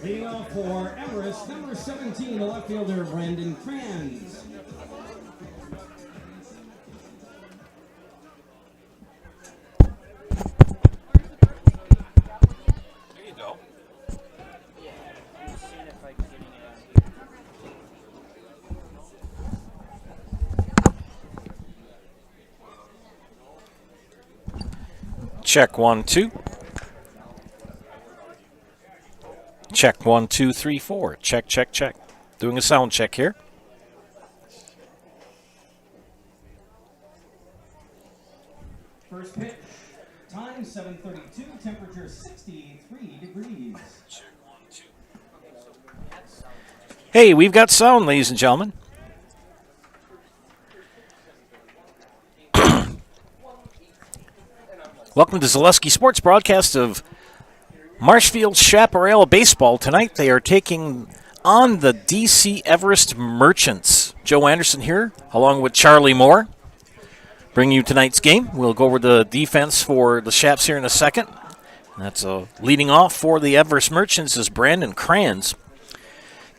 Leading off for Everest, number 17, the left fielder, Brandon Kranz. There you go. Check 1, 2. Check 1, 2, 3, 4. Check, check, check. Doing a sound check here. First pitch, time 7:32, temperature 63 degrees. Hey, we've got sound, ladies and gentlemen. Welcome to Zaleski Sports broadcast of Marshfield Chaparral baseball. Tonight they are taking on the DC Everest Merchants. Joe Anderson here, along with Charlie Moore, bring you tonight's game. We'll go over the defense for the Chaps here in a second. That's leading off for the Everest Merchants is Brandon Kranz.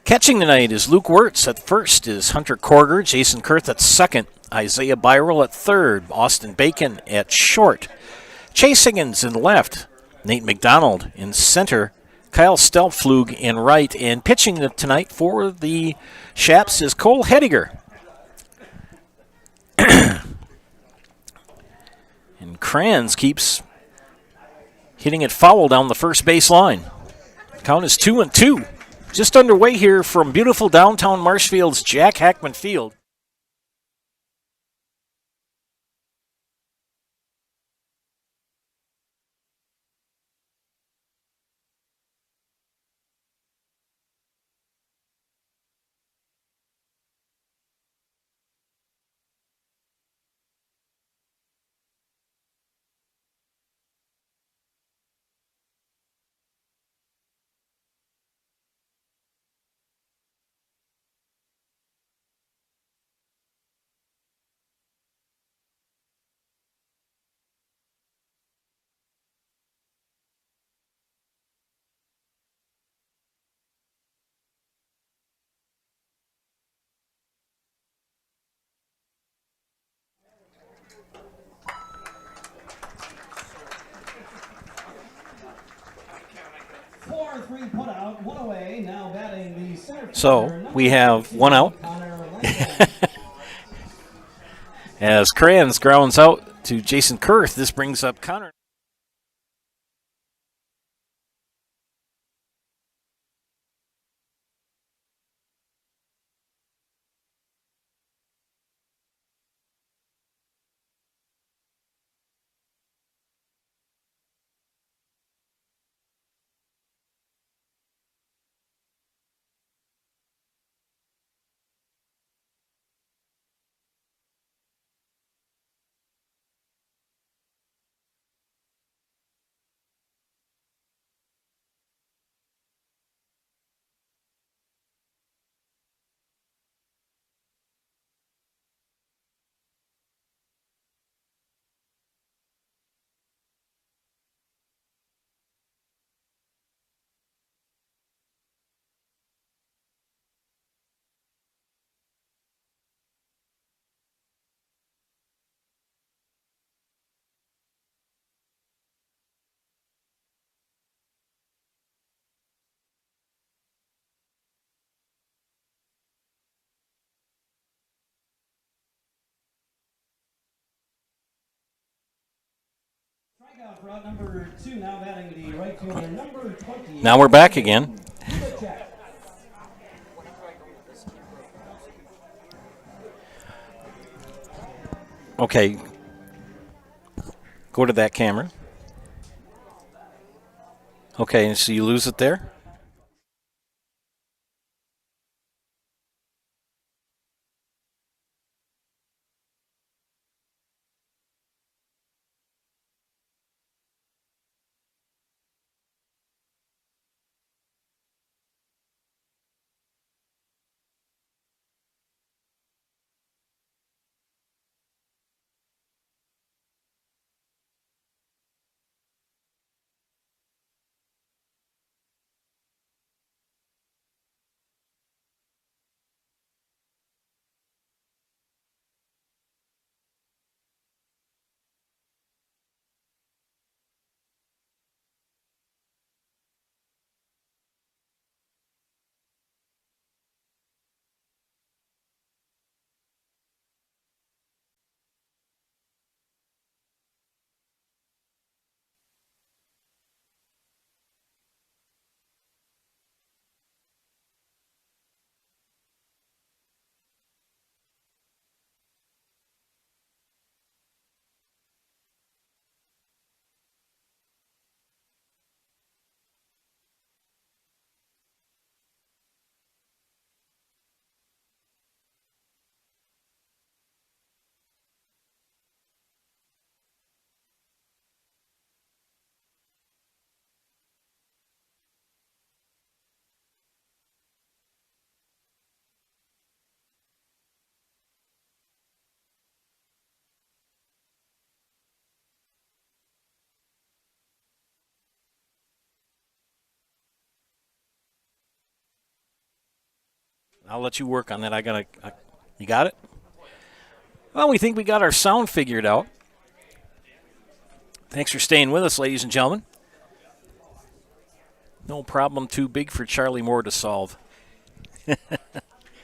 Catching tonight is Luke Wirtz. At first is Hunter Korger, Jason Kurth at second, Isaiah Byrell at third, Austin Bacon at short. Chase Higgins in left, Nate McDonald in center, Kyle Stelpflug in right, and pitching tonight for the Chaps is Cole Hediger. And Kranz keeps hitting it foul down the first base line. Count is 2-2. Just underway here from beautiful downtown Marshfield's Jack Hackman Field. So we have one out as Kranz grounds out to Jason Kurth. This brings up Connor. Now we're back again. Okay. Go to that camera. Okay, so you lose it there? I'll let you work on that. You got it? Well, we think we got our sound figured out. Thanks for staying with us, ladies and gentlemen. No problem too big for Charlie Moore to solve.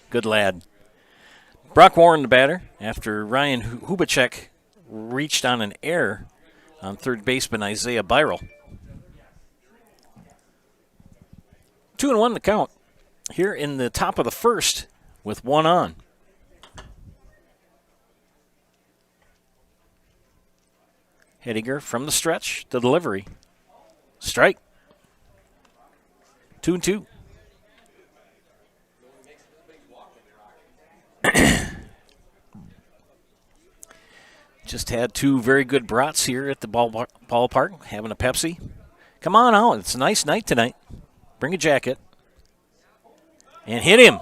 Good lad. Brock Warren, the batter, after Ryan Hubacek reached on an error on third baseman Isaiah Byrel. 2-1 the count here in the top of the first with one on. Hediger from the stretch, the delivery. Strike. 2-2. Just had two very good brats here at the ballpark, having a Pepsi. Come on out. It's a nice night tonight. Bring a jacket. And hit him.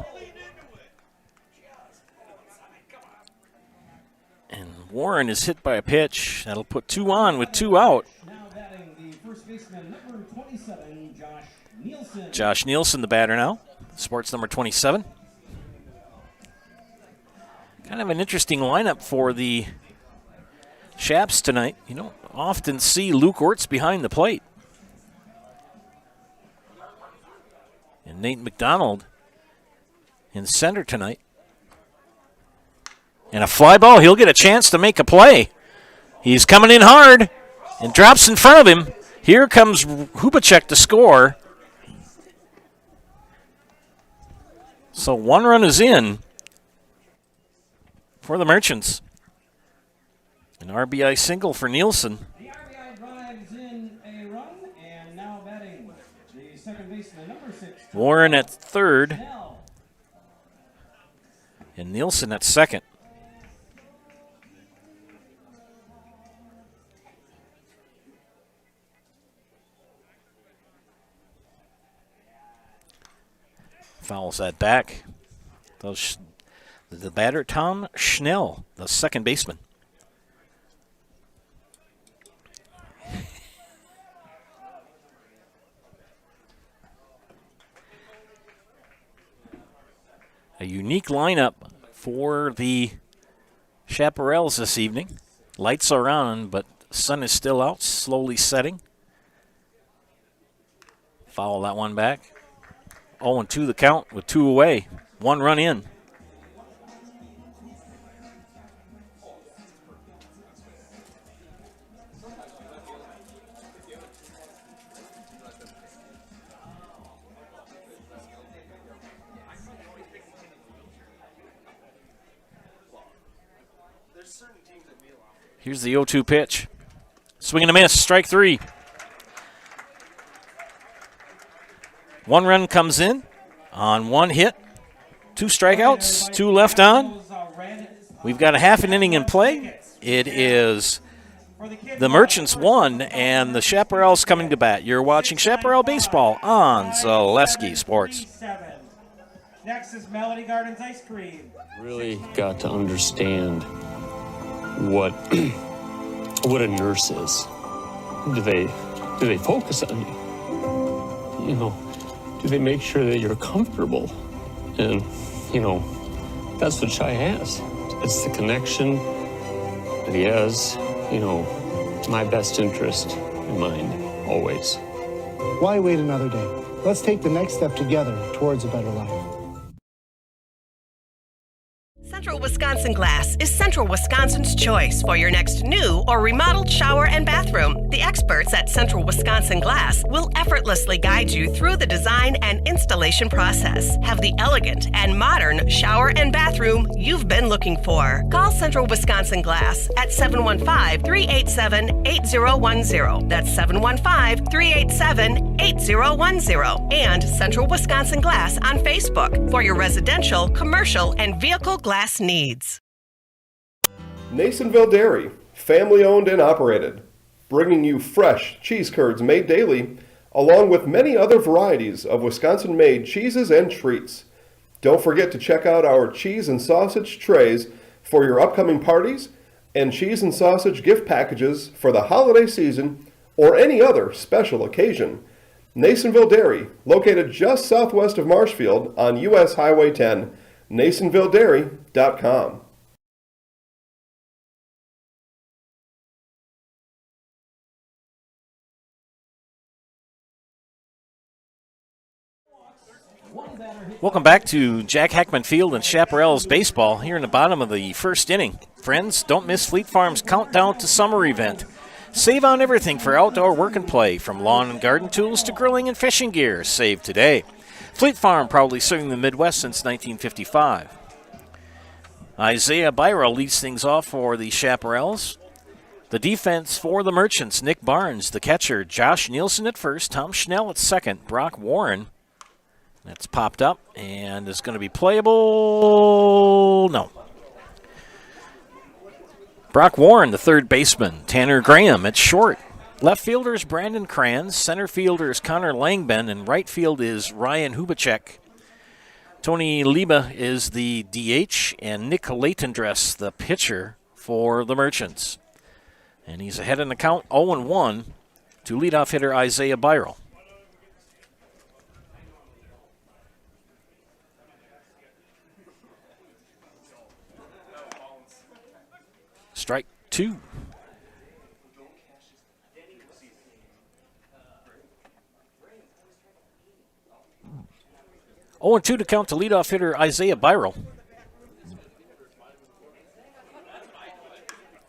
And Warren is hit by a pitch. That'll put two on with two out. Now batting the first baseman, number 27, Josh Nielsen. Josh Nielsen, the batter now. Sports number 27. Kind of an interesting lineup for the Chaps tonight. You don't often see Luke Orts behind the plate. And Nate McDonald in center tonight. And a fly ball. He'll get a chance to make a play. He's coming in hard and drops in front of him. Here comes Hubacek to score. So one run is in for the Merchants. An RBI single for Nielsen. The RBI drives in a run, and now batting the second baseman, number 6. Warren at third, Snell. and Nielsen at second. Fouls that back. The batter, Tom Schnell, the second baseman. A unique lineup for the Chaparrals this evening. Lights are on, but the sun is still out, slowly setting. Foul that one back. 0-2 the count with two away. One run in. Here's the 0-2 pitch. Swing and a miss, strike three. One run comes in on one hit. Two strikeouts, two left on. We've got a half an inning in play. It is the Merchants 1 and the Chaparrals coming to bat. You're watching Chaparral Baseball on Zaleski Sports. Next is Melody Gardens Ice Cream. Really got to understand what what a nurse is. Do they focus on you? You know, do they make sure that you're comfortable? And you know, that's what Shai has. It's the connection that he has. You know, my best interest in mind always. Why wait another day? Let's take the next step together towards a better life. Central Wisconsin Glass is Central Wisconsin's choice for your next new or remodeled shower and bathroom. The experts at Central Wisconsin Glass will effortlessly guide you through the design and installation process. Have the elegant and modern shower and bathroom you've been looking for. Call Central Wisconsin Glass at 715-387-8010. That's 715-387-8010. And Central Wisconsin Glass on Facebook for your residential, commercial, and vehicle glass needs. Nasonville Dairy, family owned and operated, bringing you fresh cheese curds made daily, along with many other varieties of Wisconsin-made cheeses and treats. Don't forget to check out our cheese and sausage trays for your upcoming parties and cheese and sausage gift packages for the holiday season or any other special occasion. Nasonville Dairy, located just southwest of Marshfield on US Highway 10, NasonvilleDairy.com. Welcome back to Jack Heckman Field and Chaparrals baseball here in the bottom of the first inning. Friends, don't miss Fleet Farm's Countdown to Summer event. Save on everything for outdoor work and play, from lawn and garden tools to grilling and fishing gear. Save today. Fleet Farm, proudly serving the Midwest since 1955. Isaiah Byra leads things off for the Chaparrals. The defense for the Merchants, Nick Barnes, the catcher, Josh Nielsen at first, Tom Schnell at second, Brock Warren. That's popped up and is going to be playable. No. Brock Warren, the third baseman. Tanner Graham at short. Left fielder is Brandon Kranz. Center fielder is Connor Langben. And right field is Ryan Hubacek. Tony Liba is the DH. And Nick Laytondress, the pitcher for the Merchants. And he's ahead in the count 0-1 to leadoff hitter Isaiah Byral. Strike two. 0-2 to count to leadoff hitter Isaiah Byral.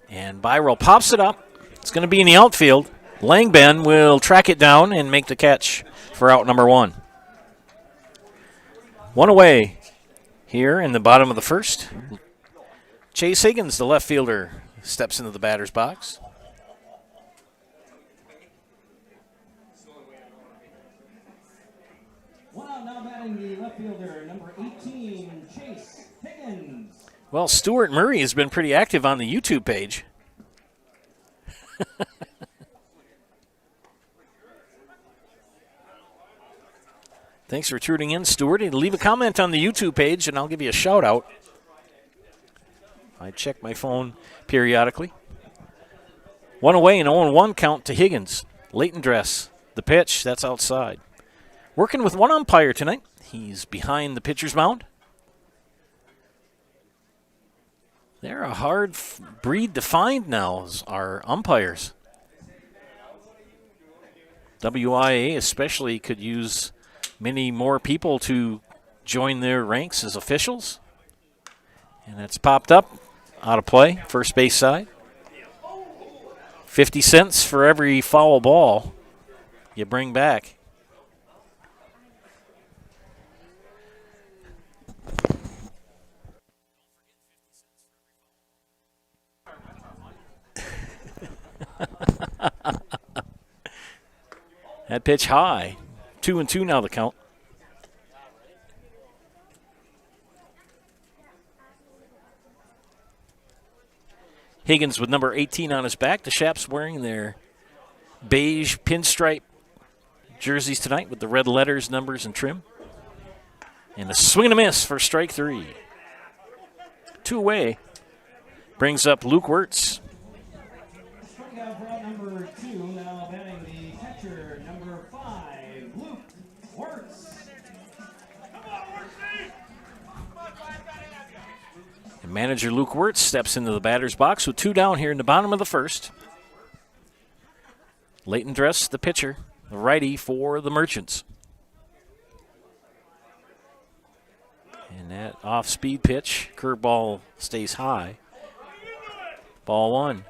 And Byral pops it up. It's going to be in the outfield. Langben will track it down and make the catch for out number one. One away here in the bottom of the first. Chase Higgins, the left fielder, steps into the batter's box. One out now batting the left fielder, number 18, Chase Higgins. Well, Stuart Murray has been pretty active on the YouTube page. Thanks for tuning in, Stuart. Leave a comment on the YouTube page, and I'll give you a shout-out. I check my phone periodically. One away, and 0-1 count to Higgins. Laytondress, the pitch, that's outside. Working with one umpire tonight. He's behind the pitcher's mound. They're a hard breed to find now, our umpires. WIA especially could use many more people to join their ranks as officials. And it's popped up, out of play, first base side. 50 cents for every foul ball you bring back. That pitch high. 2-2 now the count. Higgins with number 18 on his back. The Chaps wearing their beige pinstripe jerseys tonight with the red letters, numbers, and trim. And a swing and a miss for strike three. Two away. Brings up Luke Wirtz. Striking out for out number 2, now batting the catcher, number 5, Luke Wirtz. And manager Luke Wirtz steps into the batter's box with two down here in the bottom of the first. Laytondress, the pitcher, the righty for the Merchants. And that off-speed pitch, curveball stays high. Ball one.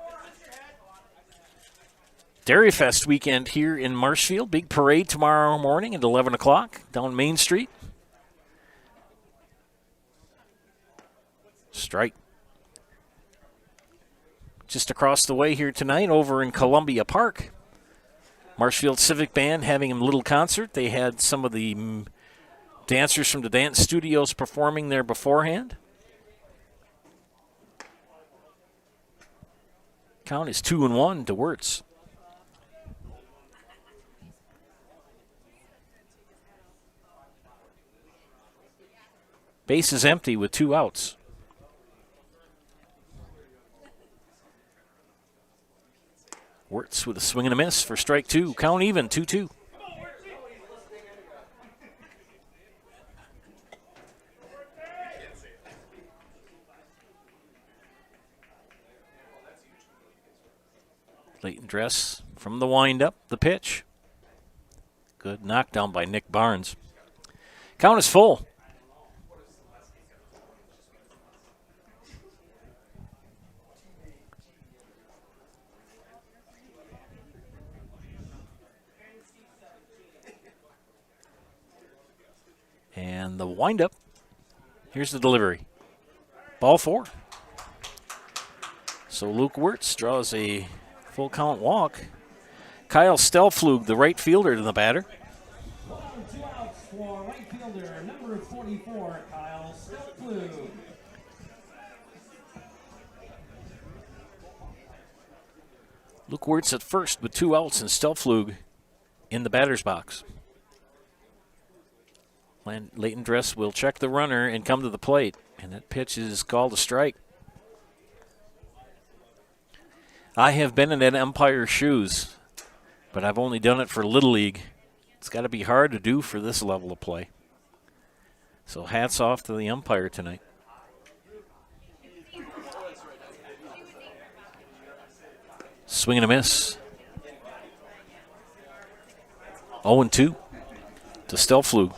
Dairy Fest weekend here in Marshfield. Big parade tomorrow morning at 11 o'clock down Main Street. Strike. Just across the way here tonight over in Columbia Park. Marshfield Civic Band having a little concert. They had some of the dancers from the dance studios performing there beforehand. Count is 2-1 to Wirtz. Base is empty with two outs. Wirtz with a swing and a miss for strike two. Count even, 2-2. Leighton Dress from the windup, the pitch. Good knockdown by Nick Barnes. Count is full. And the windup. Here's the delivery. Ball 4. So Luke Wirtz draws a full count walk. Kyle Stelflug, the right fielder, to the batter. 2 outs for right fielder, number 44, Kyle Stelflug. Luke Wirtz at first with 2 outs and Stelflug in the batter's box. Leighton Dress will check the runner and come to the plate. And that pitch is called a strike. I have been in that umpire's shoes, but I've only done it for Little League. It's got to be hard to do for this level of play. So hats off to the umpire tonight. Swing and a miss. 0-2 to Stelflug.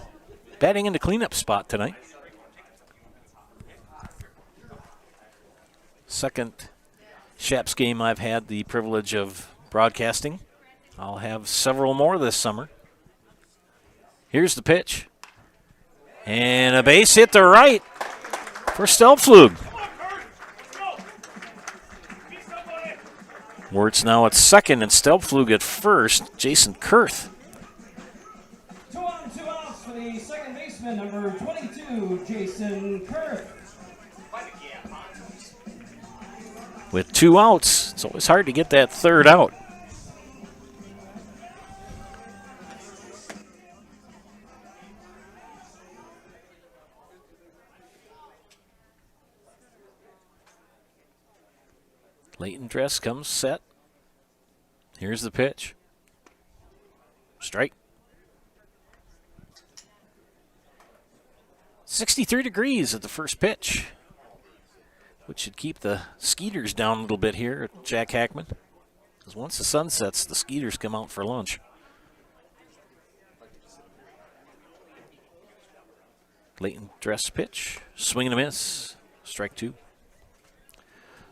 Batting in the cleanup spot tonight. Second Shaps game I've had the privilege of broadcasting. I'll have several more this summer. Here's the pitch. And a base hit to right for Stelflug. Wirtz now at second and Stelflug at first. Jason Kurth. 2 outs for the second baseman, number 22, Jason Kurth. With 2 outs, it's always hard to get that third out. Leighton Dress comes set. Here's the pitch. Strike. 63 degrees at the first pitch, which should keep the skeeters down a little bit here at Jack Hackman. Because once the sun sets, the skeeters come out for lunch. Leighton Dress pitch. Swing and a miss. Strike 2.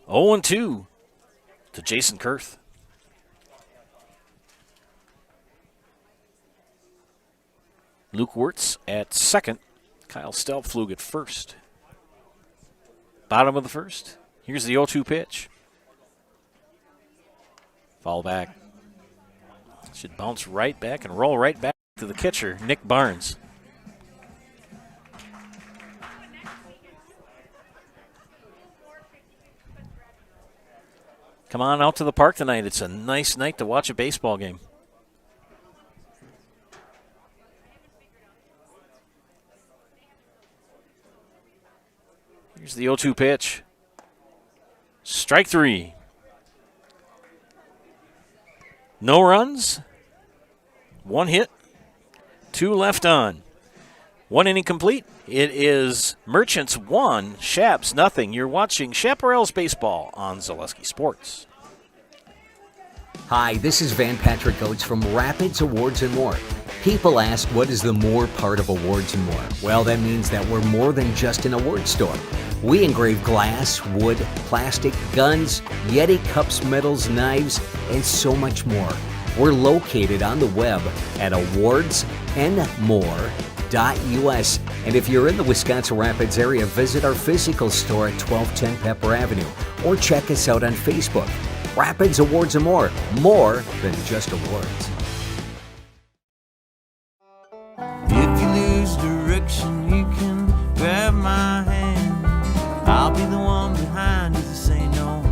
0-2 to Jason Kurth. Luke Wirtz at second. Kyle Stelflug at first. Bottom of the first. Here's the 0-2 pitch. Fall back. Should bounce right back and roll right back to the catcher, Nick Barnes. Come on out to the park tonight. It's a nice night to watch a baseball game. Here's the 0-2 pitch. Strike 3. No runs. 1 hit. 2 left on. 1 inning complete. It is Merchants 1, Shaps nothing. You're watching Chaparrals Baseball on Zaleski Sports. Hi, this is Van Patrick Oates from Rapids Awards and More. People ask, what is the more part of Awards and More? Well, that means that we're more than just an award store. We engrave glass, wood, plastic, guns, Yeti cups, medals, knives, and so much more. We're located on the web at awardsandmore.us. And if you're in the Wisconsin Rapids area, visit our physical store at 1210 Pepper Avenue or check us out on Facebook. Rapids Awards and More than just awards. If you lose direction, you can grab my hand. I'll be the one behind you to say no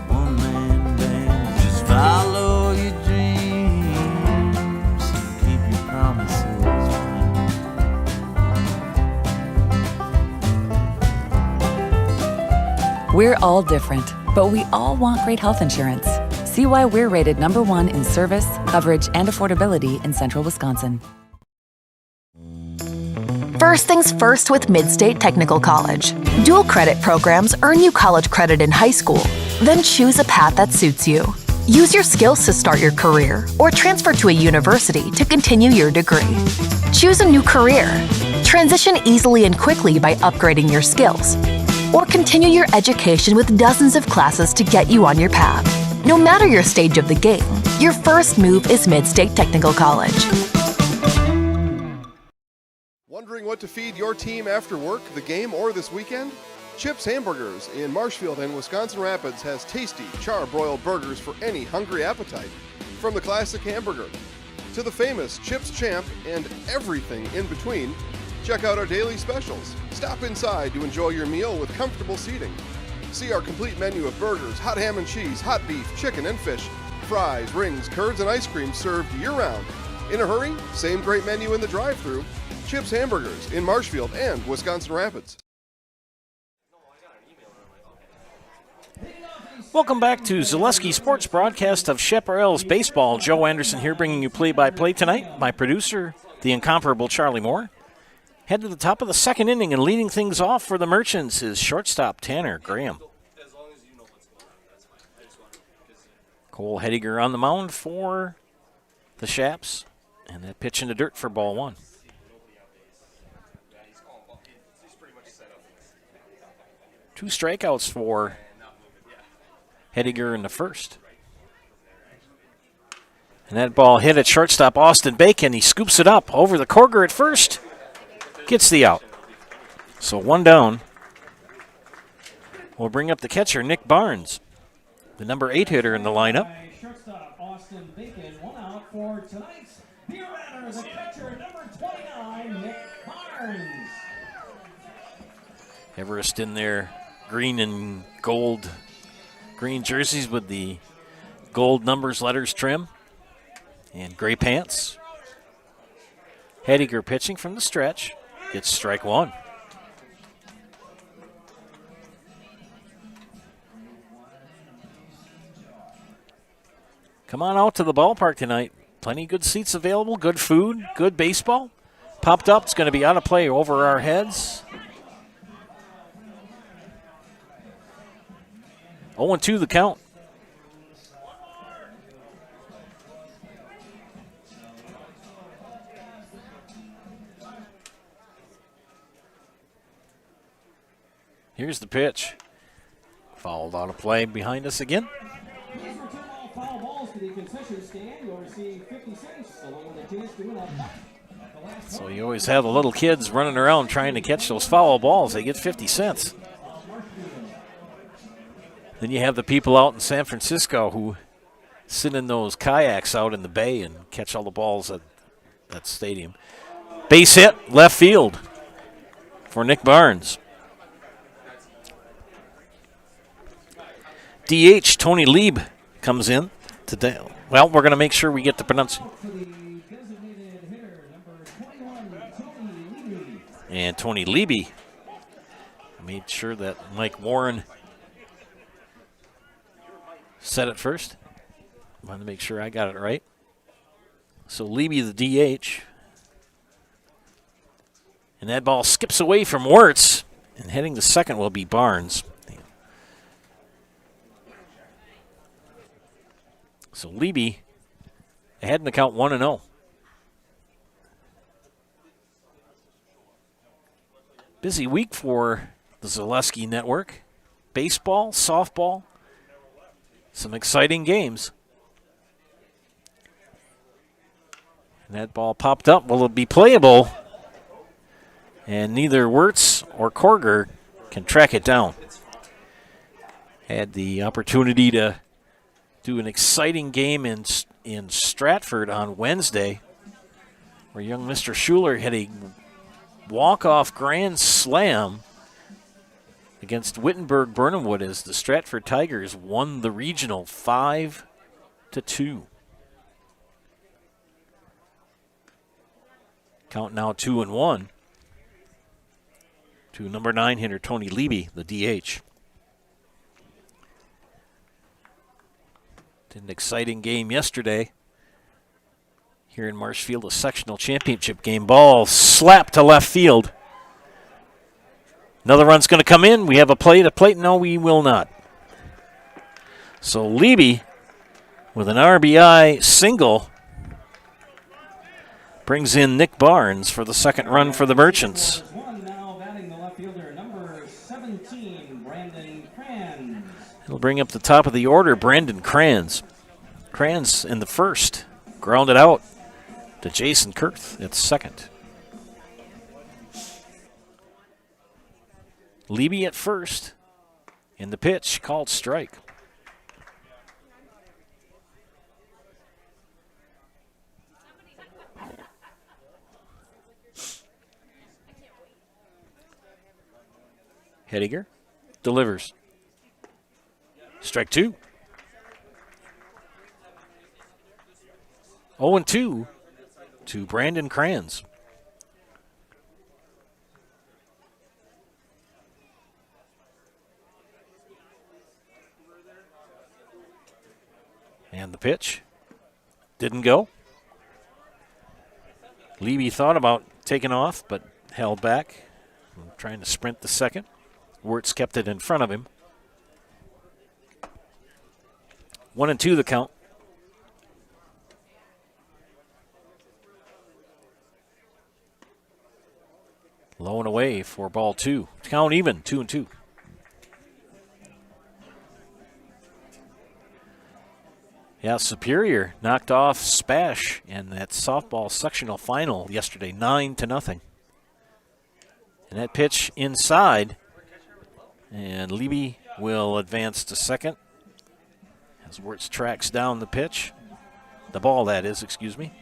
one-man band. Just follow your dreams and keep your promises. We're all different, but we all want great health insurance. See why we're rated #1 in service, coverage, and affordability in Central Wisconsin. First things first with Midstate Technical College. Dual credit programs earn you college credit in high school. Then choose a path that suits you. Use your skills to start your career or transfer to a university to continue your degree. Choose a new career. Transition easily and quickly by upgrading your skills. Or continue your education with dozens of classes to get you on your path. No matter your stage of the game, your first move is Mid-State Technical College. Wondering what to feed your team after work, the game, or this weekend? Chips Hamburgers in Marshfield and Wisconsin Rapids has tasty, char-broiled burgers for any hungry appetite. From the classic hamburger to the famous Chips Champ and everything in between, check out our daily specials. Stop inside to enjoy your meal with comfortable seating. See our complete menu of burgers, hot ham and cheese, hot beef, chicken and fish, fries, rings, curds, and ice cream served year-round. In a hurry? Same great menu in the drive-thru. Chips Hamburgers in Marshfield and Wisconsin Rapids. Welcome back to Zaleski Sports broadcast of Chaparrals baseball. Joe Anderson here bringing you play-by-play tonight. My producer, the incomparable Charlie Moore. Head to the top of the second inning and leading things off for the Merchants is shortstop Tanner Graham. Cole Hediger on the mound for the Chaps. And that pitch in the dirt for ball one. Two strikeouts for Hediger in the first. And that ball hit at shortstop Austin Bacon. He scoops it up over the corner at first. Gets the out. So one down. We'll bring up the catcher, Nick Barnes, the number 8 hitter in the lineup. Shortstop Austin Bacon, one out for tonight's Beer Runner, the catcher, number 29, Nick Barnes. Everest in their green and gold green jerseys with the gold numbers, letters trim, and gray pants. Hediger pitching from the stretch. Gets strike one. Come on out to the ballpark tonight. Plenty of good seats available, good food, good baseball. Popped up, it's going to be out of play over our heads. 0-2 the count. Here's the pitch. Fouled out of play behind us again. Please return all foul balls to the concession stand. You'll receive 50 cents along with a chance to win a buck. So you always have the little kids running around trying to catch those foul balls. They get 50 cents. Then you have the people out in San Francisco who sit in those kayaks out in the bay and catch all the balls at that stadium. Base hit, left field for Nick Barnes. DH Tony Lieb comes in today. Well, we're going to make sure we get the pronunciation. And Tony Lieby. I made sure that Mike Warren said it first. I wanted to make sure I got it right. So Lieby, the DH. And that ball skips away from Wirtz. And heading to second will be Barnes. So Lieby ahead in the count 1-0. Busy week for the Zaleski Network. Baseball, softball, some exciting games. And that ball popped up. Will it be playable? And neither Wirtz or Korger can track it down. Had the opportunity to do an exciting game in Stratford on Wednesday, where young Mr. Schuler had a walk-off grand slam against Wittenberg Burnhamwood as the Stratford Tigers won the regional 5-2. Count now 2-1 to number 9 hitter Tony Lieby, the DH. Did an exciting game yesterday here in Marshfield, a sectional championship game. Ball slapped to left field. Another run's going to come in. We have a play to plate. No, we will not. So Lieby with an RBI single. Brings in Nick Barnes for the second run for the Merchants. Now batting the left fielder, number 17, Brandon Kranz. It'll bring up the top of the order, Brandon Kranz. Kranz in the first, grounded out to Jason Kurth at second. Levy at first, in the pitch, called strike. Hediger delivers. Strike 2. 0-2 to Brandon Kranz. And the pitch didn't go. Levy thought about taking off, but held back, trying to sprint the second. Wirtz kept it in front of him. 1-2 the count. Low and away for ball 2. Count even, 2-2. Yeah, Superior knocked off Spash in that softball sectional final yesterday, 9-0. And that pitch inside, and Levy will advance to second as Wirtz tracks down the pitch. The ball, that is, excuse me.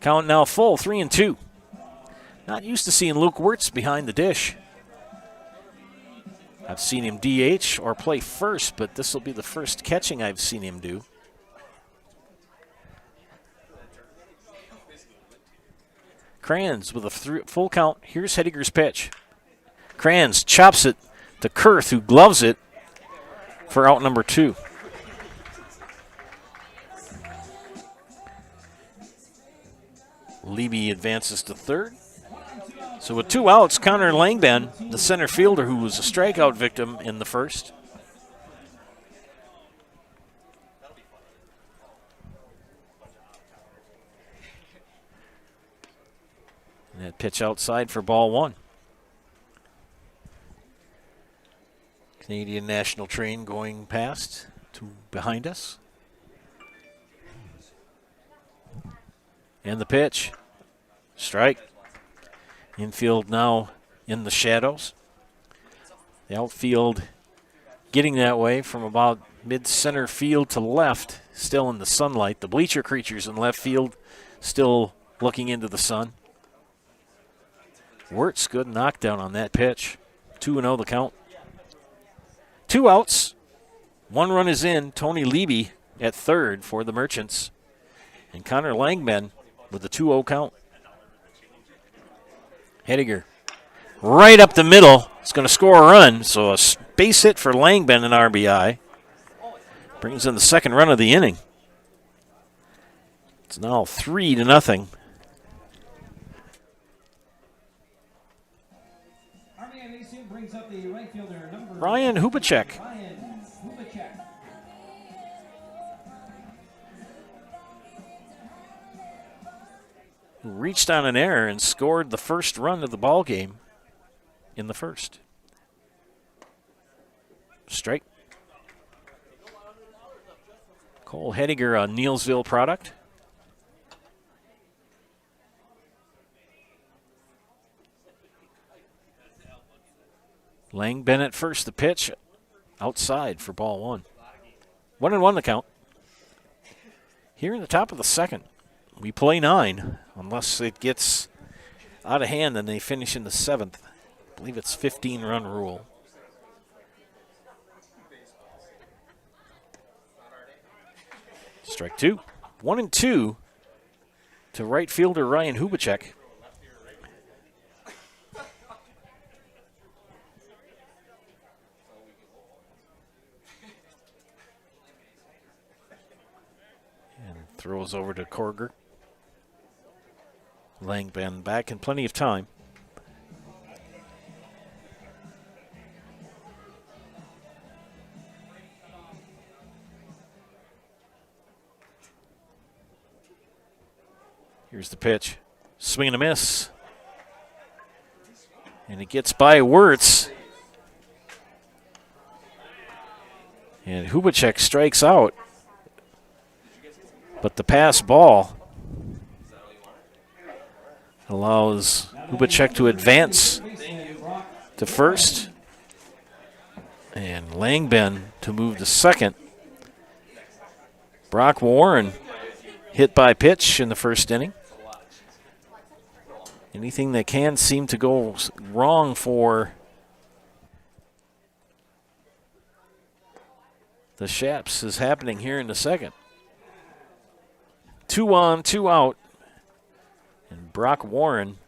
Count now full, 3-2. Not used to seeing Luke Wirtz behind the dish. I've seen him DH or play first, but this will be the first catching I've seen him do. Kranz with a full count. Here's Hediger's pitch. Kranz chops it to Kurth, who gloves it for out number 2. Levy advances to third. So with 2 outs, Connor Langben, the center fielder who was a strikeout victim in the first. And that pitch outside for ball 1. Canadian National train going past to behind us. And the pitch. Strike. Infield now in the shadows. The outfield getting that way from about mid-center field to left, still in the sunlight. The bleacher creatures in left field still looking into the sun. Wirtz, good knockdown on that pitch. 2-0 the count. 2 outs. 1 run is in. Tony Levy at third for the Merchants. And Connor Langben with the 2-0 count. Hediger right up the middle. It's going to score a run. So a base hit for Langben, an RBI. Brings in the second run of the inning. It's now 3-0. Ryan Hubacek. Who reached on an error and scored the first run of the ball game in the first. Strike. Cole Hediger, a Neilsville product. Lang Bennett first, the pitch outside for ball 1. 1-1 the count. Here in the top of the second, we play 9 unless it gets out of hand and they finish in the 7th. I believe it's 15-run rule. Strike 2. 1-2 to right fielder Ryan Hubacek. Throws over to Korger. Langben back in plenty of time. Here's the pitch. Swing and a miss. And it gets by Wirtz. And Hubacek strikes out. But the pass ball allows Hubacek to advance to first. And Langben to move to second. Brock Warren hit by pitch in the first inning. Anything that can seem to go wrong for the Shaps is happening here in the second. 2 on, 2 out. And Brock Warren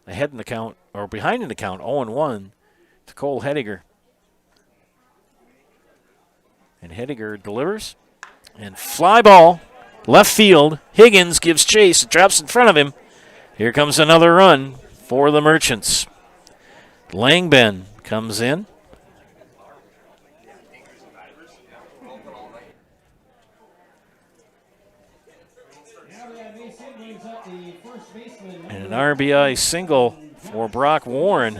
ahead in the count, or behind in the count, 0-1 to Cole Hediger. And Hediger delivers. And fly ball, left field. Higgins gives chase. It drops in front of him. Here comes another run for the Merchants. Langben comes in. And an RBI single for Brock Warren.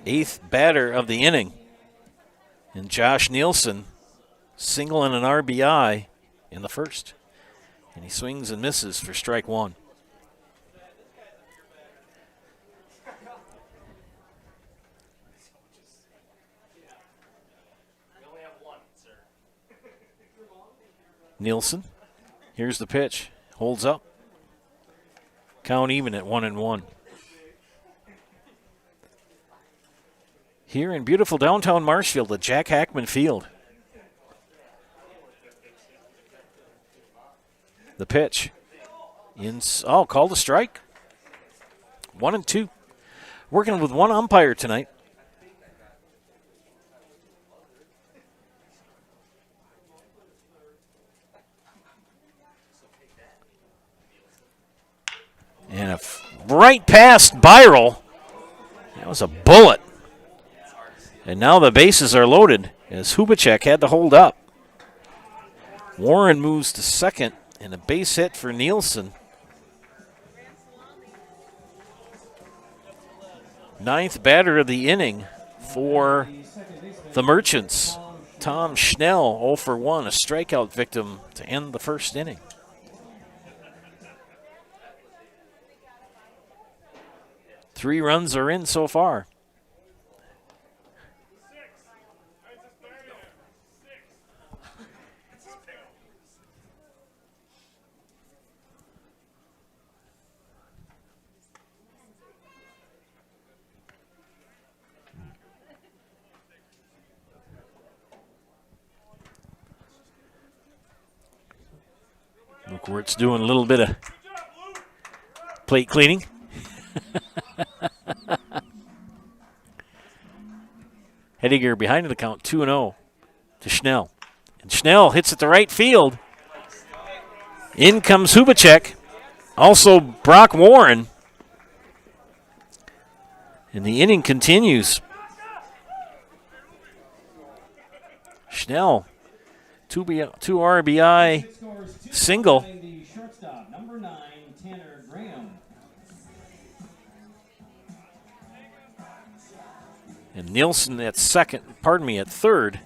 Eighth batter of the inning. And Josh Nielsen single and an RBI in the first. And he swings and misses for strike one. Nielsen, here's the pitch. Holds up. Count even at 1-1. Here in beautiful downtown Marshfield at Jack Hackman Field. The pitch. Called a strike. 1-2. Working with one umpire tonight. And right past Byrell. That was a bullet. And now the bases are loaded as Hubacek had to hold up. Warren moves to second and a base hit for Nielsen. Ninth batter of the inning for the Merchants. Tom Schnell 0 for 1, a strikeout victim to end the first inning. Three runs are in so far. Look where it's doing a little bit of plate cleaning. Hediger behind the count, 2-0 to Schnell. And Schnell hits it to right field. In comes Hubacek. Also Brock Warren. And the inning continues. Schnell, two RBI single. And Nielsen at third.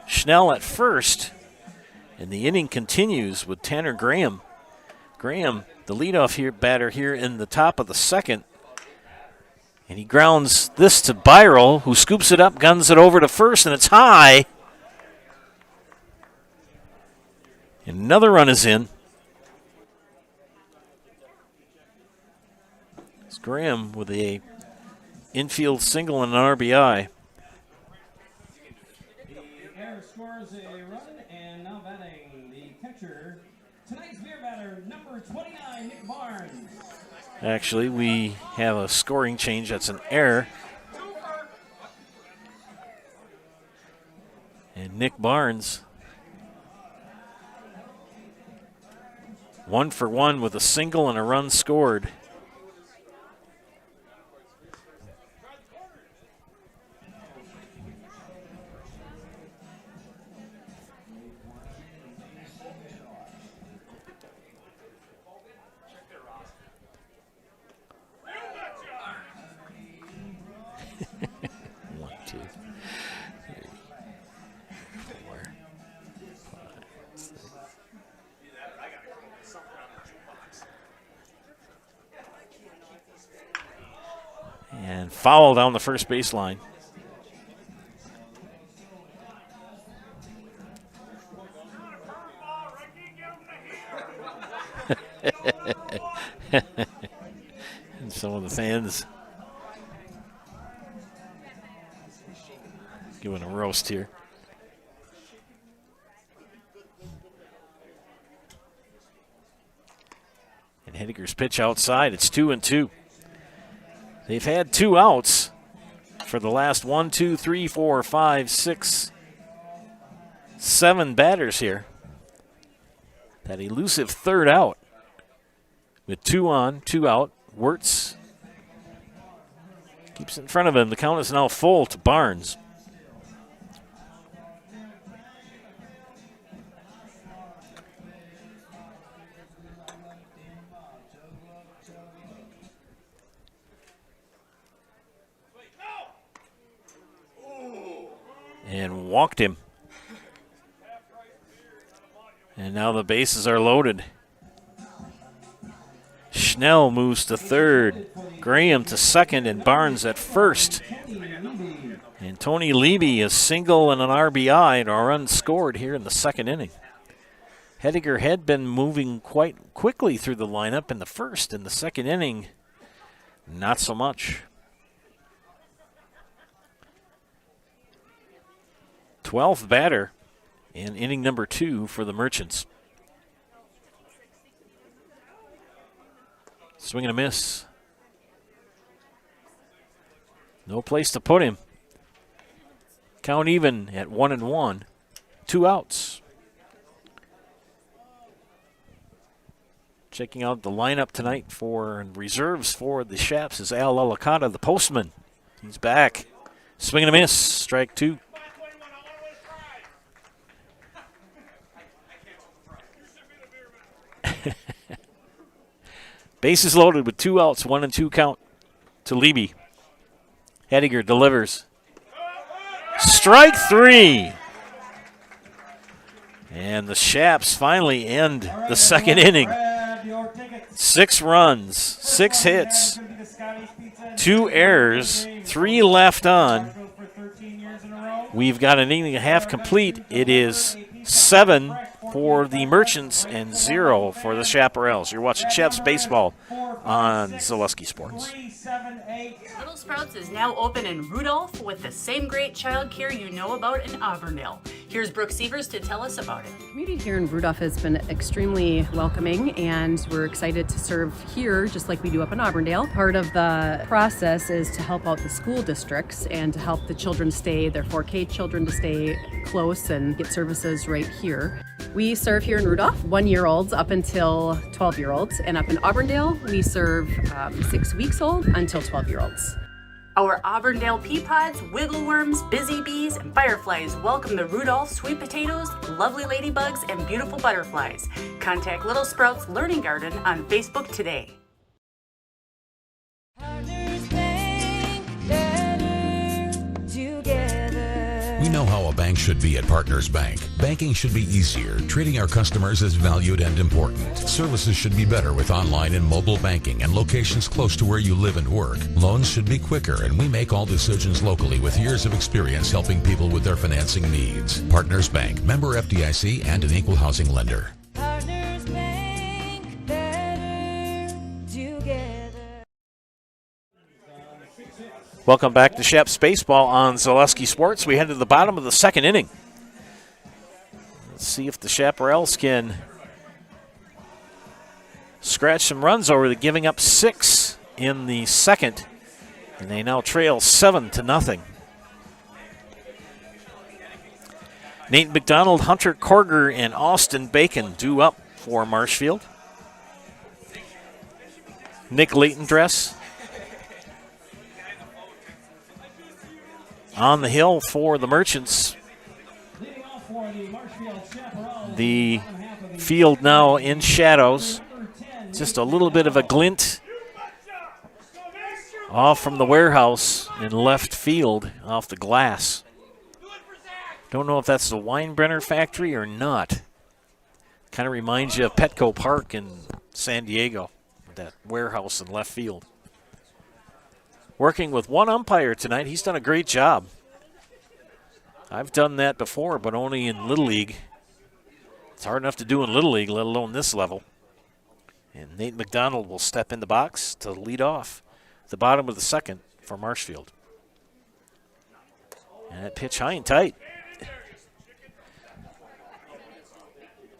Schnell at first. And the inning continues with Tanner Graham. Graham, the leadoff batter here in the top of the second. And he grounds this to Byrell, who scoops it up, guns it over to first, and it's high. And another run is in. It's Graham with a infield single and an RBI. The error scores a run, and now batting the catcher, tonight's beer batter, number 29, Nick Barnes. Actually, we have a scoring change. That's an error. And Nick Barnes, 1 for 1 with a single and a run scored. And foul down the first baseline. And some of the fans giving a roast here. And Hediger's pitch outside. It's 2-2. They've had 2 outs for the last 1, 2, 3, 4, 5, 6, 7 batters here. That elusive third out. With 2 on, 2 out. Wirtz keeps it in front of him. The count is now full to Barnes. And walked him. And now the bases are loaded. Schnell moves to third. Graham to second and Barnes at first. And Tony Levy, a single and an RBI and a run scored here in the second inning. Hediger had been moving quite quickly through the lineup in the first. In the second inning, not so much. 12th batter in inning number 2 for the Merchants. Swing and a miss. No place to put him. Count even at 1-1. 2 outs. Checking out the lineup tonight for reserves for the Shaps is Al Alicata, the postman. He's back. Swing and a miss. Strike 2. Bases loaded with 2 outs, 1-2 count to Levy. Hediger delivers. Strike 3. And the Shaps finally end the second inning. 6 runs, 6 hits, 2 errors, 3 left on. We've got an inning and a half complete. It is 7 for the Merchants and 0 for the Chaparrals. You're watching Chaps Baseball on Zaleski Sports. Little Sprouts is now open in Rudolph with the same great child care you know about in Auburndale. Here's Brooke Sievers to tell us about it. The community here in Rudolph has been extremely welcoming, and we're excited to serve here just like we do up in Auburndale. Part of the process is to help out the school districts and to help the children stay, their 4K children to stay close and get services right here. We serve here in Rudolph 1-year-olds up until 12-year-olds, and up in Auburndale we serve 6 weeks old until 12-year-olds. Our Auburndale pea pods, wiggle worms, busy bees, and fireflies welcome the Rudolph sweet potatoes, lovely ladybugs, and beautiful butterflies. Contact Little Sprouts Learning Garden on Facebook today. We know how a bank should be at Partners Bank. Banking should be easier. Treating our customers as valued and important. Services should be better with online and mobile banking and locations close to where you live and work. Loans should be quicker, and we make all decisions locally with years of experience helping people with their financing needs. Partners Bank, member FDIC, and an equal housing lender. Welcome back to Chaps Baseball on Zaleski Sports. We head to the bottom of the second inning. Let's see if the Chaparrals can scratch some runs over the giving up 6 in the second. And they now trail 7-0. Nate McDonald, Hunter Korger, and Austin Bacon due up for Marshfield. Nick Layton-Dress on the hill for the Merchants. The field now in shadows. Just a little bit of a glint off from the warehouse in left field off the glass. Don't know if that's the Weinbrenner factory or not. Kind of reminds you of Petco Park in San Diego, that warehouse in left field. working with one umpire tonight. He's done a great job. I've done that before, but only in Little League. It's hard enough to do in Little League, let alone this level. And Nate McDonald will step in the box to lead off the bottom of the second for Marshfield. And that pitch high and tight.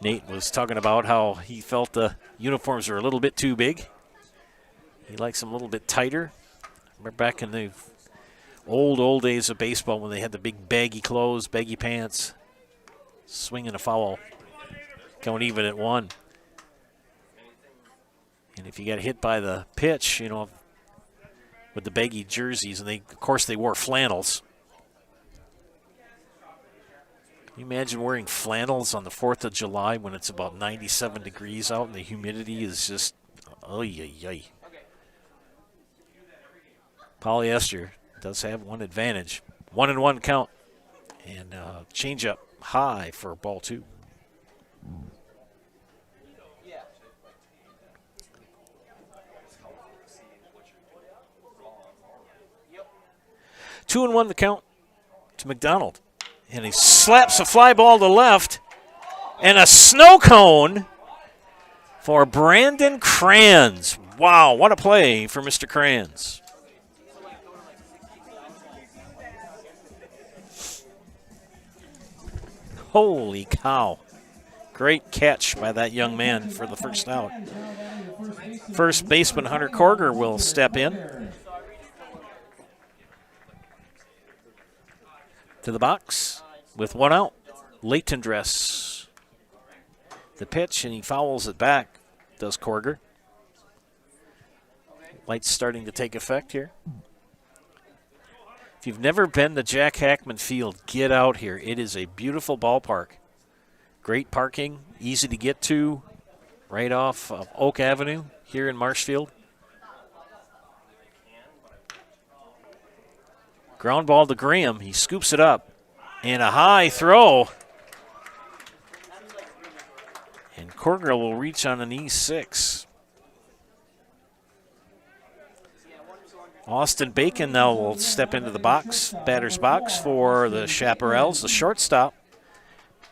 Nate was talking about how he felt the uniforms were a little bit too big. He likes them a little bit tighter. Remember back in the old days of baseball when they had the big baggy clothes, baggy pants, swinging a foul, going even at 1. And if you got hit by the pitch, you know, with the baggy jerseys, and of course they wore flannels. Can you imagine wearing flannels on the 4th of July when it's about 97 degrees out and the humidity is just, Polyester does have one advantage. 1-1 count. And change up high for ball 2. Two and 1 the count to McDonald. And he slaps a fly ball to left. And a snow cone for Brandon Kranz. Wow, what a play for Mr. Kranz. Holy cow. Great catch by that young man for the first out. First baseman Hunter Korger will step in to the box with 1 out. Leighton Dress. The pitch, and he fouls it back, does Korger. Light's starting to take effect here. If you've never been to Jack Hackman Field, get out here. It is a beautiful ballpark. Great parking, easy to get to, right off of Oak Avenue here in Marshfield. Ground ball to Graham. He scoops it up. And a high throw. And Korger will reach on an E6. Austin Bacon now will step into the box, batter's box for the Chaparrals, the shortstop.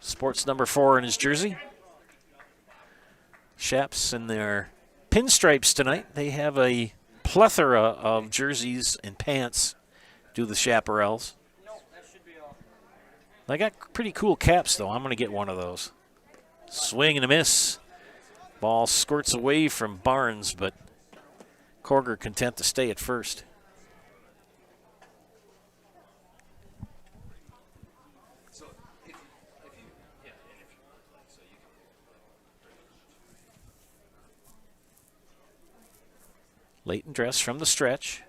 Sports number 4 in his jersey. Chaps in their pinstripes tonight. They have a plethora of jerseys and pants, do the Chaparrals. They got pretty cool caps, though. I'm going to get one of those. Swing and a miss. Ball squirts away from Barnes, but Korger content to stay at first. Leighton Dress from the stretch.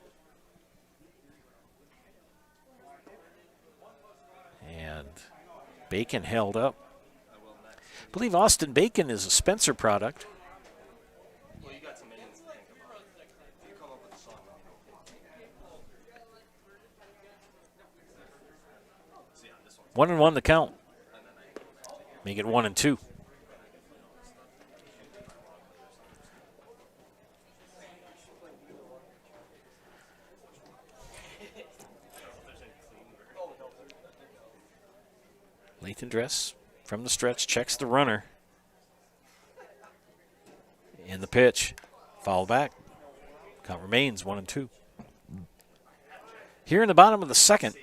And Bacon held up. I believe Austin Bacon is a Spencer product. One and 1 the count. Make it 1 and 2. Leighton Dress from the stretch, checks the runner. And the pitch. Foul back. Count remains 1 and 2. Here in the bottom of the second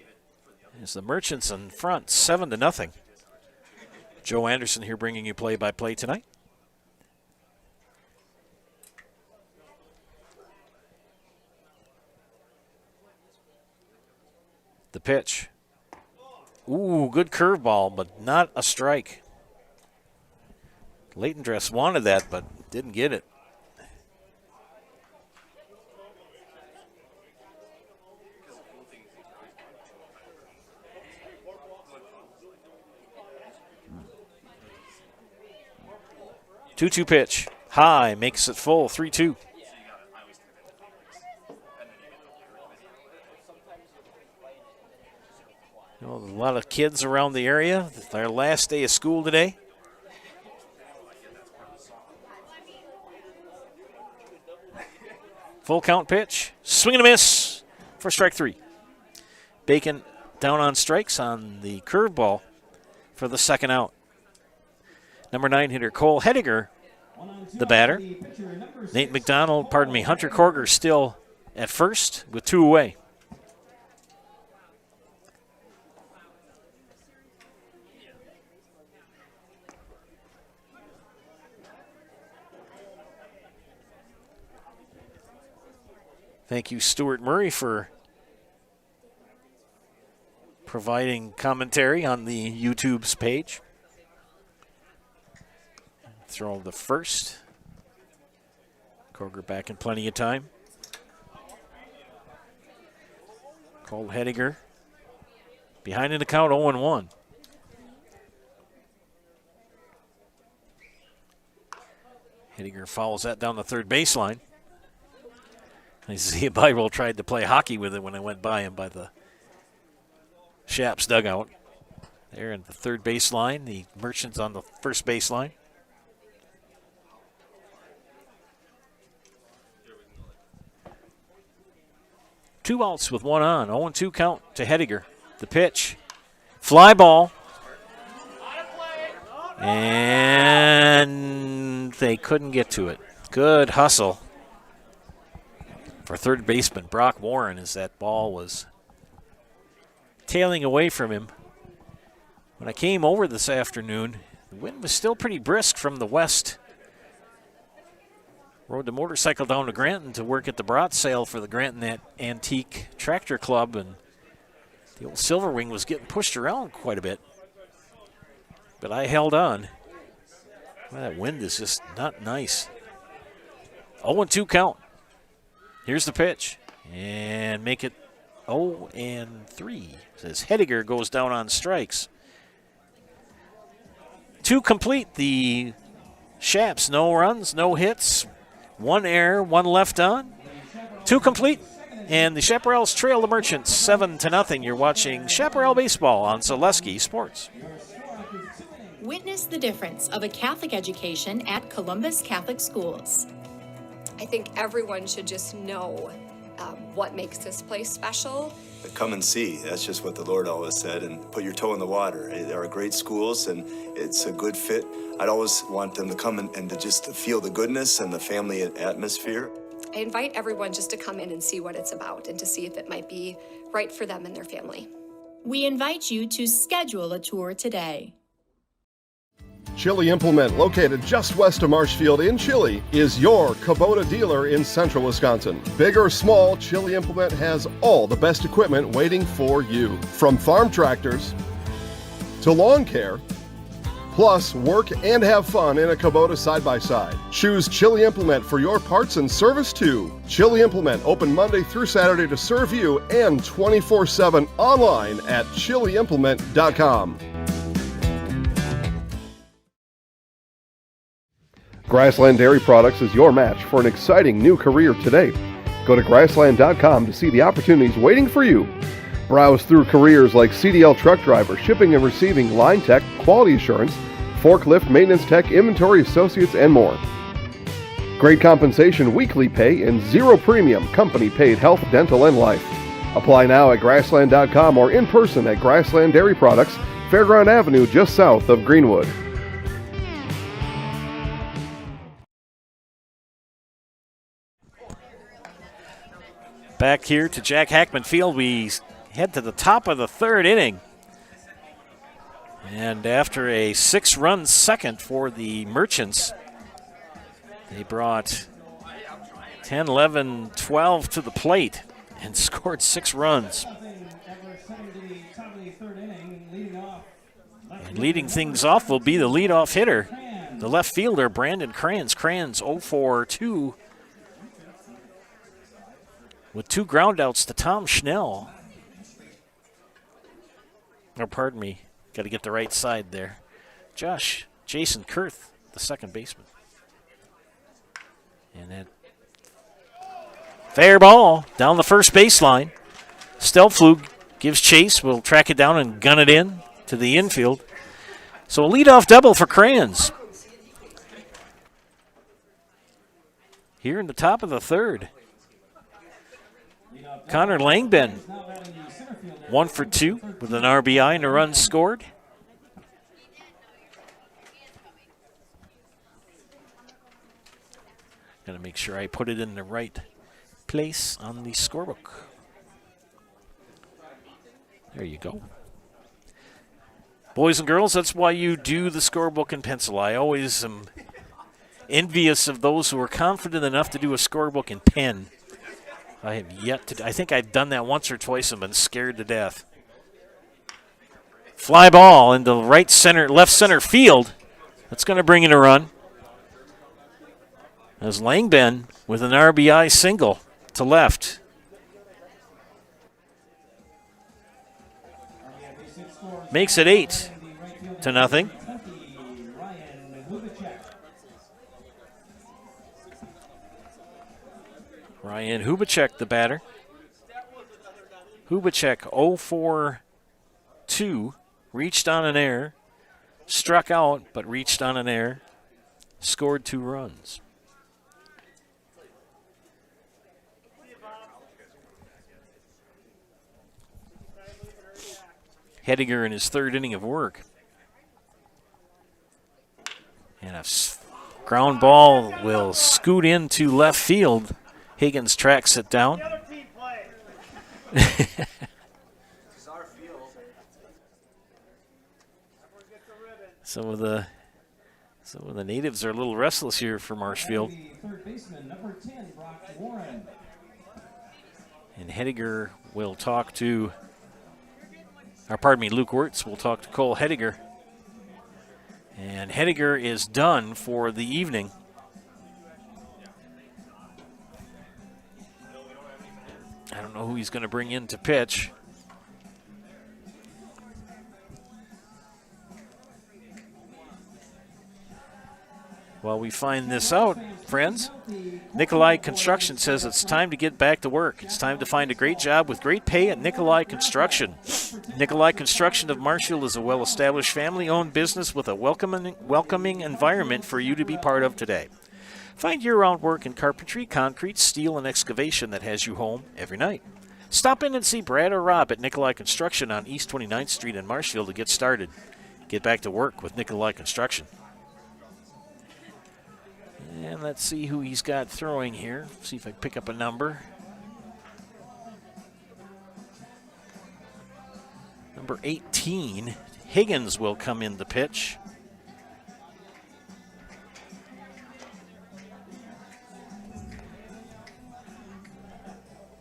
is the Merchants in front, 7-0. Joe Anderson here bringing you play-by-play tonight. The pitch. Ooh, good curveball, but not a strike. Leighton Dress wanted that, but didn't get it. Two-two pitch. High, makes it full, 3-2. You know, a lot of kids around the area. Their last day of school today. Full count pitch. Swing and a miss. for strike 3. Bacon down on strikes on the curveball for the second out. Number 9 hitter Cole Hediger, the batter. Nate McDonald, Hunter Korger still at first with 2 away. Thank you, Stuart Murray, for providing commentary on the YouTube's page. Throw the first. Korger back in plenty of time. Cole Hediger behind in the count, 0-1. Hediger follows that down the third baseline. I see Byroll tried to play hockey with it when I went by him by the Shaps dugout. There in the third baseline, the Merchants on the first baseline. Two outs with 1 on. 0-2 count to Hediger. The pitch. Fly ball. And they couldn't get to it. Good hustle for third baseman Brock Warren as that ball was tailing away from him. When I came over this afternoon, the wind was still pretty brisk from the west. Rode the motorcycle down to Granton to work at the brat sale for the Granton Antique Tractor Club, and the old Silverwing was getting pushed around quite a bit. But I held on. Well, that wind is just not nice. 0-2 count. Here's the pitch. And make it 0-3. As Hediger goes down on strikes. 2 complete. The Shaps, no runs, no hits. 1 error, 1 left on. 2 complete. And the Chaparrals trail the Merchants 7-0. You're watching Chaparral Baseball on Zaleski Sports. Witness the difference of a Catholic education at Columbus Catholic Schools. I think everyone should just know what makes this place special. Come and see. That's just what the Lord always said, and put your toe in the water. They are great schools, and it's a good fit. I'd always want them to come and to just to feel the goodness and the family atmosphere. I invite everyone just to come in and see what it's about and to see if it might be right for them and their family. We invite you to schedule a tour today. Chili Implement, located just west of Marshfield in Chili, is your Kubota dealer in central Wisconsin. Big or small, Chili Implement has all the best equipment waiting for you. From farm tractors to lawn care, plus work and have fun in a Kubota side-by-side. Choose Chili Implement for your parts and service too. Chili Implement, open Monday through Saturday to serve you, and 24/7 online at chiliimplement.com. Grassland Dairy Products is your match for an exciting new career today. Go to grassland.com to see the opportunities waiting for you. Browse through careers like CDL truck driver, shipping and receiving, line tech, quality assurance, forklift, maintenance tech, inventory associates, and more. Great compensation, weekly pay, and zero premium, company paid health, dental, and life. Apply now at grassland.com or in person at Grassland Dairy Products, Fairground Avenue, just south of Greenwood. Back here to Jack Hackman Field, we head to the top of the third inning. And after a 6-run second for the Merchants, they brought 10, 11, 12 to the plate and scored 6 runs. And leading things off will be the leadoff hitter, the left fielder, Brandon Kranz. Kranz 0-for-2. With 2 groundouts to Tom Schnell. Or pardon me, got to get the right side there. Jason Kurth, the second baseman. And that fair ball down the first baseline. Stelflug gives chase, will track it down and gun it in to the infield. So a leadoff double for Kranz. Here in the top of the third. Connor Langben, 1 for 2 with an RBI and a run scored. Got to make sure I put it in the right place on the scorebook. There you go. Boys and girls, that's why you do the scorebook in pencil. I always am envious of those who are confident enough to do a scorebook in pen. I have yet to. I think I've done that once or twice and been scared to death. Fly ball into left center field. That's going to bring in a run. As Langben with an RBI single to left. Makes it 8-0. Ryan Hubacek, the batter. Hubacek 0 for 2, reached on an error, struck out but reached on an error, scored 2 runs. Hediger in his 3rd inning of work. And a ground ball will scoot into left field. Higgins tracks it down. Some of the natives are a little restless here for Marshfield. Third baseman, number 10, Brock Warren. And Hediger will talk to, Luke Wirtz will talk to Cole Hediger. And Hediger is done for the evening. I don't know who he's going to bring in to pitch. While we find this out, friends, Nikolai Construction says it's time to get back to work. It's time to find a great job with great pay at Nikolai Construction. Nikolai Construction of Marshfield is a well-established family-owned business with a welcoming environment for you to be part of today. Find year-round work in carpentry, concrete, steel, and excavation that has you home every night. Stop in and see Brad or Rob at Nikolai Construction on East 29th Street in Marshfield to get started. Get back to work with Nikolai Construction. And let's see who he's got throwing here. See if I pick up a number. Number 18, Higgins will come in to pitch.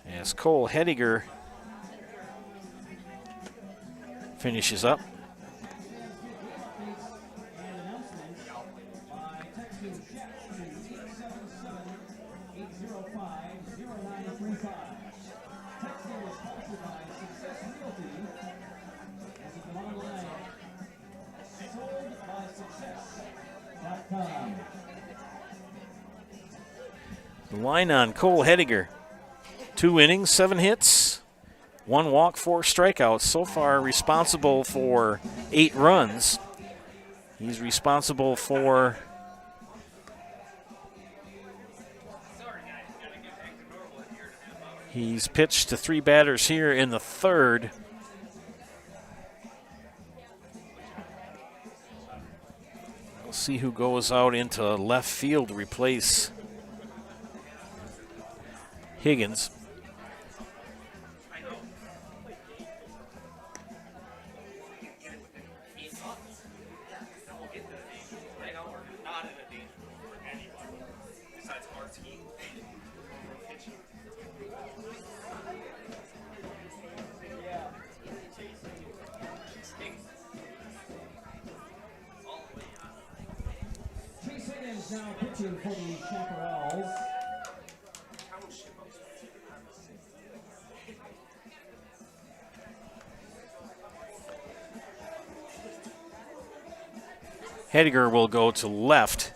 As Cole Hediger finishes up. The line on Cole Hediger. 2 innings, 7 hits, 1 walk, 4 strikeouts. So far responsible for 8 runs. He's responsible for he's pitched to 3 batters here in the 3rd. We'll see who goes out into left field to replace Higgins. Now pitching for the Chaparrals. Hediger will go to left.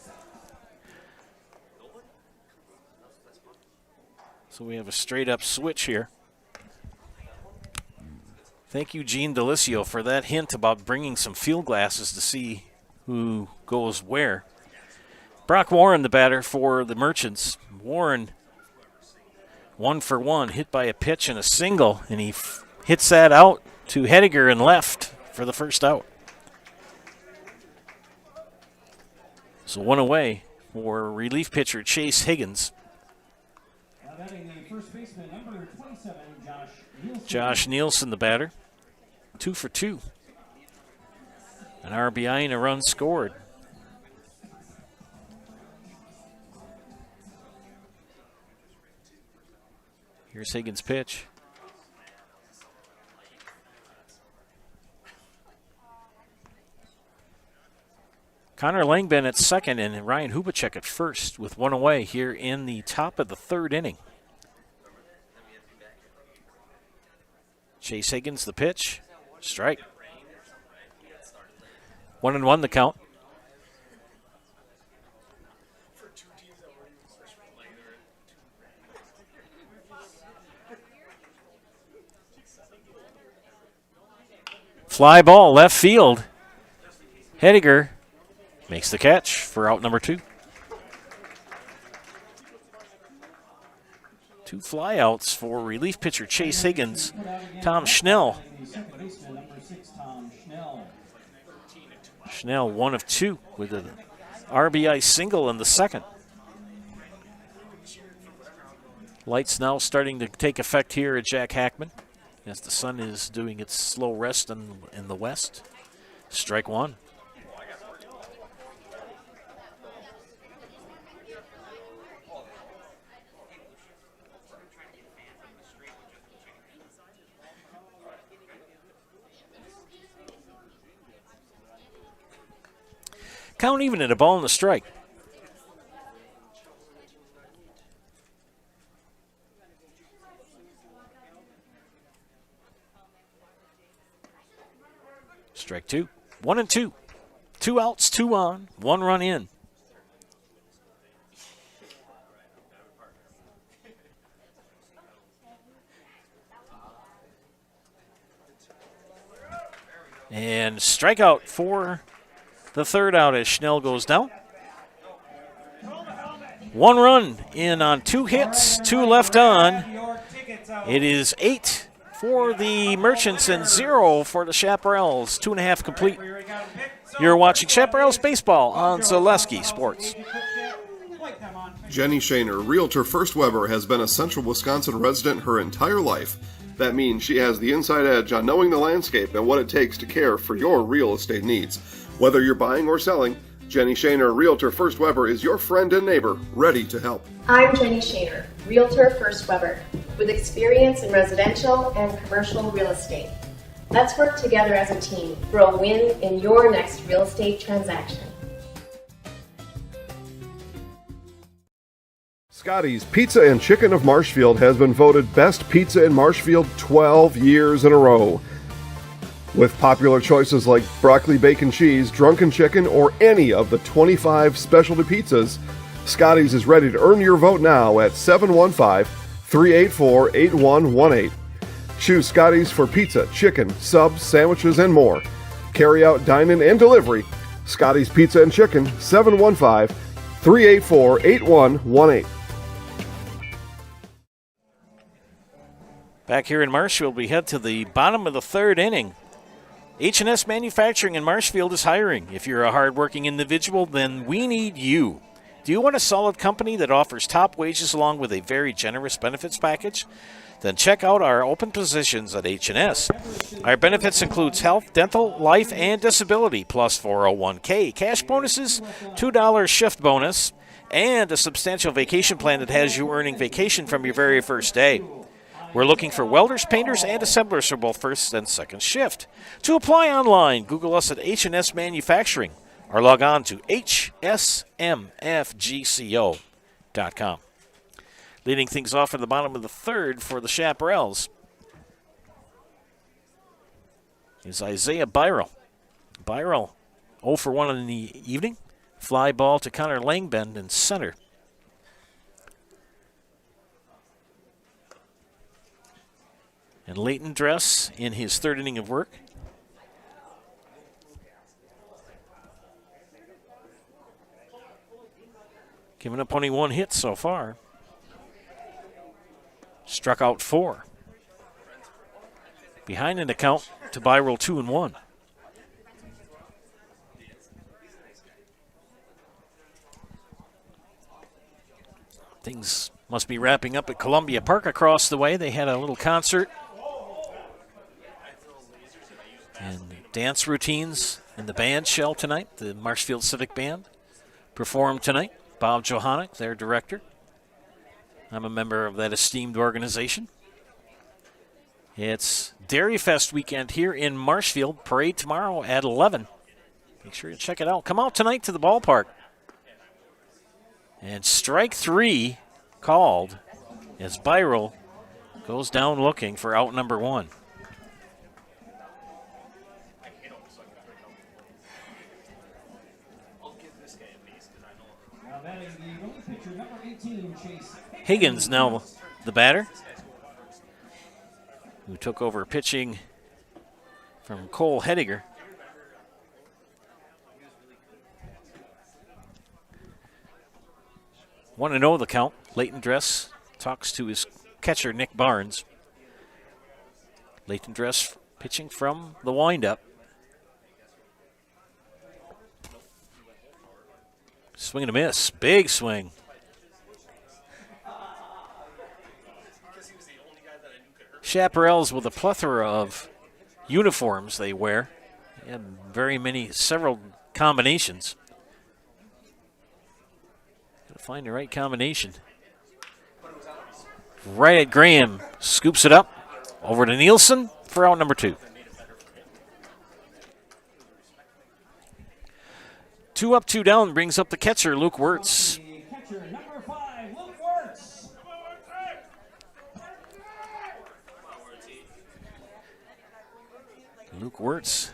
So we have a straight up switch here. Thank you, Gene Delicio, for that hint about bringing some field glasses to see who goes where. Brock Warren, the batter for the Merchants. Warren 1 for 1, hit by a pitch and a single, and he hits that out to Hediger and left for the first out. So 1 away for relief pitcher Chase Higgins. Josh Nielsen, the batter. 2 for 2. An RBI and a run scored. Here's Higgins' pitch. Connor Langben at second and Ryan Hubacek at first with 1 away here in the top of the 3rd inning. Chase Higgins, the pitch. Strike. 1-1 the count. Fly ball, left field. Hediger makes the catch for out number 2. 2 flyouts for relief pitcher Chase Higgins. Tom Schnell. Schnell 1 of 2 with an RBI single in the 2nd. Lights now starting to take effect here at Jack Hackman as the sun is doing its slow rest in the west. Strike 1. Count even at a ball and a strike. Strike 2. 1-2. 2 outs, 2 on, 1 run in. And strikeout for the 3rd out as Schnell goes down. 1 run in on 2 hits, 2 left on. It is 8 for the Merchants and 0 for the Chaparrals. 2.5 complete. You're watching Chaparrals Baseball on Zaleski Sports. Jenny Shaner, Realtor First Weber, has been a Central Wisconsin resident her entire life. That means she has the inside edge on knowing the landscape and what it takes to care for your real estate needs. Whether you're buying or selling, Jenny Shaner, Realtor First Weber, is your friend and neighbor, ready to help. I'm Jenny Shaner, Realtor First Weber, with experience in residential and commercial real estate. Let's work together as a team for a win in your next real estate transaction. Scotty's Pizza and Chicken of Marshfield has been voted Best Pizza in Marshfield 12 years in a row. With popular choices like broccoli bacon cheese, drunken chicken, or any of the 25 specialty pizzas, Scotty's is ready to earn your vote now at 715-384-8118. Choose Scotty's for pizza, chicken, subs, sandwiches, and more. Carry out, dine-in, and delivery. Scotty's Pizza and Chicken, 715-384-8118. Back here in Marshfield, we head to the bottom of the 3rd inning. H&S Manufacturing in Marshfield is hiring. If you're a hardworking individual, then we need you. Do you want a solid company that offers top wages along with a very generous benefits package? Then check out our open positions at H&S. Our benefits includes health, dental, life, and disability, plus 401k, cash bonuses, $2 shift bonus, and a substantial vacation plan that has you earning vacation from your very first day. We're looking for welders, painters, and assemblers for both first and second shift. To apply online, Google us at H&S Manufacturing or log on to hsmfgco.com. Leading things off at the bottom of the 3rd for the Chaparrals is Isaiah Byrell. Byrell 0 for 1 in the evening. Fly ball to Connor Langbend in center. And Leighton Dress in his 3rd inning of work. Giving up only 1 hit so far. struck out 4. Behind in the count to Byrell 2-1. Things must be wrapping up at Columbia Park across the way. They had a little concert and dance routines in the band shell tonight. The Marshfield Civic Band performed tonight. Bob Johannick, their director. I'm a member of that esteemed organization. It's Dairy Fest weekend here in Marshfield. Parade tomorrow at 11. Make sure you check it out. Come out tonight to the ballpark. And strike 3 called as Byrell goes down looking for out number 1. Higgins now the batter, who took over pitching from Cole Hediger. Want to know the count. Leighton Dress talks to his catcher, Nick Barnes. Leighton Dress pitching from the windup. Swing and a miss. Big swing. Chaparrals with a plethora of uniforms they wear. They have several combinations. Gotta find the right combination. Right at Graham, scoops it up. Over to Nielsen for out number 2. 2 up, 2 down brings up the catcher, Luke Wirtz. Luke Wirtz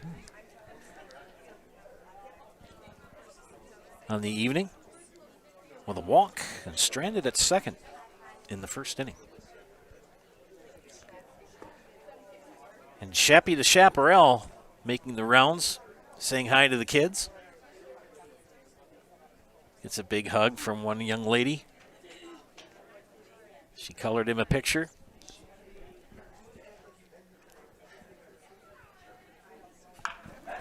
on the evening with a walk and stranded at second in the first inning. And Shappy the Chaparral making the rounds, saying hi to the kids. Gets a big hug from one young lady. She colored him a picture.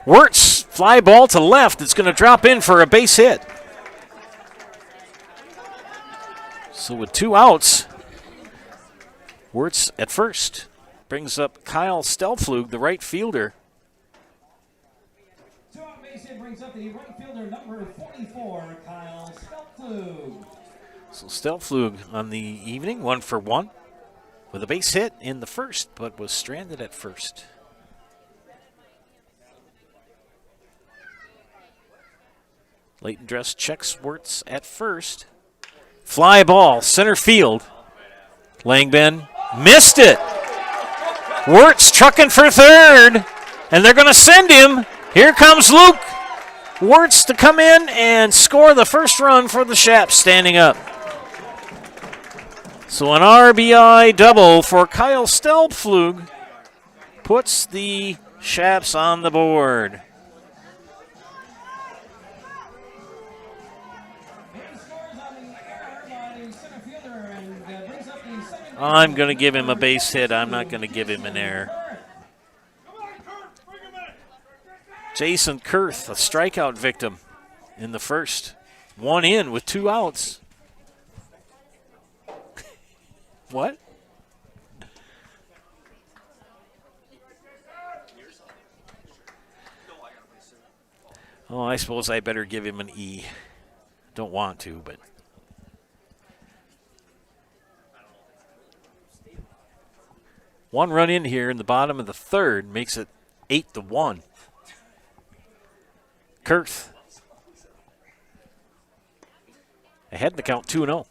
Wirtz, fly ball to left. It's going to drop in for a base hit. So with 2 outs, Wirtz at first brings up Kyle Stelflug, the right fielder. 2-out base hit brings up the right fielder, number 44, Kyle Stelflug. So Stelflug on the evening, 1 for 1, with a base hit in the first, but was stranded at first. Leighton Dress checks Wirtz at first. Fly ball, center field. Langben missed it. Wirtz trucking for third, and they're going to send him. Here comes Luke Wirtz to come in and score the first run for the Shaps standing up. So an RBI double for Kyle Stelflug puts the Shaps on the board. I'm going to give him a base hit. I'm not going to give him an error. Jason Kurth, a strikeout victim in the first. 1 in with 2 outs. What? Oh, I suppose I better give him an E. Don't want to, but. One run in here in the bottom of the third makes it 8-1. Kurth ahead in the count, 2-0.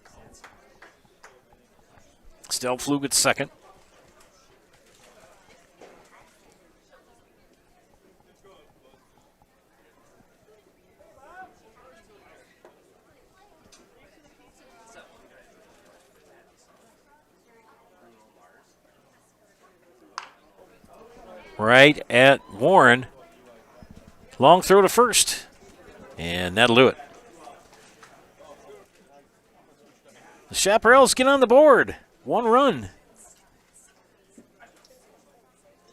Stelflug at second. Right at Warren. Long throw to first. And that'll do it. The Chaparrals get on the board. 1 run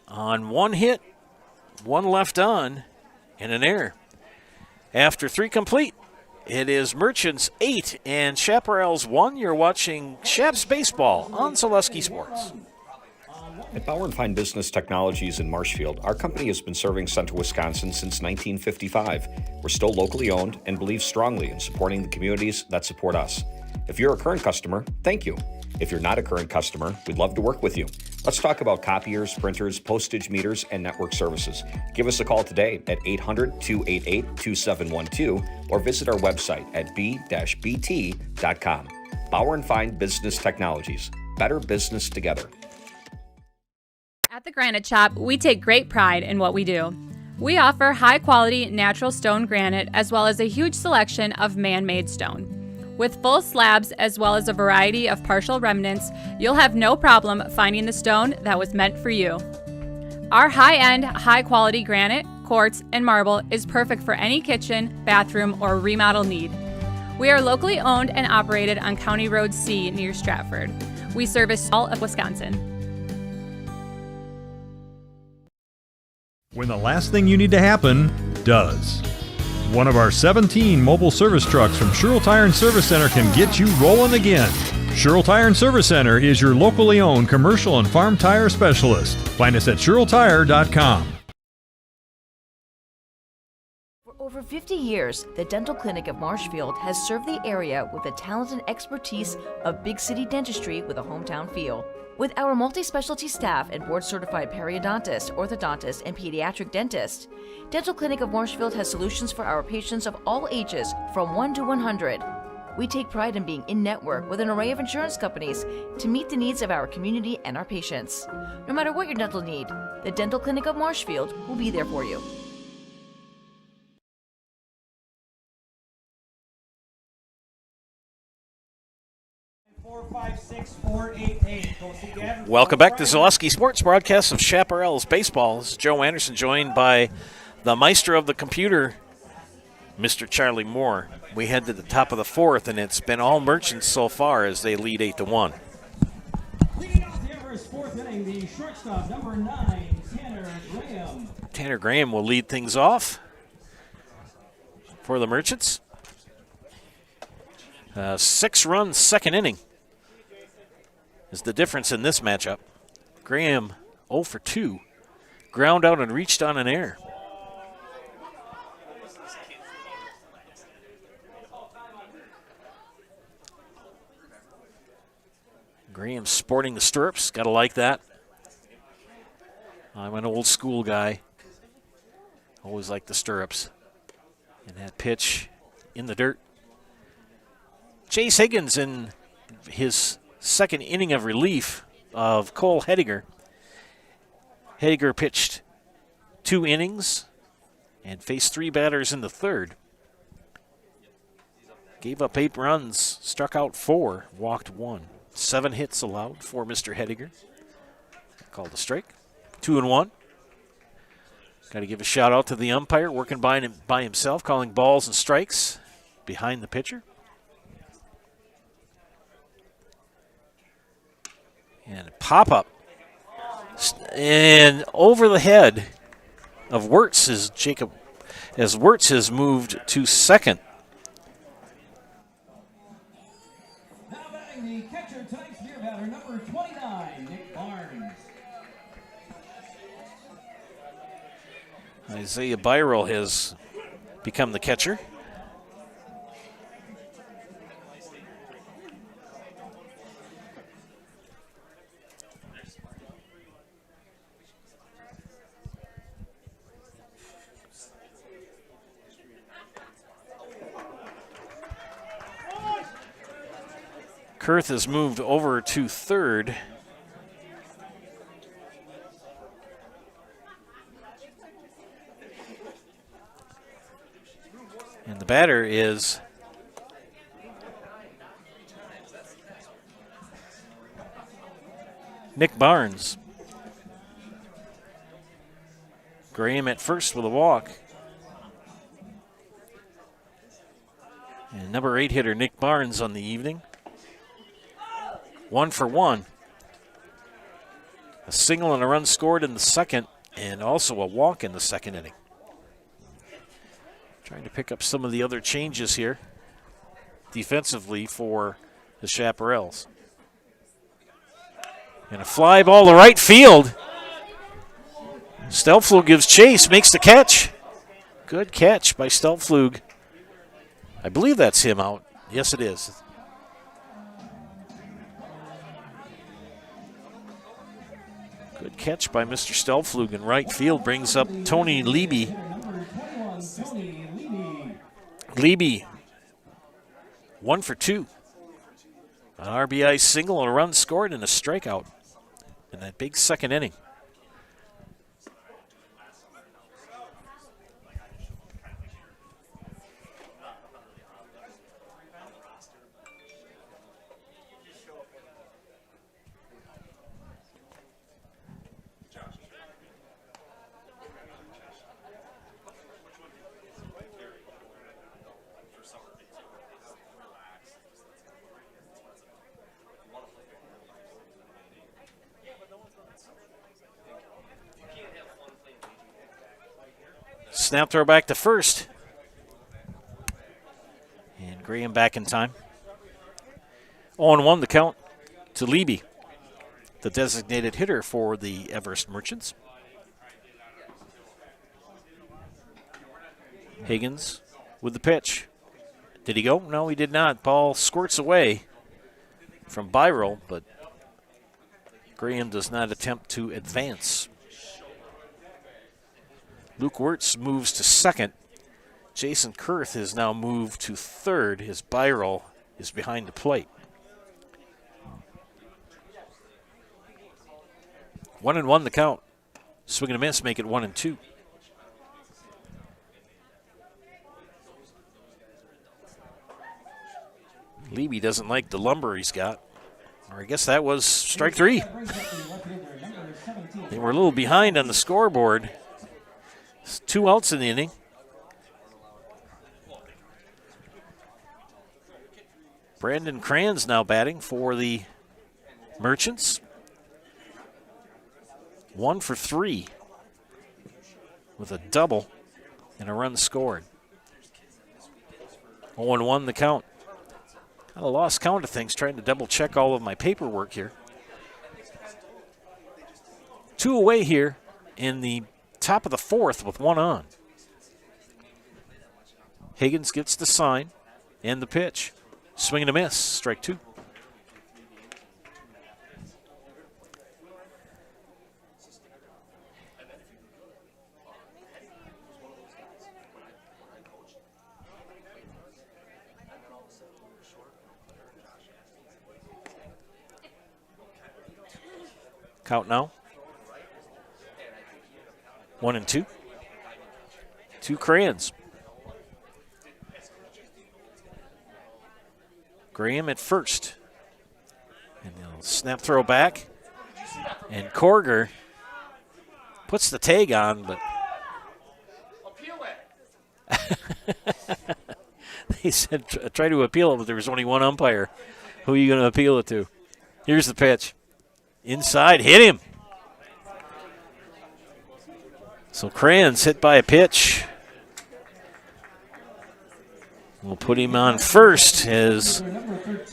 on one hit, one left on, and an error. After 3 complete, it is Merchants 8 and Chaparrals 1. You're watching Chaps Baseball on Zaleski Sports. At Bauer & Fine Business Technologies in Marshfield, our company has been serving Central Wisconsin since 1955. We're still locally owned and believe strongly in supporting the communities that support us. If you're a current customer, thank you. If you're not a current customer, we'd love to work with you. Let's talk about copiers, printers, postage meters, and network services. Give us a call today at 800-288-2712 or visit our website at b-bt.com. Bauer & Fine Business Technologies. Better business together. At the Granite Shop, we take great pride in what we do. We offer high-quality natural stone granite as well as a huge selection of man-made stone. With full slabs as well as a variety of partial remnants, you'll have no problem finding the stone that was meant for you. Our high-end, high-quality granite, quartz, and marble is perfect for any kitchen, bathroom, or remodel need. We are locally owned and operated on County Road C near Stratford. We service all of Wisconsin. When the last thing you need to happen does. One of our 17 mobile service trucks from Sherrill Tire and Service Center can get you rolling again. Sherrill Tire and Service Center is your locally owned commercial and farm tire specialist. Find us at SherrillTire.com. For over 50 years, the Dental Clinic of Marshfield has served the area with the talent and expertise of big city dentistry with a hometown feel. With our multi-specialty staff and board-certified periodontist, orthodontist, and pediatric dentist, Dental Clinic of Marshfield has solutions for our patients of all ages from 1 to 100. We take pride in being in-network with an array of insurance companies to meet the needs of our community and our patients. No matter what your dental need, the Dental Clinic of Marshfield will be there for you. Welcome back to Zaleski Sports broadcast of Chaparrals Baseball. This is Joe Anderson, joined by the maestro of the computer, Mr. Charlie Moore. We head to the top of the 4th, and it's been all Merchants so far as they lead 8-1. Leading off the Everest 4th inning, the shortstop, number 9, Tanner Graham. Tanner Graham will lead things off for the Merchants. 6-run second inning is the difference in this matchup. Graham 0 for 2. Ground out and reached on an error. Graham sporting the stirrups. Got to like that. I'm an old school guy. Always like the stirrups. And that pitch in the dirt. Chase Higgins in his second inning of relief of Cole Hediger. Hediger pitched 2 innings and faced 3 batters in the 3rd. Gave up 8 runs, struck out 4, walked 1. 7 hits allowed for Mr. Hediger. Called a strike. 2-1. Got to give a shout out to the umpire working by himself, calling balls and strikes behind the pitcher. And a pop-up. And over the head of Wirtz is Jacob, as Wirtz has moved to second. Now batting the catcher, tonight's beer batter, number 29, Nick Barnes. Isaiah Byrell has become the catcher. Kurth has moved over to third. And the batter is Nick Barnes. Graham at first with a walk. And number 8 hitter Nick Barnes on the evening. 1 for 1. A single and a run scored in the second, and also a walk in the second inning. Trying to pick up some of the other changes here defensively for the Chaparrals. And a fly ball to right field. Stelflug gives chase, makes the catch. Good catch by Stelflug. I believe that's him out. Yes, it is. Good catch by Mr. Stelflug in right field. Brings up Tony Leiby. Leiby, 1 for 2. An RBI single, and a run scored, and a strikeout in that big second inning. Snap throw back to first. And Graham back in time. 0-1 the count to Leiby, the designated hitter for the Everest Merchants. Higgins with the pitch. Did he go? No, he did not. Ball squirts away from Byrell, but Graham does not attempt to advance. Luke Wirtz moves to second. Jason Kurth has now moved to third. His Byrell is behind the plate. 1-1 the count. Swing and a miss, make it 1-2. Leiby doesn't like the lumber he's got. Or I guess that was strike 3. They were a little behind on the scoreboard. 2 outs in the inning. Brandon Cran's now batting for the Merchants. 1 for 3 with a double and a run scored. 0-1 the count. I lost count of things trying to double check all of my paperwork here. 2 away here in the top of the 4th with 1 on. Higgins gets the sign and the pitch. Swing and a miss, strike 2. Count now. 1-2. 2 Crayons. Graham at first. And he'll snap throw back. And Korger puts the tag on, but they said try to appeal it, but there was only one umpire. Who are you going to appeal it to? Here's the pitch. Inside, hit him. So Crayons hit by a pitch. We'll put him on first as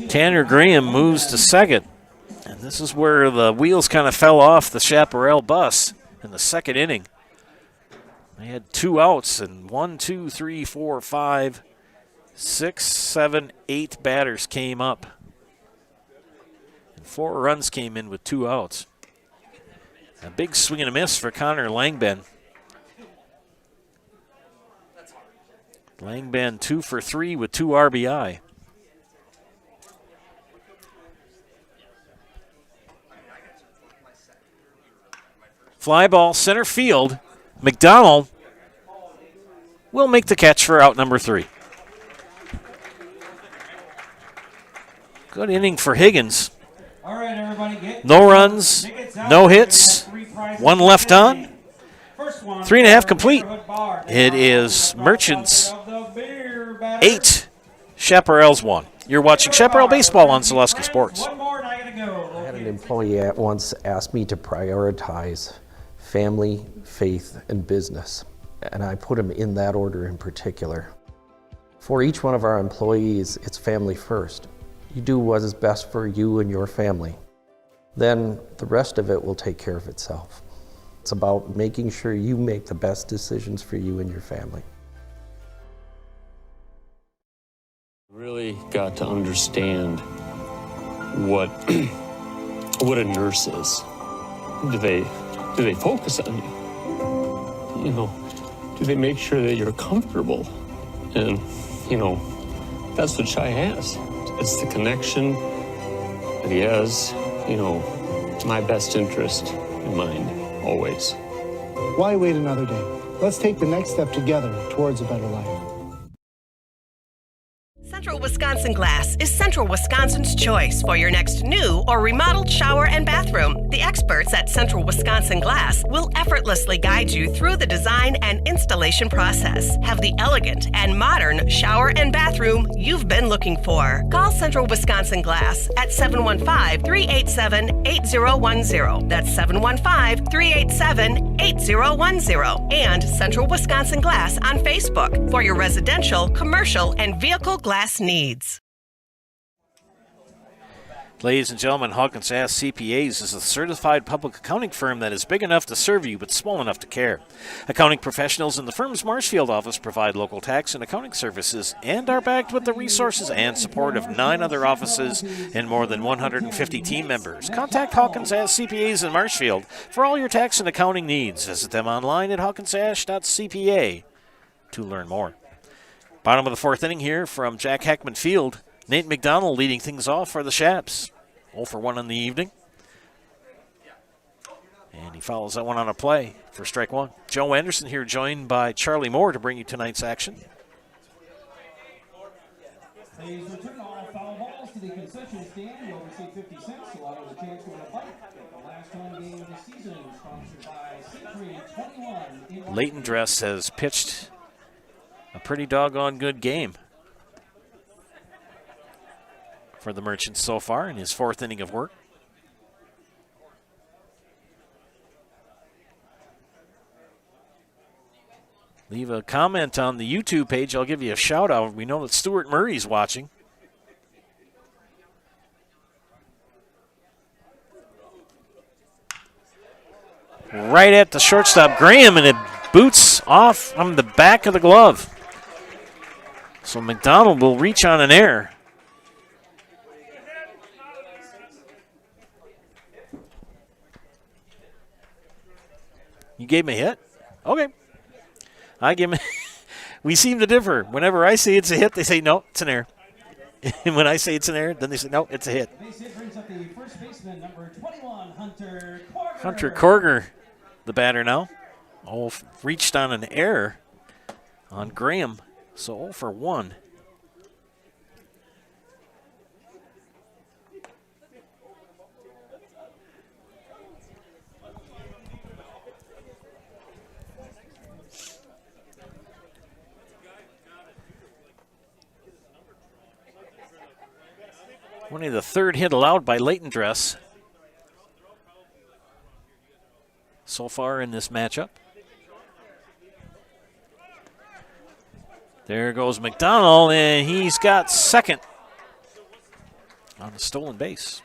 Tanner Graham moves to second. And this is where the wheels kind of fell off the Chaparral bus in the second inning. They had 2 outs, and 1, 2, 3, 4, 5, 6, 7, 8 batters came up. And 4 runs came in with 2 outs. A big swing and a miss for Connor Langben. Langben 2 for 3 with 2 RBI. Fly ball center field. McDonald will make the catch for out number 3. Good inning for Higgins. All right, everybody, no runs, no hits, 1 left on. 3.5 complete. It is Merchants 8, Chaparrals 1. You're watching Chaparral Baseball on Zaleski Sports. One more and I gotta go. casino. I had an employee at once ask me to prioritize family, faith, and business, and I put them in that order in particular. For each one of our employees, it's family first. You do what is best for you and your family. Then the rest of it will take care of itself. It's about making sure you make the best decisions for you and your family. Really got to understand what what a nurse is. Do they focus on you? You know, do they make sure that you're comfortable? And you know, that's what Shai has. It's the connection that he has. You know, my best interest in mind always. Why wait another day? Let's take the next step together towards a better life. Central Wisconsin Glass is Central Wisconsin's choice for your next new or remodeled shower and bathroom. The experts at Central Wisconsin Glass will effortlessly guide you through the design and installation process. Have the elegant and modern shower and bathroom you've been looking for. Call Central Wisconsin Glass at 715-387-8010. That's 715-387-8010. And Central Wisconsin Glass on Facebook for your residential, commercial, and vehicle glass needs. Ladies and gentlemen, Hawkins Ass CPAs is a certified public accounting firm that is big enough to serve you but small enough to care. Accounting professionals in the firm's Marshfield office provide local tax and accounting services and are backed with the resources and support of 9 other offices and more than 150 team members. Contact Hawkins Ass CPAs in Marshfield for all your tax and accounting needs. Visit them online at hawkinsash.cpa to learn more. Bottom of the 4th inning here from Jack Heckman Field. Nate McDonald leading things off for the Shaps. 0 for 1 in the evening. And he follows that one on a play for strike 1. Joe Anderson here joined by Charlie Moore to bring you tonight's action. Please return all foul balls to the concession stand. You'll receive 50 cents along with a chance to win a bike. The last home game of the season, sponsored by Century 21. Leighton Dress has pitched a pretty doggone good game for the Merchants so far in his 4th inning of work. Leave a comment on the YouTube page. I'll give you a shout out. We know that Stuart Murray's watching. Right at the shortstop, Graham, and it boots off on the back of the glove. So McDonald will reach on an error. You gave him a hit? Okay. I give him we seem to differ. Whenever I say it's a hit, they say, no, it's an error. And when I say it's an error, then they say, no, it's a hit. Base hit brings up the first baseman, number 21, Hunter Korger. Hunter Korger, the batter now. Reached on an error on Graham. So 0 for 1. Only the 3rd hit allowed by Leighton Dress so far in this matchup. There goes McDonald, and he's got second on the stolen base.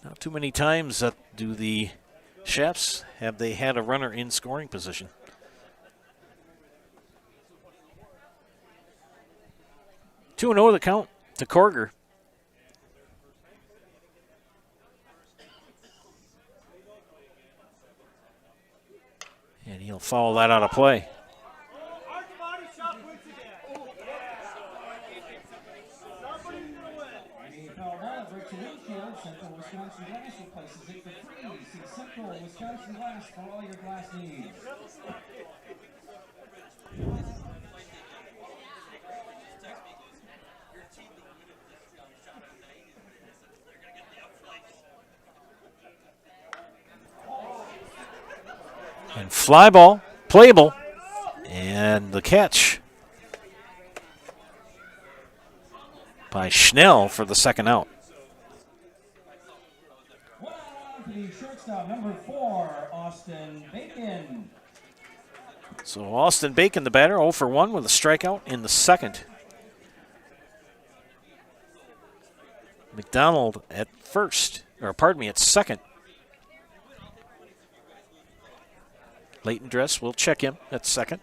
Not too many times do the Chaps have they had a runner in scoring position. 2-0 the count to Korger. And he'll foul that out of play. Central Wisconsin Glass replaces it for free. See Central Wisconsin Glass for all your glass needs. And fly ball, playable, and the catch by Schnell for the second out. The shortstop, number 4, Austin Bacon. So Austin Bacon, the batter, 0 for 1 with a strikeout in the second. McDonald at at second. Leighton Dress will check him at second.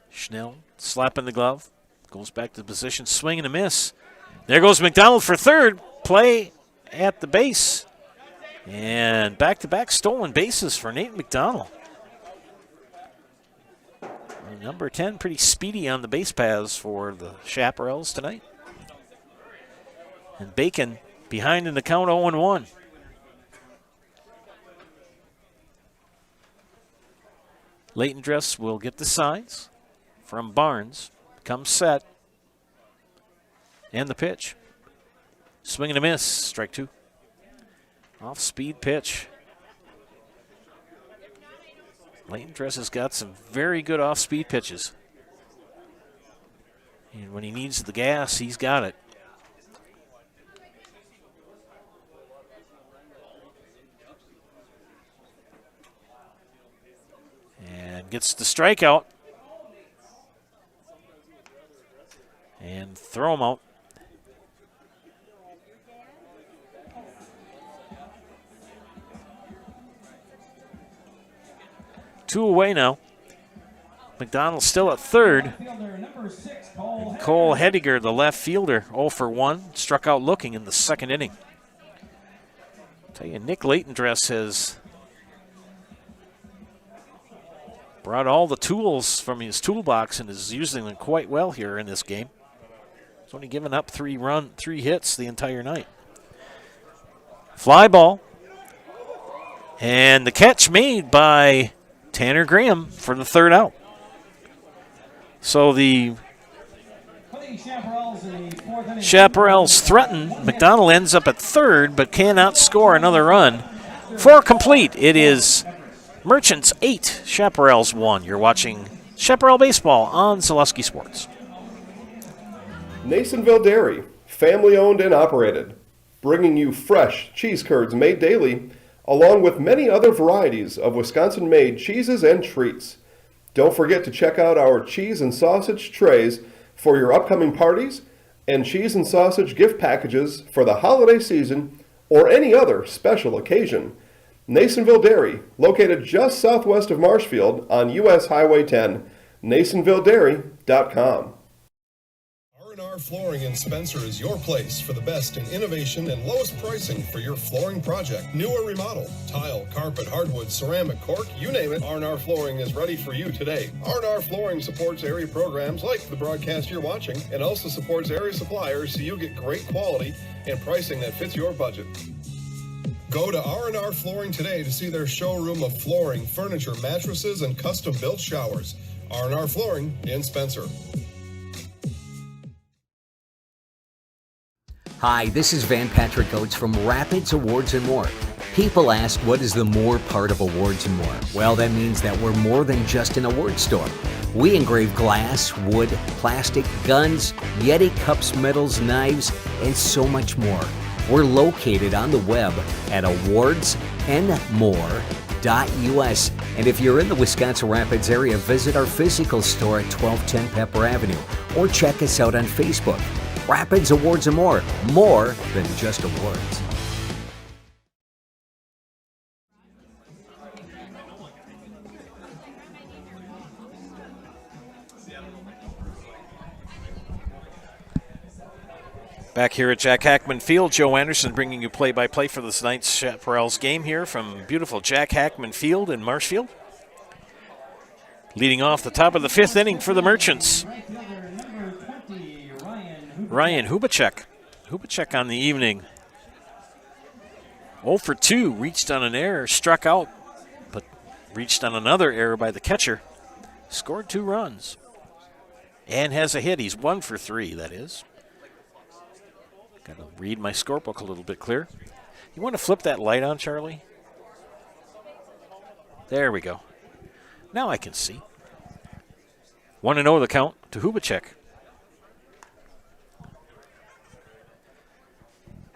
Schnell slapping the glove. Goes back to the position, swing and a miss. There goes McDonald for third. Play at the base. And back-to-back stolen bases for Nate McDonald. Number 10, pretty speedy on the base paths for the Chaparrals tonight. And Bacon behind in the count 0-1. Leighton Dress will get the signs from Barnes. Comes set. And the pitch. Swing and a miss. Strike 2. Off-speed pitch. Leighton Dress has got some very good off-speed pitches. And when he needs the gas, he's got it. And gets the strikeout. And throw him out. Two away now. McDonald still at third. And Cole Hediger, the left fielder, 0 for 1. Struck out looking in the second inning. Tell you, Nick Leighton Dress has brought all the tools from his toolbox and is using them quite well here in this game. He's only given up 3 hits the entire night. Fly ball. And the catch made by Tanner Graham for the third out. So the Chaparrals threaten. McDonald ends up at third, but cannot score another run. For complete, it is Merchants 8, Chaparrals 1. You're watching Chaparral Baseball on Zaleski Sports. Nasonville Dairy, family owned and operated, bringing you fresh cheese curds made daily, along with many other varieties of Wisconsin-made cheeses and treats. Don't forget to check out our cheese and sausage trays for your upcoming parties and cheese and sausage gift packages for the holiday season or any other special occasion. Nasonville Dairy, located just southwest of Marshfield on U.S. Highway 10, NasonvilleDairy.com. R&R Flooring in Spencer is your place for the best in innovation and lowest pricing for your flooring project. New or remodel, tile, carpet, hardwood, ceramic, cork, you name it, R&R Flooring is ready for you today. R&R Flooring supports area programs like the broadcast you're watching and also supports area suppliers so you get great quality and pricing that fits your budget. Go to R&R Flooring today to see their showroom of flooring, furniture, mattresses, and custom-built showers. R&R Flooring in Spencer. Hi, this is Van Patrick Oates from Rapids Awards and More. People ask, what is the more part of Awards and More? Well, that means that we're more than just an award store. We engrave glass, wood, plastic, guns, Yeti cups, medals, knives, and so much more. We're located on the web at awardsandmore.us. And if you're in the Wisconsin Rapids area, visit our physical store at 1210 Pepper Avenue or check us out on Facebook. Rapids Awards and More than just awards. Back here at Jack Hackman Field, Joe Anderson bringing you play-by-play for this night's Chaparrals game here from beautiful Jack Hackman Field in Marshfield. Leading off the top of the 5th inning for the Merchants, Ryan Hubacek. Hubacek on the evening. 0 for 2, reached on an error, struck out, but reached on another error by the catcher. Scored 2 runs and has a hit. He's 1 for 3, that is. Got to read my scorebook a little bit clear. You want to flip that light on, Charlie? There we go. Now I can see. 1-0 the count to Hubacek.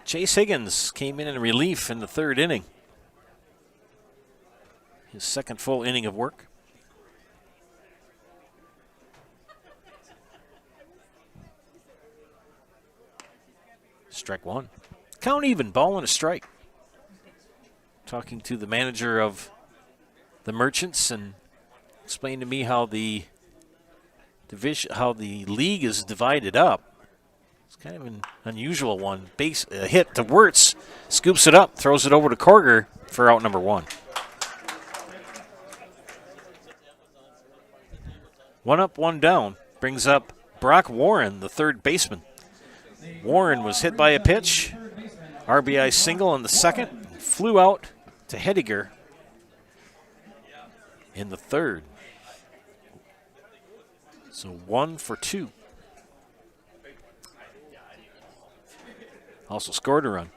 Chase Higgins came in relief in the third inning. His second full inning of work. Strike one. Count even, ball and a strike. Talking to the manager of the Merchants and explained to me how the league is divided up. It's kind of an unusual one. Base hit to Wirtz, scoops it up, throws it over to Korger for out number one. One up, one down. Brings up Brock Warren, the third baseman. Warren was hit by a pitch. RBI single in the second. Flew out to Hediger in the third. So 1 for 2. Also scored a run.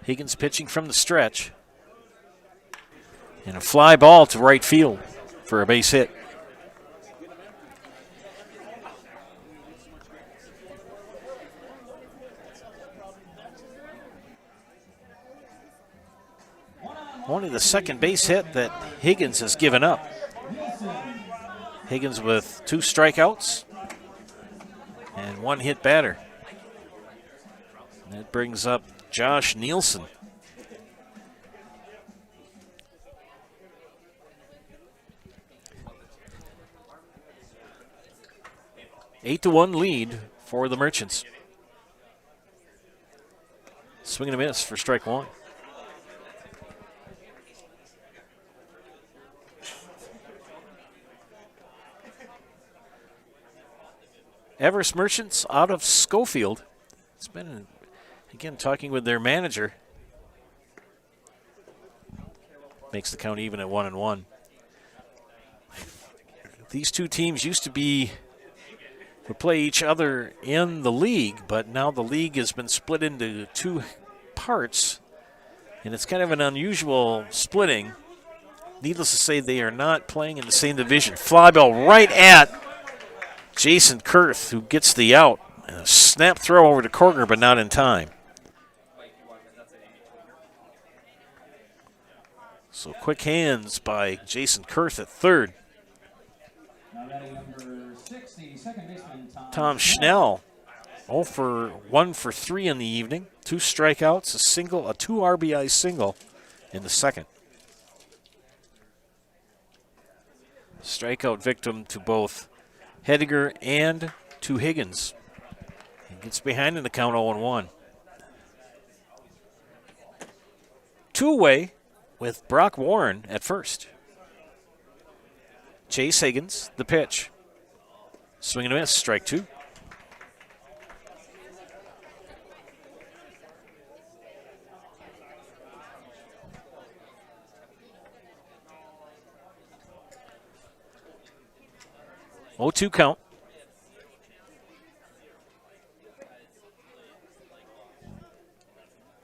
Higgins pitching from the stretch. And a fly ball to right field for a base hit. Only the second base hit that Higgins has given up. Higgins with 2 strikeouts and 1 hit batter. That brings up Josh Nielsen. Eight to 1 lead for the Merchants. Swing and a miss for strike one. Everest Merchants out of Schofield. It's been, again, talking with their manager. Makes the count even at 1-1. These two teams used to play each other in the league, but now the league has been split into 2 parts, and it's kind of an unusual splitting. Needless to say, they are not playing in the same division. Fly ball right at Jason Kurth, who gets the out. And a snap throw over to Korger, but not in time. So quick hands by Jason Kurth at third. Tom Schnell, 1 for 3 in the evening. 2 strikeouts, a 2 RBI single in the second. Strikeout victim to both Hediger and to Higgins. He gets behind in the count 0-1. Two-way with Brock Warren at first. Chase Higgins, the pitch. Swing and a miss, strike 2. Oh, 2 count.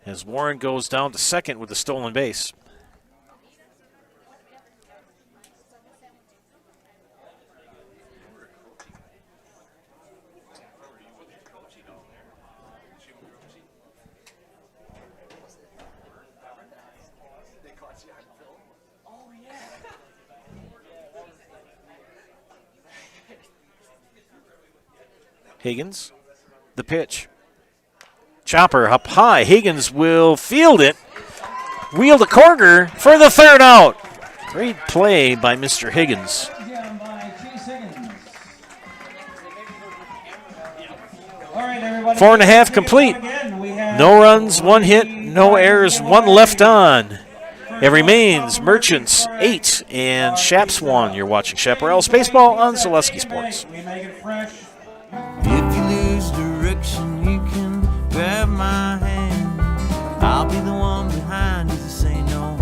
As Warren goes down to second with the stolen base. Higgins, the pitch. Chopper up high. Higgins will field it. Wheel to Korger for the third out. Great play by Mr. Higgins. 4.5 complete. No runs, 1 hit, no errors, 1 left on. It remains Merchants 8 and Shaps 1. You're watching Chaparrals Baseball on Zaleski Sports. If you lose direction, you can grab my hand. I'll be the one behind you to say no.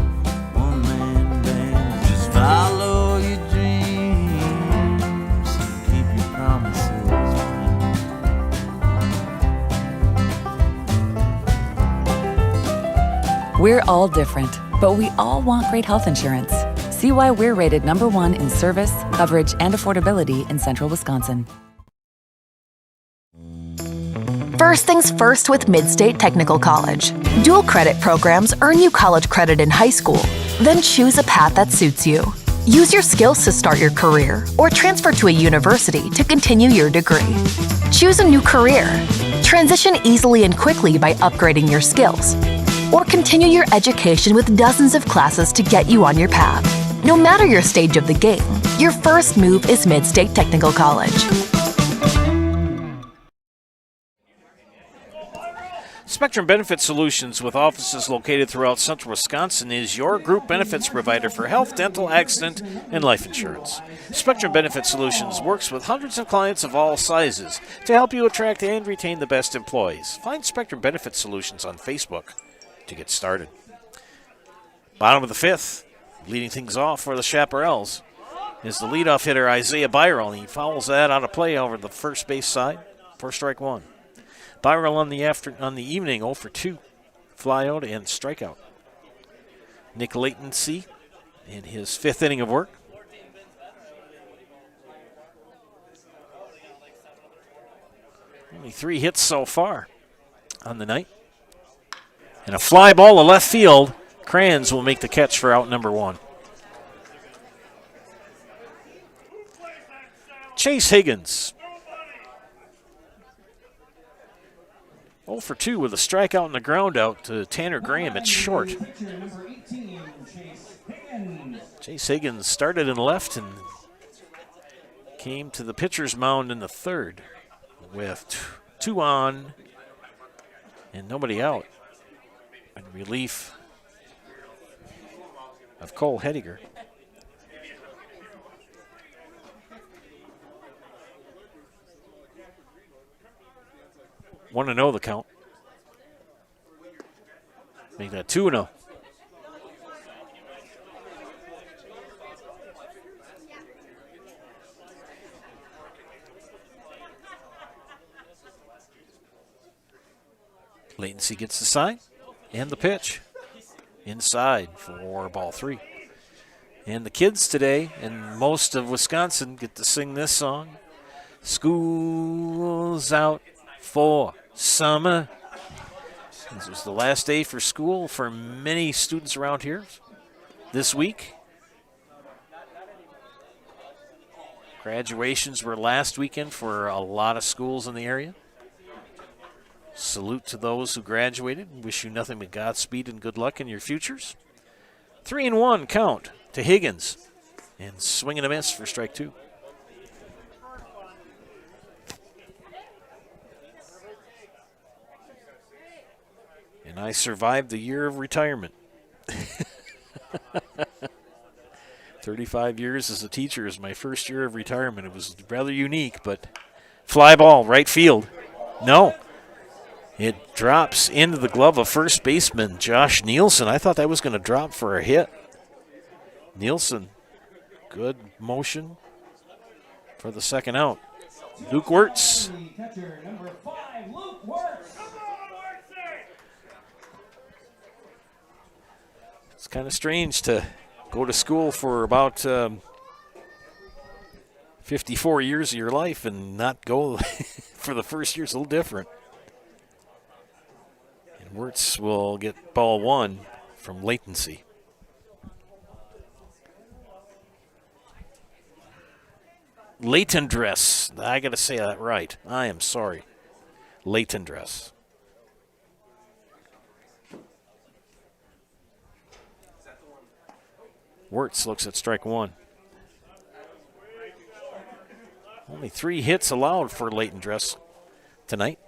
One-man band. Just follow your dreams. Keep your promises. We're all different, but we all want great health insurance. See why we're rated #1 in service, coverage, and affordability in Central Wisconsin. First things first with Mid-State Technical College. Dual credit programs earn you college credit in high school. Then choose a path that suits you. Use your skills to start your career or transfer to a university to continue your degree. Choose a new career. Transition easily and quickly by upgrading your skills. Or continue your education with dozens of classes to get you on your path. No matter your stage of the game, your first move is Mid-State Technical College. Spectrum Benefit Solutions, with offices located throughout central Wisconsin, is your group benefits provider for health, dental, accident, and life insurance. Spectrum Benefit Solutions works with hundreds of clients of all sizes to help you attract and retain the best employees. Find Spectrum Benefit Solutions on Facebook to get started. Bottom of the fifth, leading things off for the Chaparrals is the leadoff hitter Isaiah Byral. He fouls that out of play over the first base side for strike one. Byral on the evening 0 for 2, fly out and strikeout. Nick Latency in his fifth inning of work. Only 3 hits so far on the night. And a fly ball to left field. Kranz will make the catch for out number 1. Chase Higgins. 0 for 2 with a strikeout and a ground out to Tanner Graham at short. Chase Higgins started in left and came to the pitcher's mound in the third with 2 on and nobody out. In relief of Cole Hediger. Want to know the count. Make that 2-0. Latency gets the sign and the pitch. Inside for ball 3. And the kids today and most of Wisconsin get to sing this song. School's out for summer. This was the last day for school for many students around here this week. Graduations were last weekend for a lot of schools in the area. Salute to those who graduated. Wish you nothing but Godspeed and good luck in your futures. 3-1 count to Higgins. And swing and a miss for strike 2. And I survived the year of retirement. 35 years as a teacher is my first year of retirement. It was rather unique, but fly ball, right field. No. It drops into the glove of first baseman Josh Nielsen. I thought that was going to drop for a hit. Nielsen, good motion for the second out. Luke Wirtz. Catcher number 5, Luke Wirtz. It's kind of strange to go to school for about 54 years of your life and not go for the first year. It's a little different. And Wirtz will get ball 1 from Latency. Latendress. I got to say that right. I am sorry. Latendress. Wirtz looks at strike 1. Only 3 hits allowed for Latendress tonight.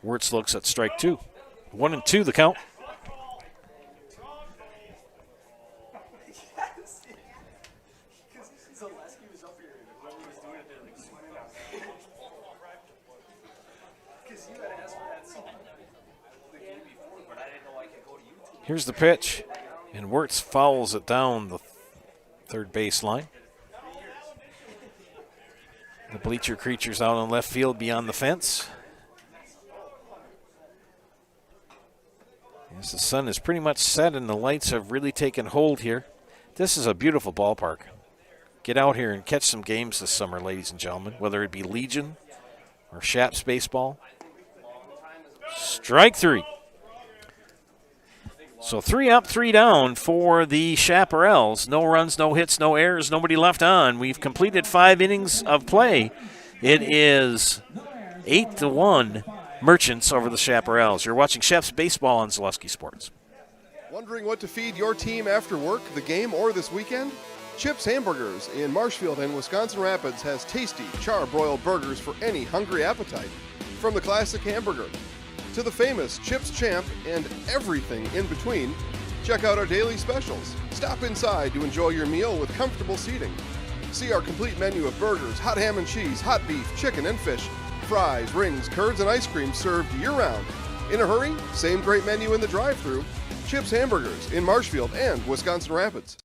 Wirtz looks at strike 2. 1-2 the count. Here's the pitch, and Wirtz fouls it down the third base line. The bleacher creature's out on left field beyond the fence. As the sun is pretty much set and the lights have really taken hold here. This is a beautiful ballpark. Get out here and catch some games this summer, ladies and gentlemen, whether it be Legion or Shaps baseball. Strike three. So 3 up, 3 down for the Chaparrals. No runs, no hits, no errors, nobody left on. We've completed 5 innings of play. It is 8-1 Merchants over the Chaparrals. You're watching Chef's Baseball on Zaleski Sports. Wondering what to feed your team after work, the game, or this weekend? Chips Hamburgers in Marshfield and Wisconsin Rapids has tasty char-broiled burgers for any hungry appetite. From the classic hamburger to the famous Chips Champ and everything in between, check out our daily specials. Stop inside to enjoy your meal with comfortable seating. See our complete menu of burgers, hot ham and cheese, hot beef, chicken and fish, fries, rings, curds, and ice cream served year-round. In a hurry? Same great menu in the drive-thru. Chips Hamburgers in Marshfield and Wisconsin Rapids.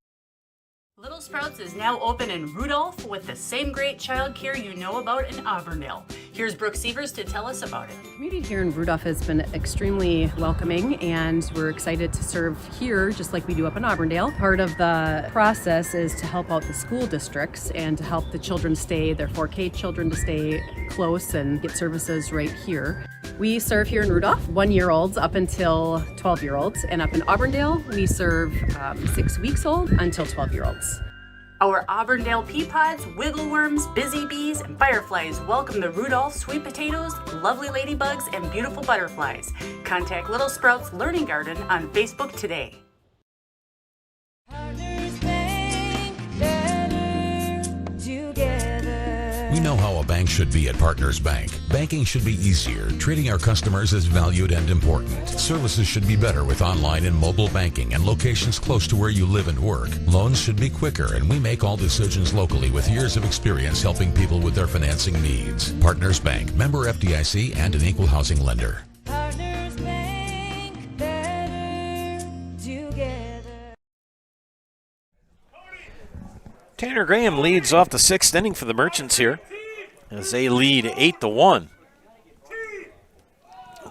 Little Sprouts is now open in Rudolph with the same great childcare you know about in Auburndale. Here's Brooke Sievers to tell us about it. The community here in Rudolph has been extremely welcoming, and we're excited to serve here just like we do up in Auburndale. Part of the process is to help out the school districts and to help the children stay, their 4K children to stay close and get services right here. We serve here in Rudolph 1-year-olds up until 12-year-olds, and up in Auburndale we serve 6 weeks old until 12-year-olds. Our Auburndale pea pods, wiggle worms, busy bees, and fireflies welcome the Rudolph sweet potatoes, lovely ladybugs, and beautiful butterflies. Contact Little Sprouts Learning Garden on Facebook today. We know how a bank should be at Partners Bank. Banking should be easier, treating our customers as valued and important. Services should be better with online and mobile banking and locations close to where you live and work. Loans should be quicker, and we make all decisions locally with years of experience helping people with their financing needs. Partners Bank, member FDIC, and an equal housing lender. Partners Bank, better together. Tanner Graham leads off the 6th inning for the Merchants here as they lead 8-1.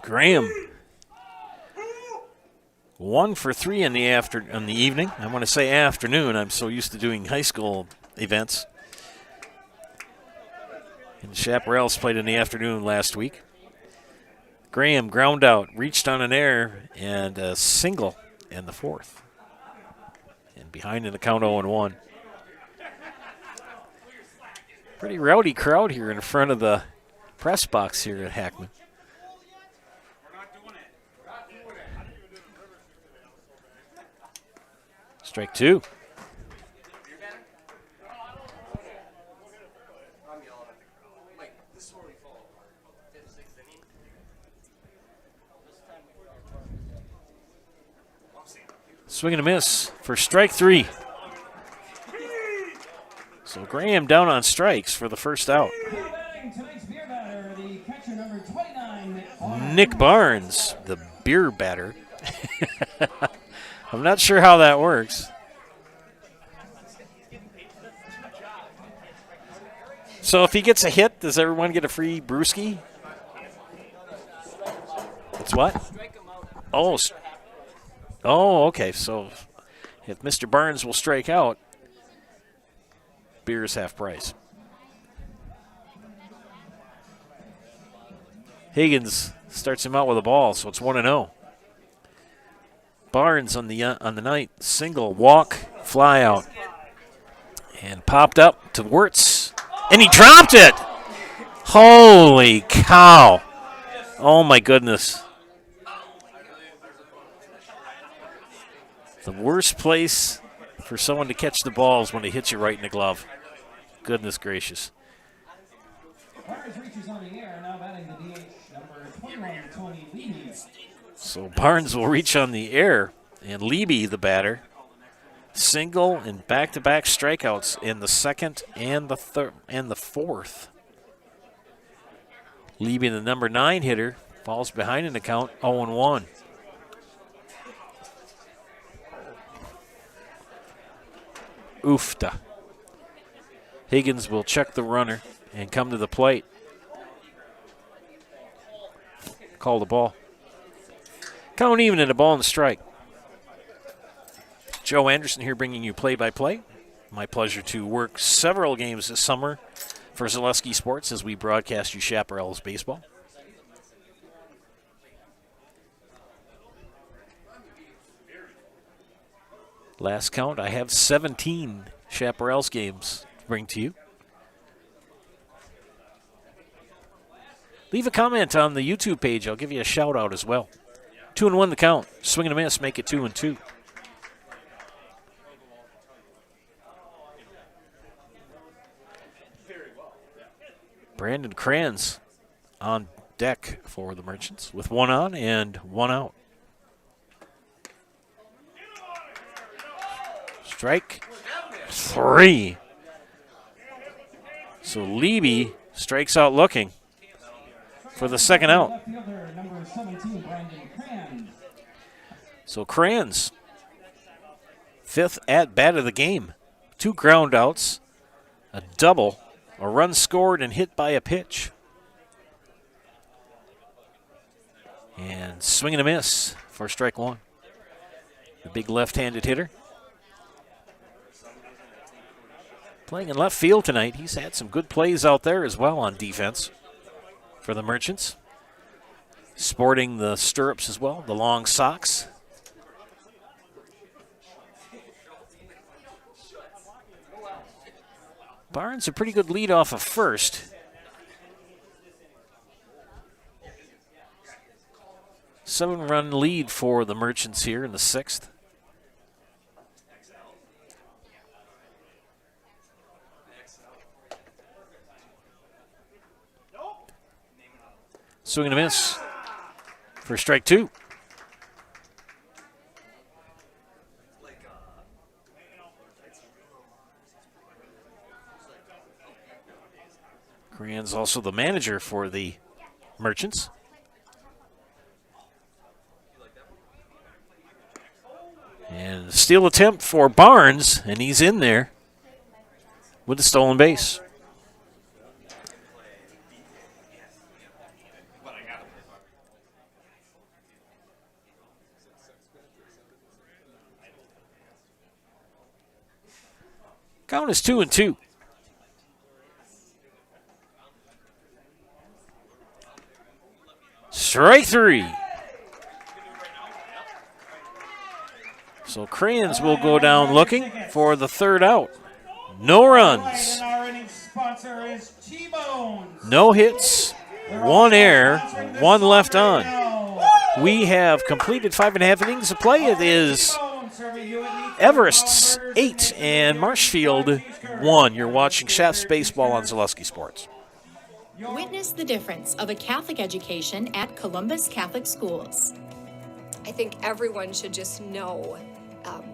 Graham 1 for 3 in the evening. I want to say afternoon. I'm so used to doing high school events. And the Chaparrals played in the afternoon last week. Graham ground out, reached on an error, and a single in the 4th. And behind in the count 0-1. Pretty rowdy crowd here in front of the press box here at Hackman. Strike 2. Swing and a miss for strike 3. So Graham down on strikes for the first out. Nick Barnes, the beer batter. I'm not sure how that works. So if he gets a hit, does everyone get a free brewski? It's what? Oh, okay. So if Mr. Barnes will strike out, beer is half price. Higgins starts him out with a ball, so it's 1-0. Barnes on the night, single, walk, fly out. And popped up to Wirtz, and he dropped it! Holy cow. Oh, my goodness. The worst place for someone to catch the ball is when they hit you right in the glove. Goodness gracious. So Barnes will reach on the air, and Leby, the batter, single and back-to-back strikeouts in the 2nd and the 4th. Leby, the number 9 hitter, falls behind in the count, 0-1. Oofta. Higgins will check the runner and come to the plate. Call the ball. Count even at a ball and a strike. Joe Anderson here bringing you play-by-play. My pleasure to work several games this summer for Zaleski Sports as we broadcast you Chaparrals baseball. Last count, I have 17 Chaparrals games to bring to you. Leave a comment on the YouTube page. I'll give you a shout out as well. 2-1 the count. Swing and a miss, make it 2-2. Brandon Kranz on deck for the Merchants with 1 on and 1 out. Strike 3. So Leby strikes out looking for the second out. So Kranz, 5th at bat of the game. 2 ground outs, a double, a run scored and hit by a pitch. And swing and a miss for strike 1. The big left-handed hitter. Playing in left field tonight. He's had some good plays out there as well on defense for the Merchants. Sporting the stirrups as well, the long socks. Barnes a pretty good lead off of first. Seven-run lead for the Merchants here in the 6th. Swing and a miss for strike 2. Kranz also the manager for the Merchants. And steal attempt for Barnes, and he's in there with the stolen base. Count is 2-2. Strike 3. So Kranz will go down looking for the 3rd out. No runs. No hits. 1 error. 1 left on. We have completed 5.5 innings of play. It is Everest's 8 and Marshfield 1. You're watching Chef's Baseball on Zaleski Sports. Witness the difference of a Catholic education at Columbus Catholic Schools. I think everyone should just know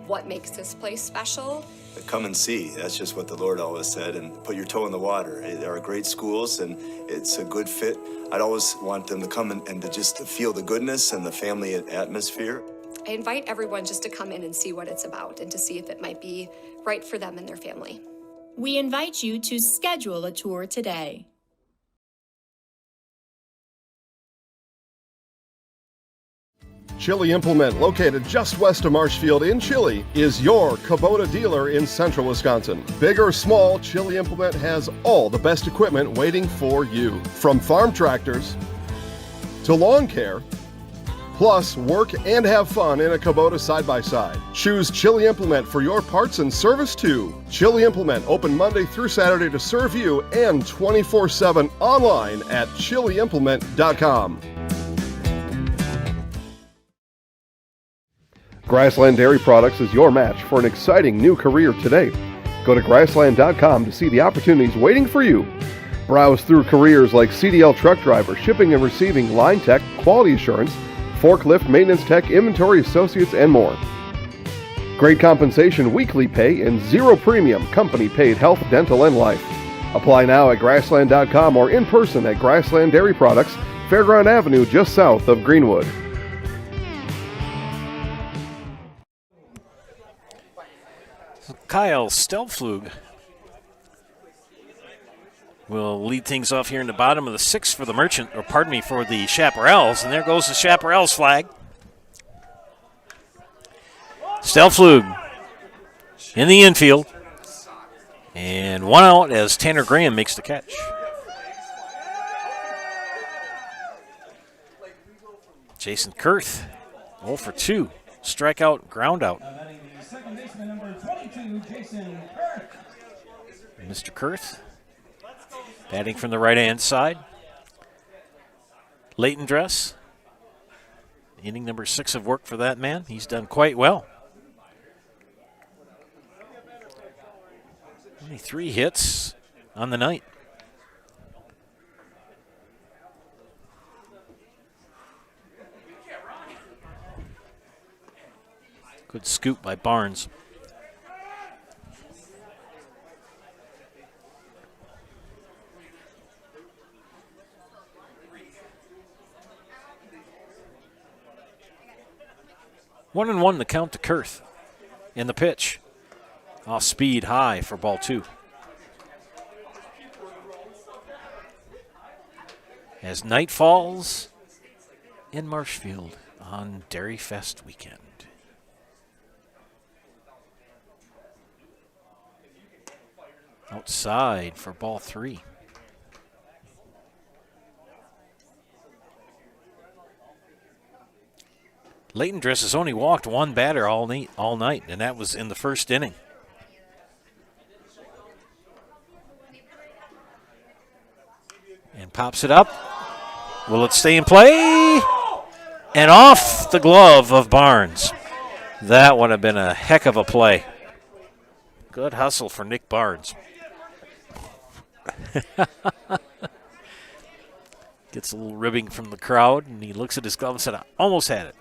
what makes this place special. Come and see. That's just what the Lord always said, and put your toe in the water. There are great schools, and it's a good fit. I'd always want them to come and to just feel the goodness and the family atmosphere. I invite everyone just to come in and see what it's about and to see if it might be right for them and their family. We invite you to schedule a tour today. Chili Implement, located just west of Marshfield in Chili, is your Kubota dealer in central Wisconsin. Big or small, Chili Implement has all the best equipment waiting for you. From farm tractors to lawn care, plus work and have fun in a Kubota side-by-side. Choose Chili Implement for your parts and service too. Chili Implement, open Monday through Saturday to serve you and 24/7 online at chiliimplement.com. Grassland Dairy Products is your match for an exciting new career today. Go to grassland.com to see the opportunities waiting for you. Browse through careers like CDL truck driver, shipping and receiving, line tech, quality assurance, forklift, maintenance tech, inventory associates, and more. Great compensation, weekly pay, and zero premium, company paid health, dental, and life. Apply now at grassland.com or in person at Grassland Dairy Products, Fairground Avenue, just south of Greenwood. Kyle Stelflug will lead things off here in the bottom of the 6th for the for the Chaparrals, and there goes the Chaparrals flag. Stelflug in the infield. And one out as Tanner Graham makes the catch. Jason Kurth, 0 for 2. Strikeout, ground out. Second baseman number 22, Jason Kurth. Mr. Kurth batting from the right-hand side. Leighton Dress, inning number 6 of work for that man. He's done quite well. Only 3 hits on the night. Good scoop by Barnes. One and one the count to Kurth. In the pitch. Off speed high for ball 2. As night falls in Marshfield on Dairy Fest weekend. Outside for ball 3. Leighton Dress has only walked one batter all night, and that was in the first inning. And pops it up. Will it stay in play? And off the glove of Barnes. That would have been a heck of a play. Good hustle for Nick Barnes. Gets a little ribbing from the crowd, and he looks at his glove and said, I almost had it.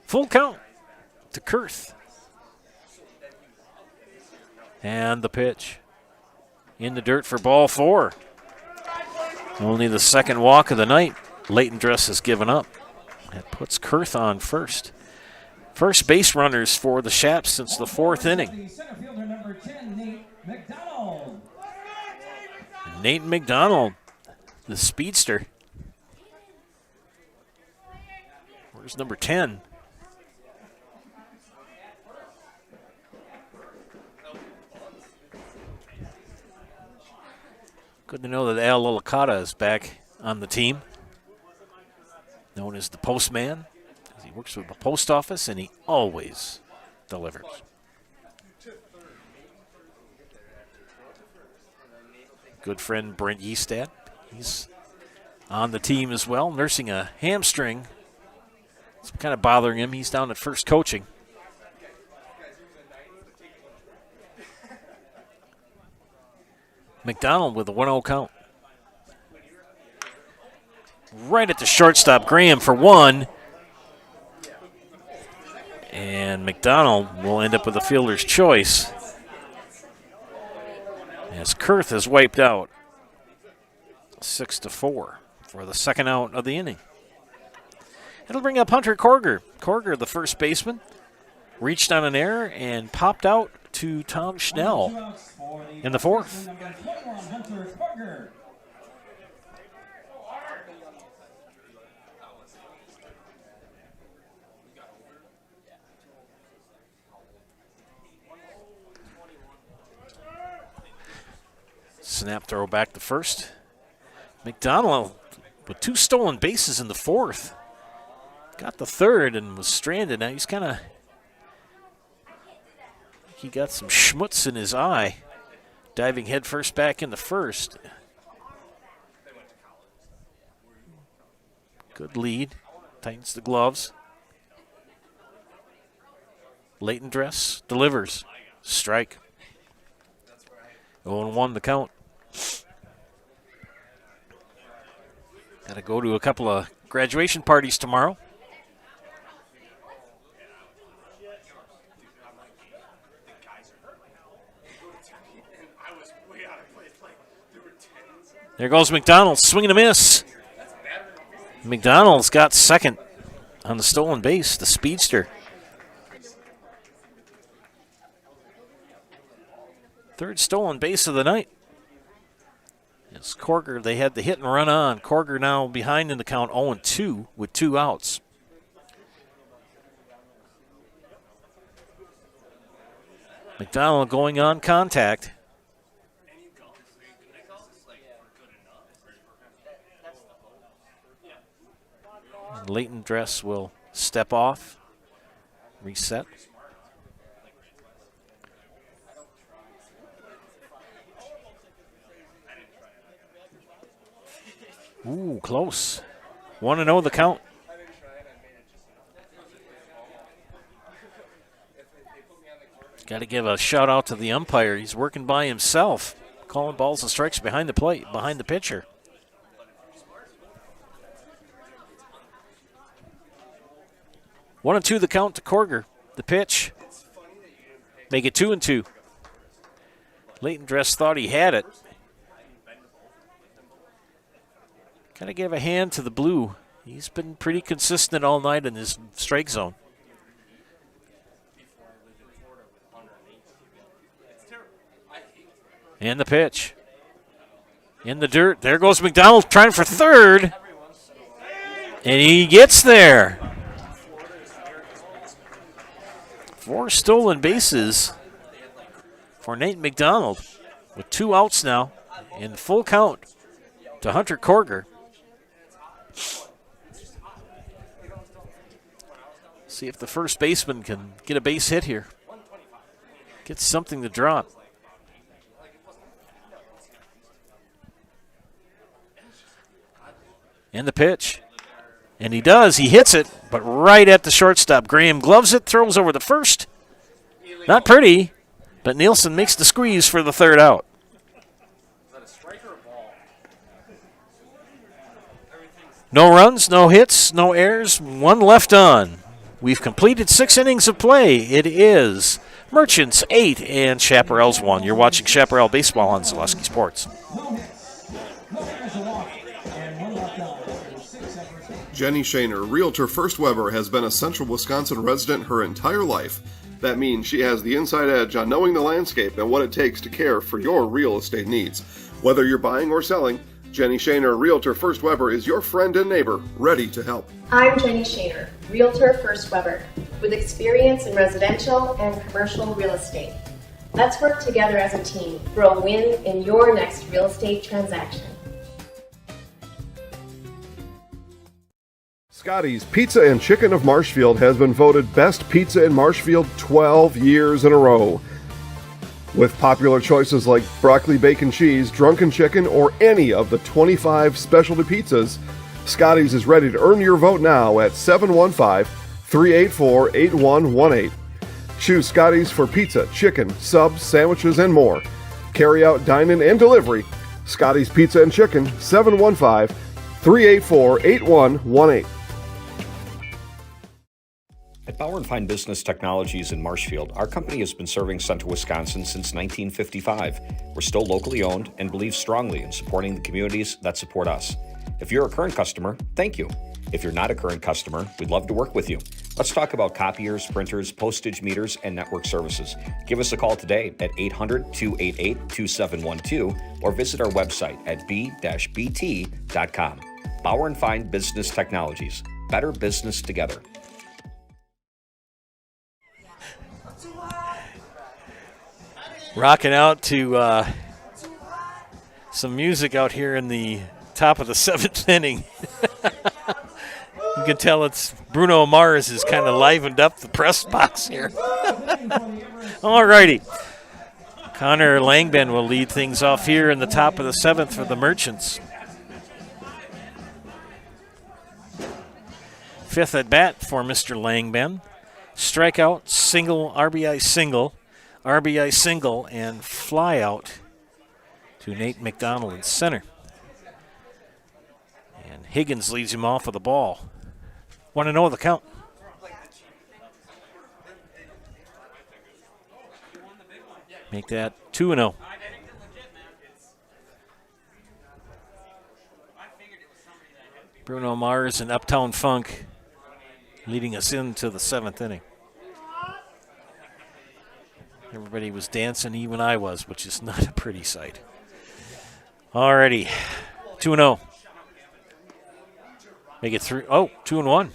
Full count to Kurth. And the pitch. In the dirt for ball 4. Only the second walk of the night. Leighton Dress has given up. That puts Kurth on first. First base runners for the Shaps since the 4th inning. Center fielder number 10, Nate McDonald. Nate McDonald, the speedster. Where's number 10? Good to know that Al Lilicata is back on the team. Known as the postman. He works with the post office, and he always delivers. Good friend Brent Yeastad. He's on the team as well, nursing a hamstring. It's kind of bothering him. He's down at first coaching. McDonald with a 1-0 count. Right at the shortstop, Graham for 1. And McDonald will end up with a fielder's choice as Kurth is wiped out. 6-4 for the second out of the inning. It'll bring up Hunter Korger. Korger, the first baseman, reached on an error and popped out to Tom Schnell in the 4th. Snap throw back to first. McDonald with 2 stolen bases in the 4th. Got the 3rd and was stranded. Now he's kind of, he got some schmutz in his eye. Diving headfirst back in the 1st. Good lead. Tightens the gloves. Leighton Dress delivers. Strike. 0-1 the count. Got to go to a couple of graduation parties tomorrow. There goes McDonald, swing and a miss. McDonald's got second on the stolen base, the speedster. 3rd stolen base of the night. As Corker, they had the hit and run on. Corker now behind in the count 0-2 with 2 outs. McDonald going on contact. And Leighton Dress will step off, reset. Ooh, close. 1-0 the count. Got to give a shout out to the umpire. He's working by himself, calling balls and strikes behind the plate, behind the pitcher. One and two the count to Corger. The pitch. Make it 2-2. Leighton Dress thought he had it. Got to give a hand to the blue. He's been pretty consistent all night in his strike zone. And the pitch. In the dirt. There goes McDonald trying for third. And he gets there. 4 stolen bases for Nate McDonald with 2 outs now in full count to Hunter Corger. See if the first baseman can get a base hit here. Get something to drop. And the pitch. And he does. He hits it, but right at the shortstop. Graham gloves it, throws over the first. Not pretty, but Nielsen makes the squeeze for the third out. No runs, no hits, no errors, 1 left on. We've completed 6 innings of play. It is Merchants 8 and Chaparrals 1. You're watching Chaparral Baseball on Zaleski Sports. Jenny Shaner, Realtor First Weber, has been a Central Wisconsin resident her entire life. That means she has the inside edge on knowing the landscape and what it takes to care for your real estate needs. Whether you're buying or selling, Jenny Shaner, Realtor First Weber, is your friend and neighbor, ready to help. I'm Jenny Shaner, Realtor First Weber, with experience in residential and commercial real estate. Let's work together as a team for a win in your next real estate transaction. Scotty's Pizza and Chicken of Marshfield has been voted Best Pizza in Marshfield 12 years in a row. With popular choices like broccoli bacon cheese, drunken chicken, or any of the 25 specialty pizzas, Scotty's is ready to earn your vote now at 715-384-8118. Choose Scotty's for pizza, chicken, subs, sandwiches, and more. Carry out, dine-in, and delivery. Scotty's Pizza and Chicken, 715-384-8118. At Bauer & Fine Business Technologies in Marshfield, our company has been serving Central Wisconsin since 1955. We're still locally owned and believe strongly in supporting the communities that support us. If you're a current customer, thank you. If you're not a current customer, we'd love to work with you. Let's talk about copiers, printers, postage meters, and network services. Give us a call today at 800-288-2712 or visit our website at b-bt.com. Bauer & Fine Business Technologies. Better business together. Rocking out to some music out here in the top of the 7th inning. You can tell it's Bruno Mars has kind of livened up the press box here. All righty. Connor Langben will lead things off here in the top of the 7th for the Merchants. 5th at bat for Mr. Langben. Strikeout, single, RBI single, and fly out to Nate McDonald in center. And Higgins leads him off with the ball. 1-0 the count. Make that 2-0. Bruno Mars and Uptown Funk leading us into the 7th inning. Everybody was dancing, even I was, which is not a pretty sight. Alrighty, 2-0. Make it 3. Oh, 2-1.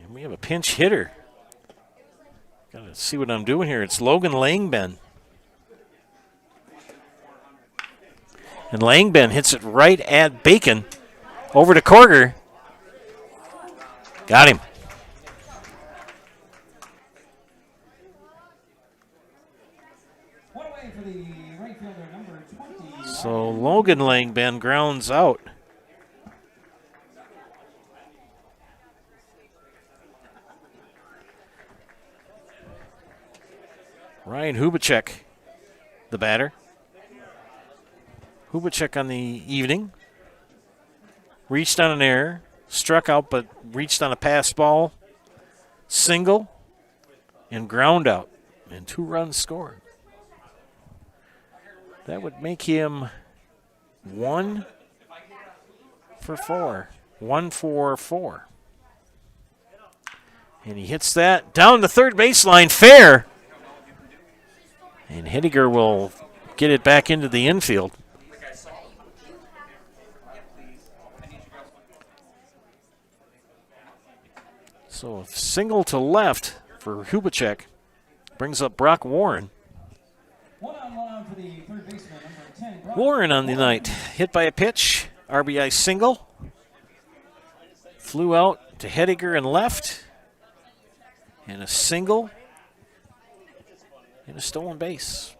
And we have a pinch hitter. Got to see what I'm doing here. It's Logan Langben. And Langben hits it right at Bacon. Over to Korger. Got him. So Logan Langben grounds out. Ryan Hubacek, the batter. Hubacek on the evening. Reached on an error. Struck out but reached on a pass ball. Single. And ground out. And 2 runs scored. That would make him 1 for 4. 1 for 4. And he hits that down the third baseline, fair. And Hediger will get it back into the infield. So a single to left for Hubacek brings up Brock Warren. Warren on the night, hit by a pitch, RBI single. Flew out to Hediger and left. And a single. And a stolen base.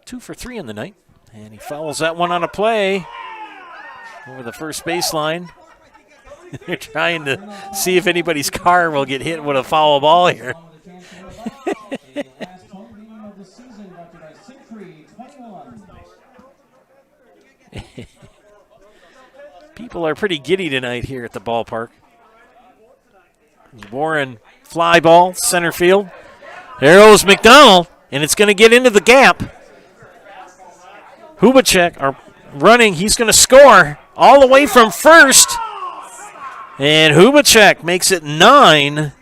2 for 3 in the night. And he fouls that one on a play over the first baseline. They're trying to see if anybody's car will get hit with a foul ball here. People are pretty giddy tonight here at the ballpark. Warren fly ball, center field. There goes McDonald, and it's going to get into the gap. Hubacek are running. He's going to score all the way from first. And Hubacek makes it 9-1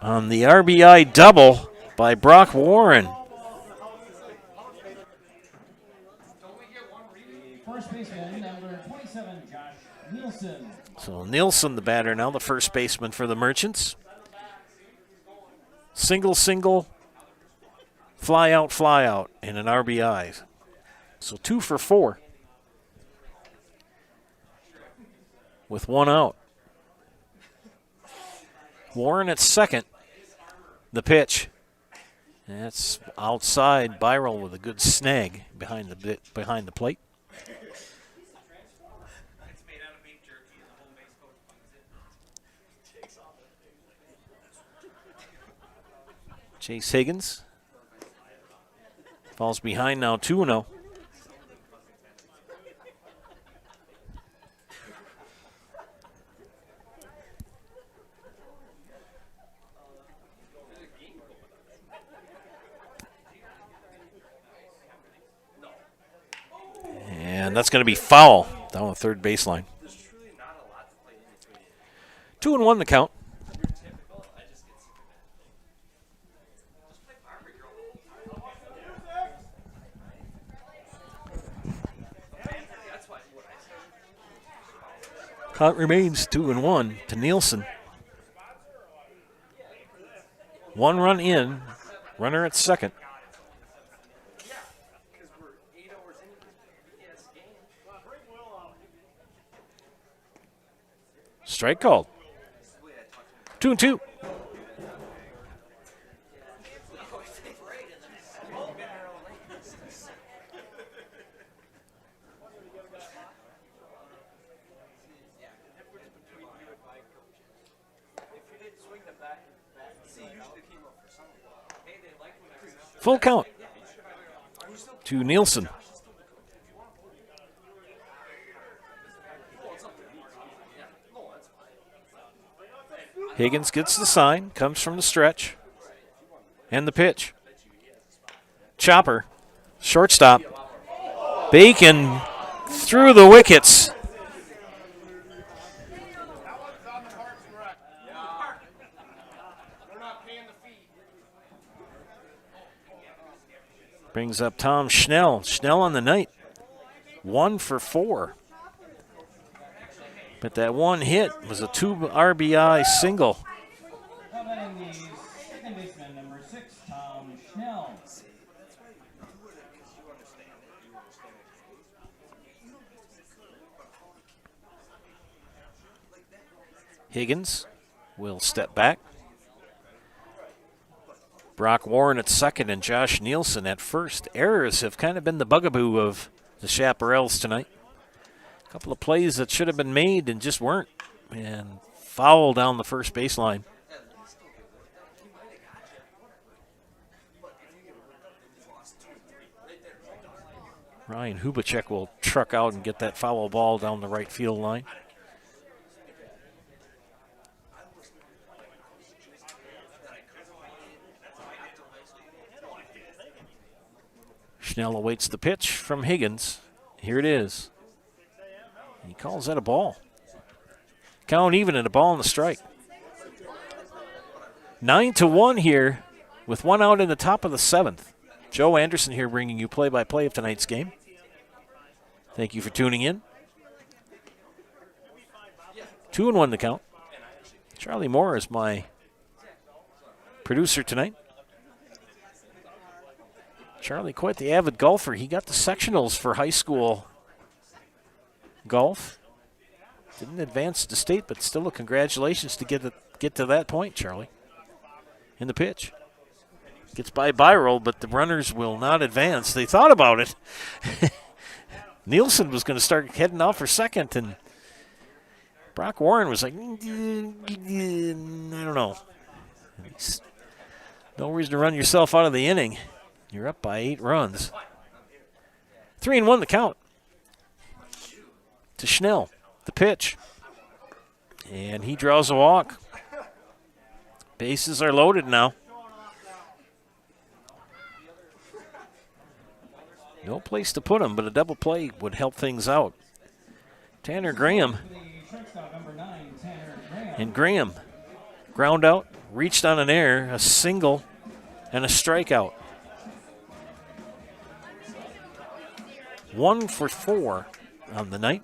on the RBI double by Brock Warren. So Nielsen, the batter now, the first baseman for the Merchants. Single, fly out, and an RBI. So 2 for 4 with 1 out. Warren at second. The pitch. And that's outside. Byrell with a good snag behind the plate. Chase Higgins falls behind now, 2-0. And that's going to be foul down the third baseline. 2-1 the count. Count remains 2-1 to Nielsen. 1 run in, runner at second. Strike called. 2-2. Full count to Nielsen. Higgins gets the sign, comes from the stretch, and the pitch. Chopper, shortstop. Bacon through the wickets. Brings up Tom Schnell. Schnell on the night, 1 for 4. But that one hit was a 2 RBI single. Now batting the second baseman, number 6, Tom Schnell. Higgins will step back. Brock Warren at second and Josh Nielsen at first. Errors have kind of been the bugaboo of the Chaparrals tonight. A couple of plays that should have been made and just weren't. And foul down the first baseline. Ryan Hubacek will truck out and get that foul ball down the right field line. Schnell awaits the pitch from Higgins. Here it is. He calls that a ball. Count even at a ball and a strike. 9-1 here with 1 out in the top of the 7th. Joe Anderson here bringing you play-by-play of tonight's game. Thank you for tuning in. 2-1 the count. Charlie Moore is my producer tonight. Charlie, quite the avid golfer. He got the sectionals for high school golf. Didn't advance to state, but still a congratulations to get to that point, Charlie. In the pitch. Gets by Byrell, but the runners will not advance. They thought about it. Nielsen was going to start heading off for second, and Brock Warren was like, I don't know. No reason to run yourself out of the inning. You're up by 8 runs. 3-1 the count. To Schnell, the pitch. And he draws a walk. Bases are loaded now. No place to put him, but a double play would help things out. Tanner Graham. And Graham ground out, reached on an error, a single, and a strikeout. 1 for 4 on the night.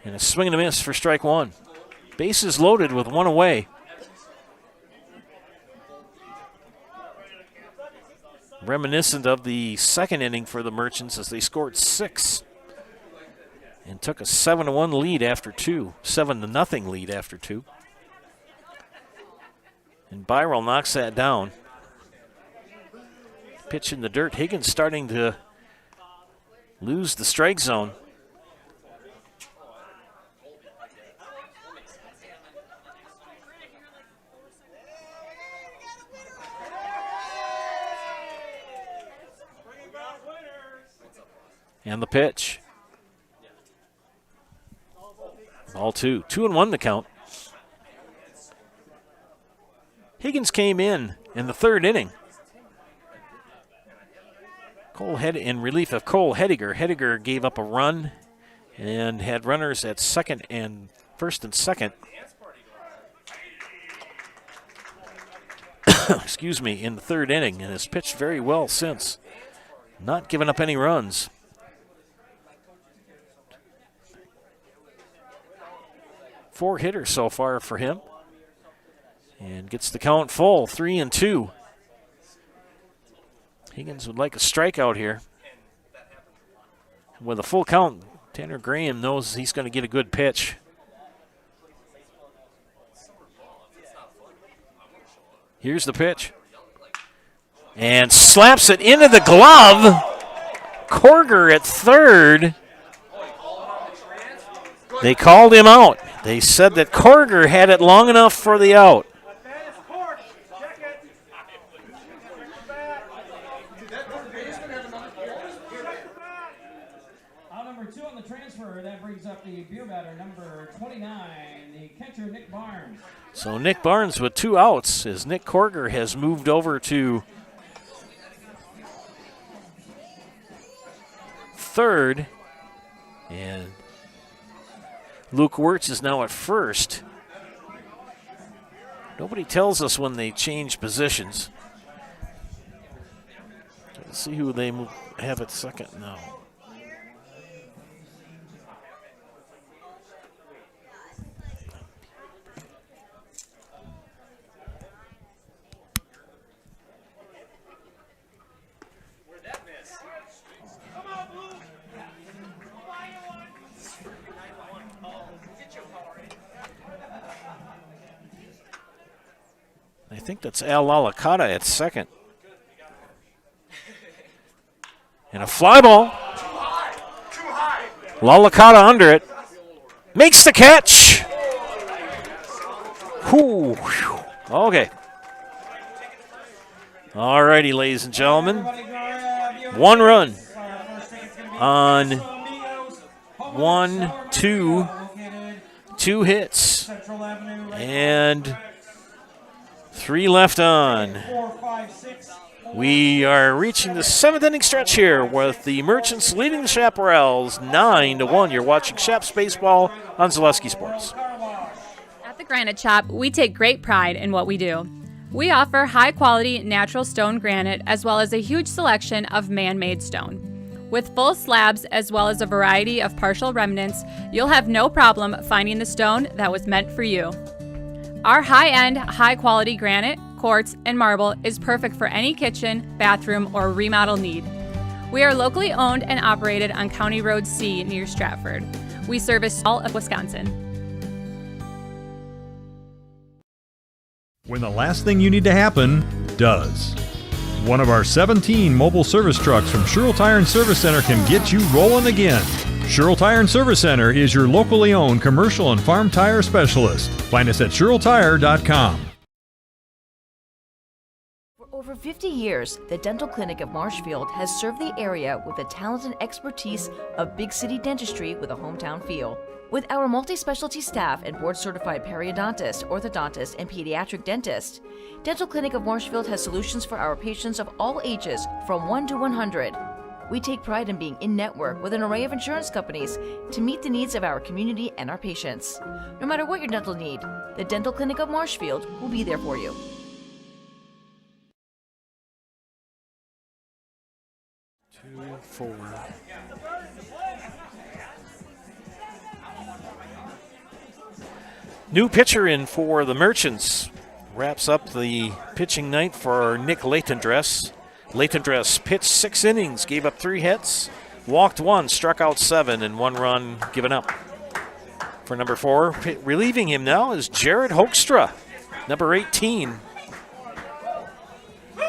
And a swing and a miss for strike 1. Bases loaded with 1 away. Reminiscent of the second inning for the Merchants as they scored 6 and took a 7-1 lead after 2, 7-0 lead after 2. And Byrell knocks that down. Pitch in the dirt. Higgins starting to lose the strike zone. And the pitch. Ball 2. 2-1 the count. Higgins came in the 3rd inning. In relief of Cole Hediger. Hediger gave up a run and had runners at first and second. Excuse me, in the 3rd inning, and has pitched very well since. Not giving up any runs. Four hitters so far for him. And gets the count full, 3-2. Higgins would like a strikeout here. With a full count, Tanner Graham knows he's going to get a good pitch. Here's the pitch. And slaps it into the glove. Korger at 3rd. They called him out. They said that Korger had it long enough for the out. Out number 2 on the transfer. That brings up the beer batter, number 29, the catcher, Nick Barnes. So Nick Barnes with 2 outs as Nick Korger has moved over to 3rd. And Luke Wirtz is now at 1st. Nobody tells us when they change positions. Let's see who they have at second now. I think that's Al Lalakata at second. And a fly ball. Lalakata under it. Makes the catch. Whew. Okay. All righty, ladies and gentlemen. 1 run on 2 hits. And 3 left on. We are reaching the 7th inning stretch here with the Merchants leading the Chaparrals 9-1. You're watching Chaps Baseball on Zaleski Sports. At the Granite Shop, we take great pride in what we do. We offer high-quality natural stone granite as well as a huge selection of man-made stone. With full slabs as well as a variety of partial remnants, you'll have no problem finding the stone that was meant for you. Our high-end, high-quality granite, quartz, and marble is perfect for any kitchen, bathroom, or remodel need. We are locally owned and operated on County Road C near Stratford. We service all of Wisconsin. When the last thing you need to happen does. One of our 17 mobile service trucks from Sherrill Tire and Service Center can get you rolling again. Sherrill Tire and Service Center is your locally owned commercial and farm tire specialist. Find us at SherrillTire.com. For over 50 years, the Dental Clinic of Marshfield has served the area with the talent and expertise of big city dentistry with a hometown feel. With our multi-specialty staff and board-certified periodontist, orthodontist, and pediatric dentist, Dental Clinic of Marshfield has solutions for our patients of all ages from 1 to 100. We take pride in being in-network with an array of insurance companies to meet the needs of our community and our patients. No matter what your dental need, the Dental Clinic of Marshfield will be there for you. New pitcher in for the Merchants. Wraps up the pitching night for Nick Latendress. Latendress pitched 6 innings, gave up 3 hits, walked 1, struck out 7, and 1 run given up. For number 4, relieving him now is Jared Hoekstra, number 18. I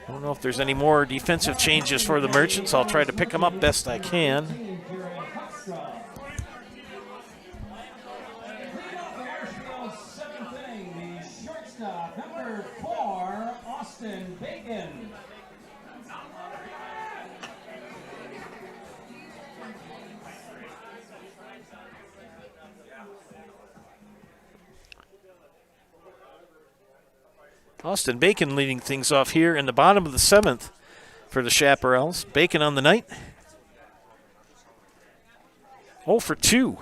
don't know if there's any more defensive changes for the Merchants. I'll try to pick them up best I can. Number 4, Austin Bacon. Austin Bacon leading things off here in the bottom of the 7th for the Chaparrals. Bacon on the night. 0 for 2.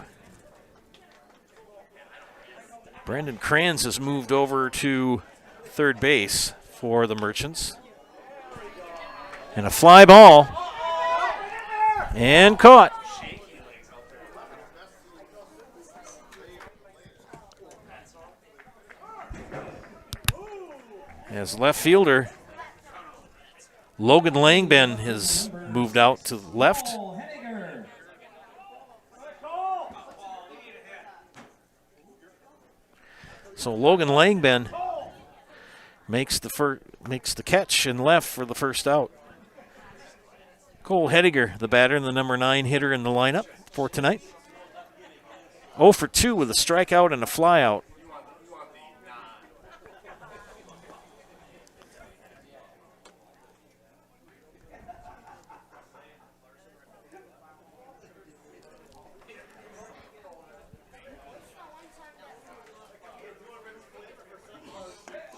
Brandon Kranz has moved over to third base for the Merchants. And a fly ball. And caught. As left fielder, Logan Langben has moved out to the left. So Logan Langben makes the catch and left for the first out. Cole Hediger, the batter and the number 9 hitter in the lineup for tonight. 0 for 2 with a strikeout and a flyout.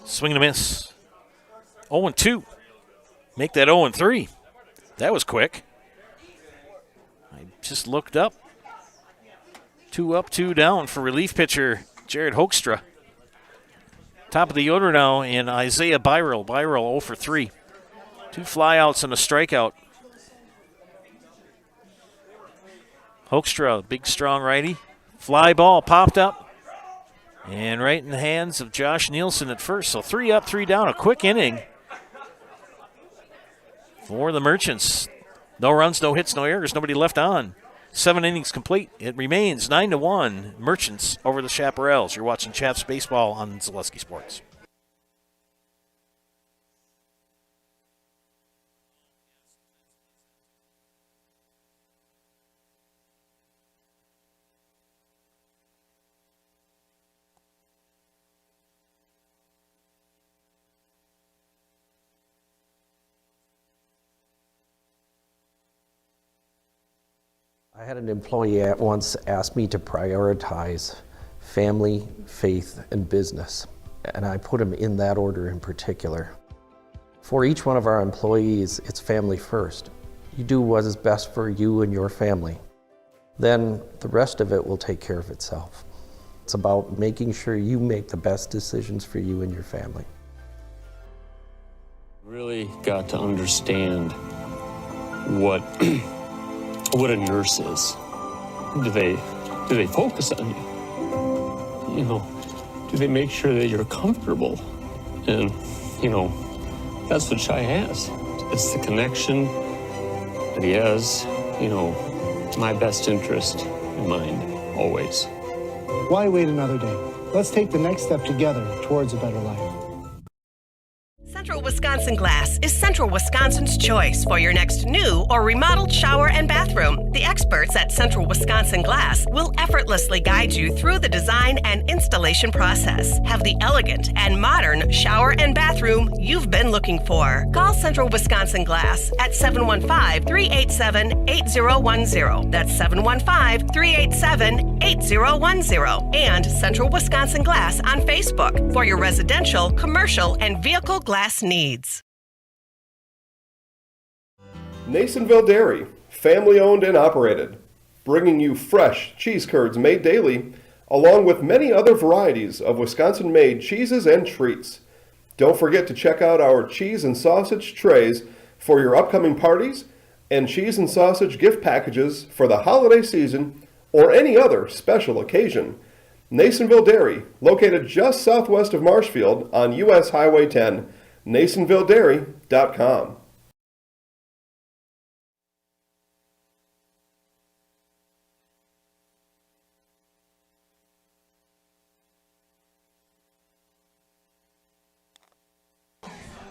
Swing and a miss. 0-2. Make that 0-3. That was quick. I just looked up. 2 up, 2 down for relief pitcher Jared Hoekstra. Top of the order now in Isaiah Byrell. Byrell 0 for 3. 2 flyouts and a strikeout. Hoekstra, big strong righty. Fly ball popped up. And right in the hands of Josh Nielsen at first. So 3 up, 3 down. A quick inning for the Merchants. No runs, no hits, no errors. Nobody left on. 7 innings complete. It remains 9-1. Merchants over the Chaparrals. You're watching Chaps Baseball on Zaleski Sports. I had an employee at once ask me to prioritize family, faith, and business, and I put them in that order in particular. For each one of our employees, it's family first. You do what is best for you and your family. Then the rest of it will take care of itself. It's about making sure you make the best decisions for you and your family. Really got to understand what a nurse is. Do they focus on you? You know, do they make sure that you're comfortable? And, you know, that's what Shai has. It's the connection that he has, you know, my best interest in mind, always. Why wait another day? Let's take the next step together towards a better life. Central Wisconsin Glass is Central Wisconsin's choice for your next new or remodeled shower and bathroom. The experts at Central Wisconsin Glass will effortlessly guide you through the design and installation process. Have the elegant and modern shower and bathroom you've been looking for. Call Central Wisconsin Glass at 715-387-8010. That's 715-387-8010. And Central Wisconsin Glass on Facebook for your residential, commercial, and vehicle glass needs. Nasonville Dairy, family owned and operated, bringing you fresh cheese curds made daily, along with many other varieties of Wisconsin-made cheeses and treats. Don't forget to check out our cheese and sausage trays for your upcoming parties and cheese and sausage gift packages for the holiday season or any other special occasion. Nasonville Dairy, located just southwest of Marshfield on US Highway 10, NasonvilleDairy.com.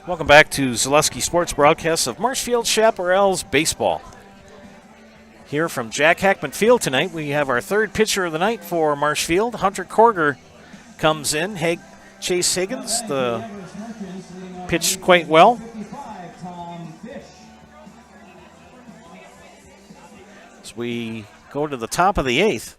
Welcome back to Zaleski Sports broadcast of Marshfield Chaparrals baseball. Here from Jack Hackman Field tonight, we have our third pitcher of the night for Marshfield. Hunter Korger comes in. Chase Higgins, the pitched quite well. As we go to the top of the eighth.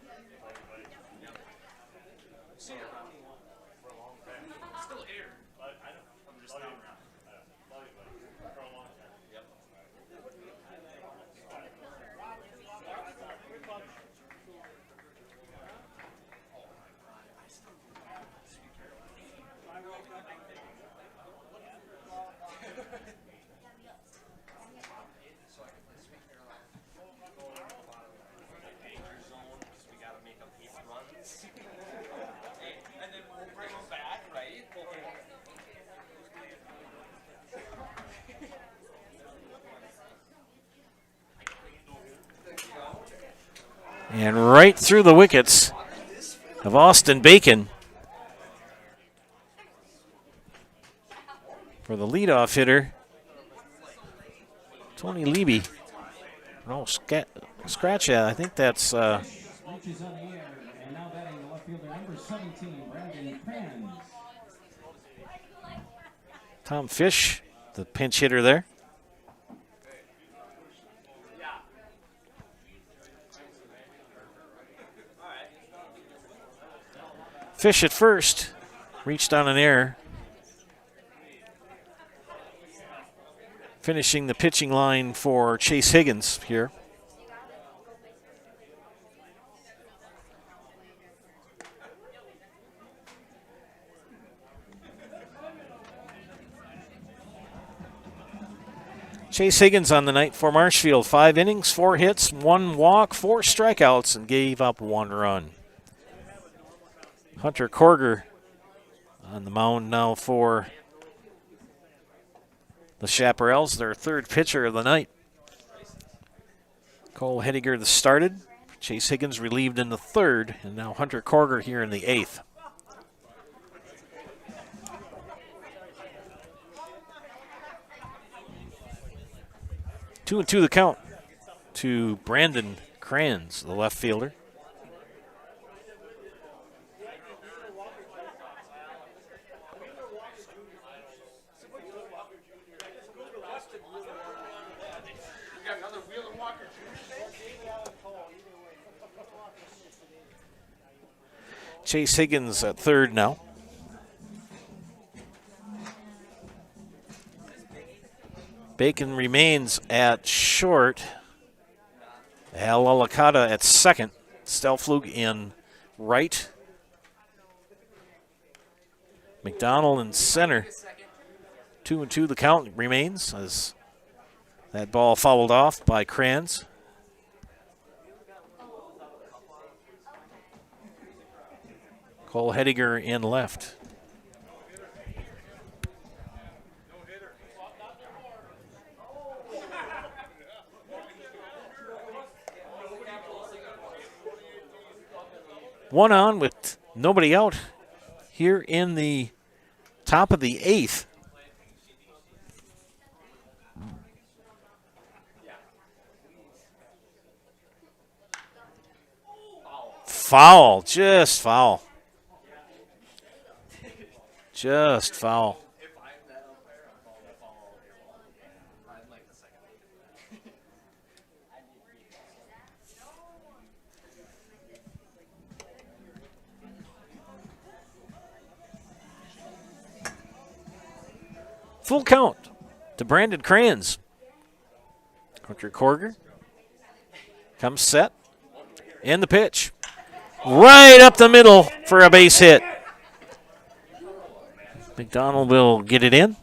And right through the wickets of Austin Bacon for the leadoff hitter, Tony Leby. Oh, scratch that. I think that's Tom Fish, the pinch hitter there. Fish at first, reached on an error. Finishing the pitching line for Chase Higgins here. Chase Higgins on the night for Marshfield. 5 innings, 4 hits, 1 walk, 4 strikeouts, and gave up 1 run. Hunter Korger on the mound now for the Chaparrals, their 3rd pitcher of the night. Cole Hediger started. Chase Higgins relieved in the 3rd, and now Hunter Korger here in the 8th. Two and two the count to Brandon Kranz, the left fielder. Chase Higgins at 3rd now. Bacon remains at short. Al Alicata at 2nd. Stelflug in right. McDonald in center. 2 and 2 the count remains as that ball fouled off by Kranz. Cole Hediger in left. One on with nobody out here in the top of the 8th. Foul, just foul. Just foul. Full count to Brandon Kranz. Hunter Korger comes set. And the pitch. Right up the middle for a base hit. McDonald will get it in.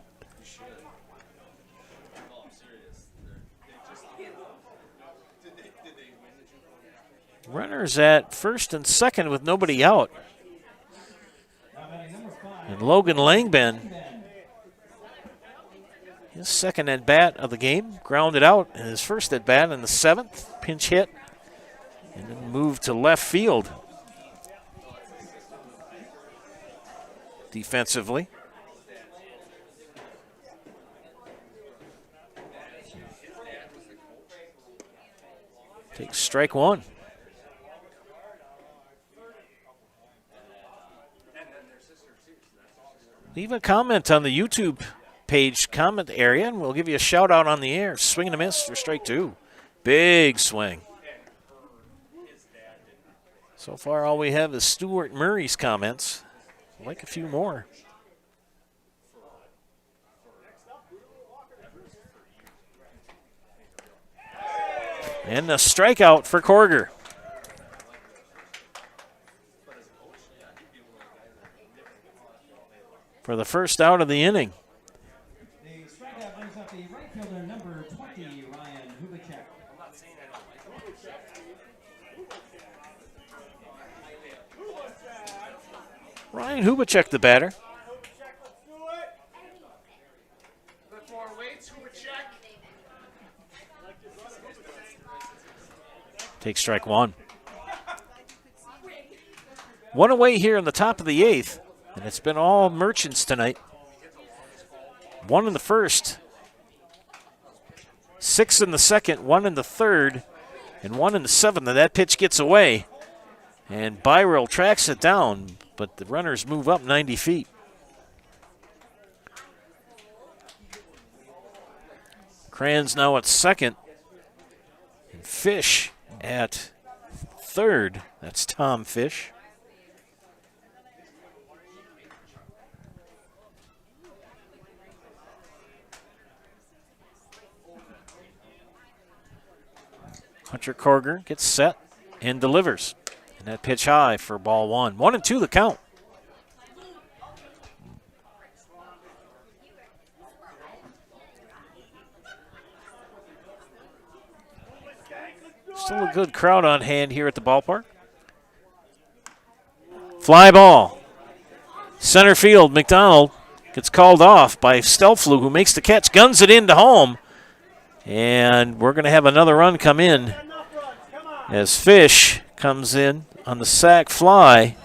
Runners at 1st and 2nd with nobody out. And Logan Langben, his 2nd at bat of the game, grounded out in his 1st at bat in the 7th, pinch hit, and then moved to left field defensively. Takes strike 1. Leave a comment on the YouTube page comment area, and we'll give you a shout out on the air. Swing and a miss for strike 2. Big swing. So far, all we have is Stuart Murray's comments. I'd like a few more. And a strikeout for Korger. For the first out of the inning. The strikeout brings up the right fielder, number 20, Ryan Hubachek. Ryan Hubachek, the batter. Takes strike 1. 1 away here in the top of the 8th, and it's been all Merchants tonight. 1 in the 1st, 6 in the 2nd, 1 in the 3rd, and 1 in the 7th. And that pitch gets away, and Byrell tracks it down, but the runners move up 90 feet. Kranz now at 2nd, and Fish at 3rd. That's Tom Fish. Hunter Korger gets set and delivers. And that pitch high for ball 1. 1 and 2 the count. Still a good crowd on hand here at the ballpark. Fly ball. Center field, McDonald gets called off by Stelflu, who makes the catch, guns it into home. And we're going to have another run come in as Fish comes in on the sac fly.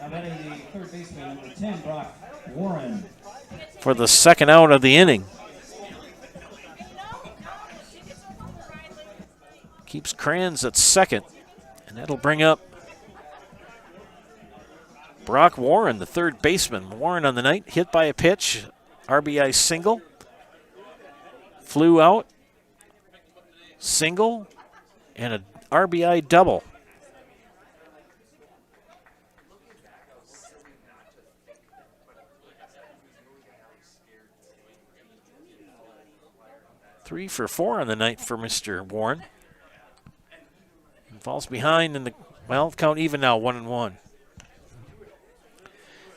Now batting the third baseman, number 10, Brock Warren. For the second out of the inning. Keeps Kranz at second, and that'll bring up Brock Warren, the third baseman. Warren on the night, hit by a pitch, RBI single, flew out, single, and an RBI double. Three for four on the night for Mr. Warren. And falls behind in the, well, count even now, 1-1.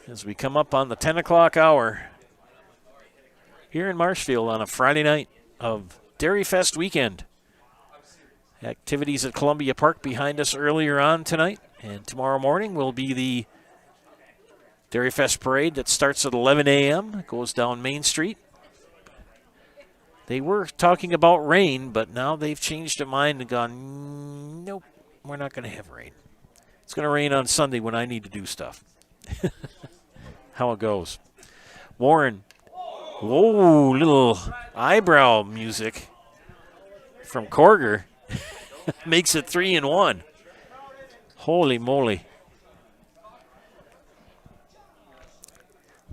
As we come up on the 10 o'clock hour here in Marshfield on a Friday night of Dairy Fest weekend. Activities at Columbia Park behind us earlier on tonight. And tomorrow morning will be the Dairy Fest parade that starts at 11 a.m. It goes down Main Street. They were talking about rain, but now they've changed their mind and gone, nope, we're not going to have rain. It's going to rain on Sunday when I need to do stuff. How it goes. Warren, whoa, little eyebrow music from Korger. Makes it 3-1. Holy moly.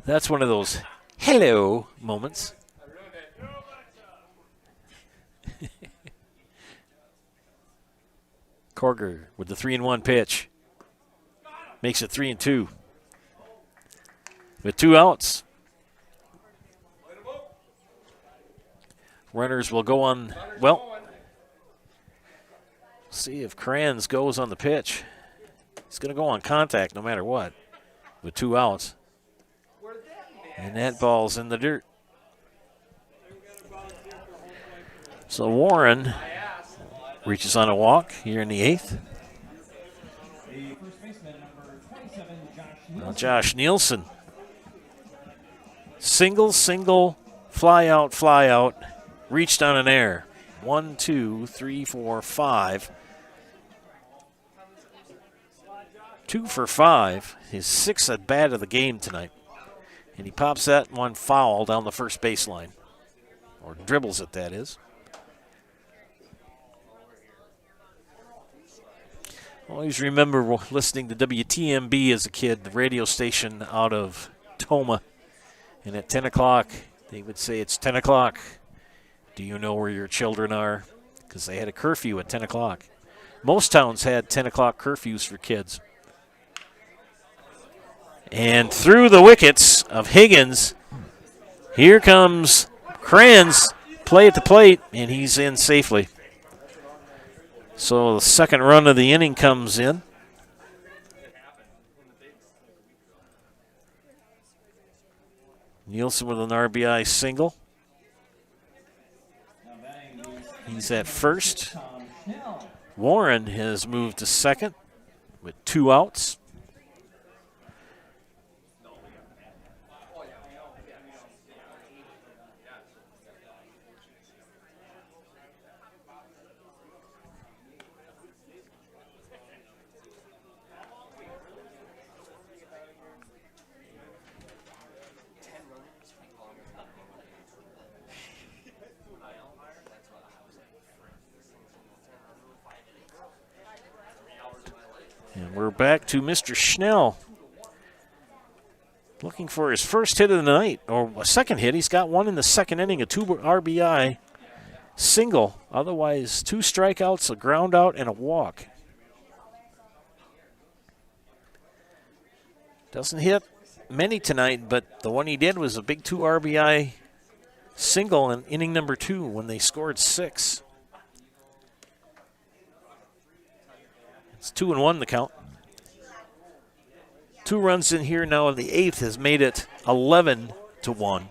That's one of those hello moments. Korger with the 3-1 pitch. Makes it 3-2. With 2 outs. Runners will go on, well, see if Kranz goes on the pitch. He's going to go on contact no matter what with 2 outs. And that ball's in the dirt. So Warren reaches on a walk here in the 8th. Now Josh Nielsen. Single, fly out, reached on an air. 1, 2, 3, 4, 5. 2 for 5. His 6th at bat of the game tonight. And he pops that one foul down the first baseline. Or dribbles it, that is. Always remember listening to WTMB as a kid, the radio station out of Toma. And at 10 o'clock, they would say, it's 10 o'clock. Do you know where your children are? Because they had a curfew at 10 o'clock. Most towns had 10 o'clock curfews for kids. And through the wickets of Higgins, here comes Kranz, play at the plate, and he's in safely. So the second run of the inning comes in. Nielsen with an RBI single. He's at first. Warren has moved to second with 2 outs. And we're back to Mr. Schnell. Looking for his first hit of the night, or a second hit. He's got one in the second inning, a 2 RBI single. Otherwise, 2 strikeouts, a ground out, and a walk. Doesn't hit many tonight, but the one he did was a big 2 RBI single in inning number 2 when they scored 6. It's 2-1 the count. 2 runs in here now in the 8th has made it 11-1.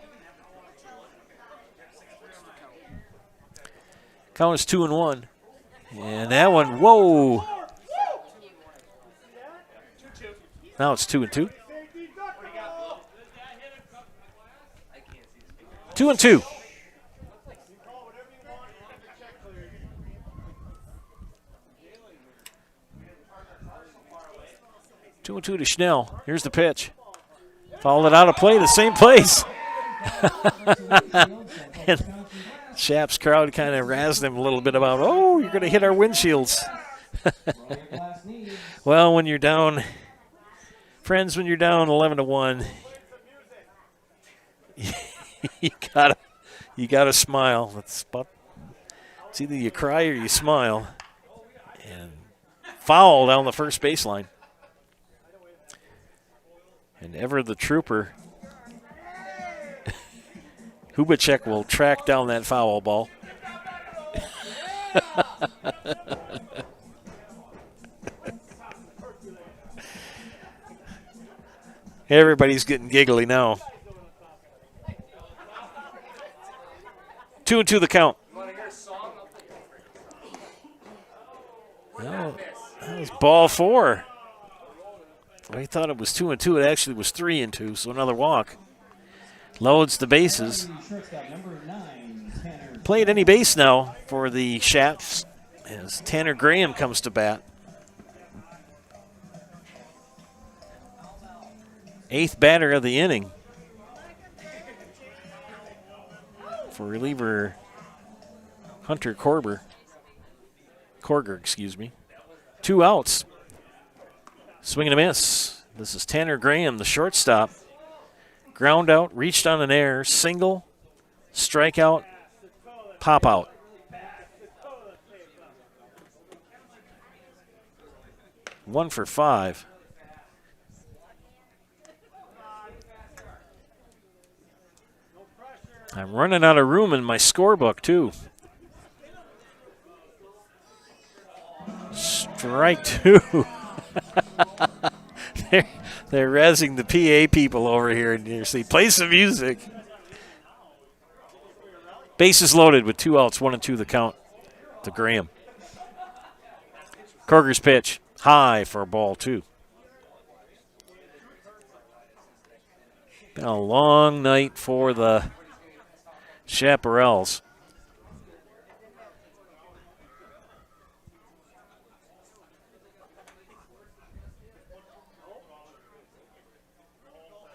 Count is 2-1. And that one, whoa. Now it's 2-2. 2-2. Two and two to Schnell. Here's the pitch. Fouled it out of play, the same place. And Shap's crowd kind of razzed him a little bit about, oh, you're going to hit our windshields. Well, when you're down, friends, when you're down 11-1, you gotta smile. It's either you cry or you smile. And foul down the first baseline. And ever the trooper, Hubacek will track down that foul ball. Everybody's getting giggly now. 2-2 the count. Well, that was ball 4. I thought it was 2-2. It actually was 3-2, so another walk. Loads the bases. Play at any base now for the Shaps as Tanner Graham comes to bat. 8th batter of the inning for reliever Hunter Korger, 2 outs. Swing and a miss. This is Tanner Graham, the shortstop. Ground out, reached on an error, single, strikeout, pop out. One for 5. I'm running out of room in my scorebook, too. Strike 2. They're razzing the PA people over here, and you see, play some music. Bases loaded with 2 outs, 1-2 the count to Graham. Korger's pitch, high for a ball 2. Been a long night for the Chaparrals.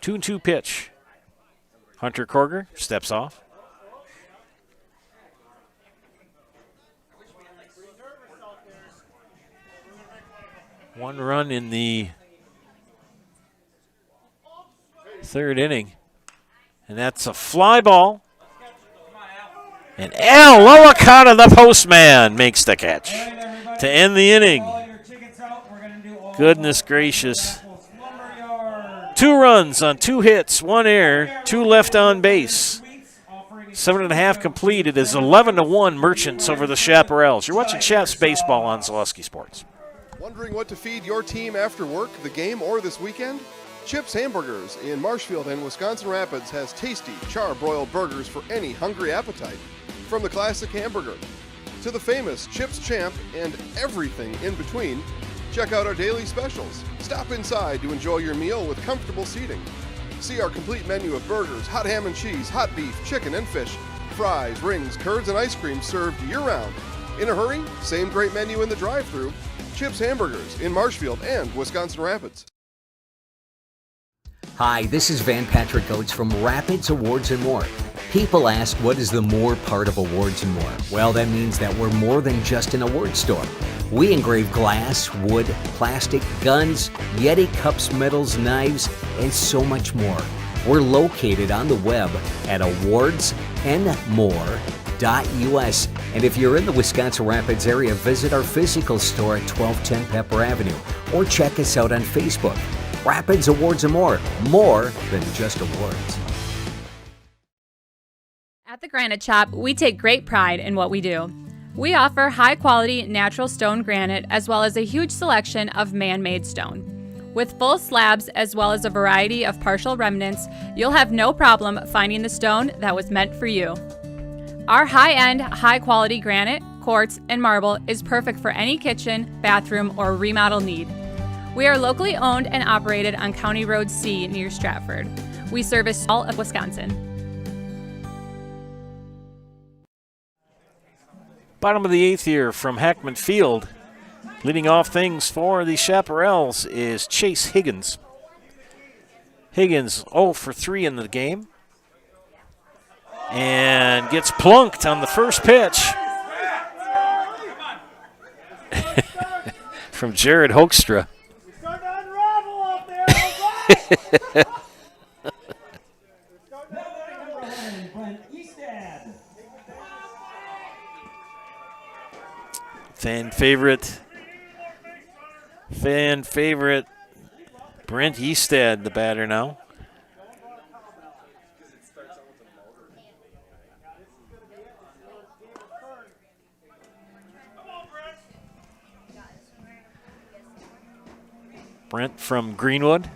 Two and 2 pitch. Hunter Korger steps off. One run in the 3rd inning. And that's a fly ball. And Al Loakata, the postman, makes the catch to end the inning. Goodness gracious. 2 runs on 2 hits, 1 error, 2 left on base. 7.5 complete. It is 11-1 Merchants over the Chaparrals. You're watching Chaps Baseball on Zaleski Sports. Wondering what to feed your team after work, the game, or this weekend? Chips Hamburgers in Marshfield and Wisconsin Rapids has tasty char-broiled burgers for any hungry appetite. From the classic hamburger to the famous Chips Champ and everything in between, check out our daily specials. Stop inside to enjoy your meal with comfortable seating. See our complete menu of burgers, hot ham and cheese, hot beef, chicken and fish, fries, rings, curds, and ice cream served year-round. In a hurry? Same great menu in the drive-thru. Chips Hamburgers in Marshfield and Wisconsin Rapids. Hi, this is Van Patrick Oates from Rapids Awards and More. People ask, what is the more part of Awards and More? Well, that means that we're more than just an award store. We engrave glass, wood, plastic, guns, Yeti cups, medals, knives, and so much more. We're located on the web at awardsandmore.us. And if you're in the Wisconsin Rapids area, visit our physical store at 1210 Pepper Avenue or check us out on Facebook. Rapids Awards and More than just awards. At the Granite Shop, we take great pride in what we do. We offer high-quality natural stone granite as well as a huge selection of man-made stone. With full slabs as well as a variety of partial remnants, you'll have no problem finding the stone that was meant for you. Our high-end, high-quality granite quartz, and marble is perfect for any kitchen, bathroom, or remodel need. We are locally owned and operated on County Road C near Stratford. We service all of Wisconsin. Bottom of the 8th here from Hackman Field. Leading off things for the Chaparrals is Chase Higgins. Higgins 0 for 3 in the game. And gets plunked on the first pitch from Jared Hoekstra. Fan favorite Brent Eastad, the batter now. Brent from Greenwood,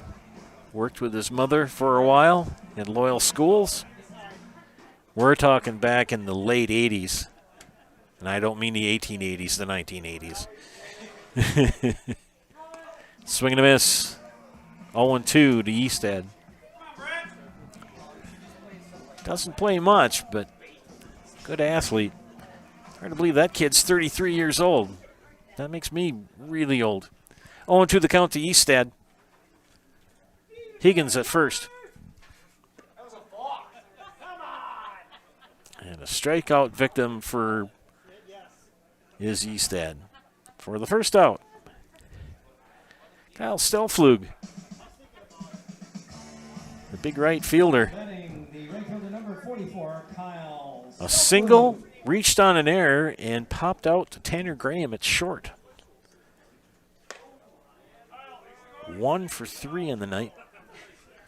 worked with his mother for a while at Loyal Schools. We're talking back in the late 80s. And I don't mean the 1880s, the 1980s. Swing and a miss. 0-2 to Eastad. Doesn't play much, but good athlete. Hard to believe that kid's 33 years old. That makes me really old. 0-2 the count to Eastad. Higgins at first. And a strikeout victim for is Eastad for the first out. Kyle Stelflug, the big right fielder. A single, reached on an error, and popped out to Tanner Graham at short. 1 for 3 in the night.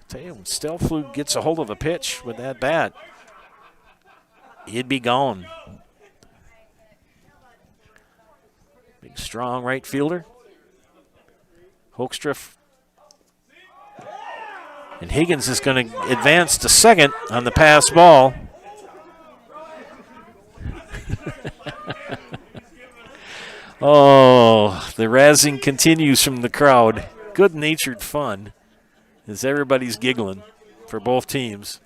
Tell you, when Stelflug gets a hold of a pitch with that bat, he'd be gone. Big, strong right fielder. Hoekstra. And Higgins is going to advance to second on the pass ball. Oh, the razzing continues from the crowd. Good-natured fun as everybody's giggling for both teams.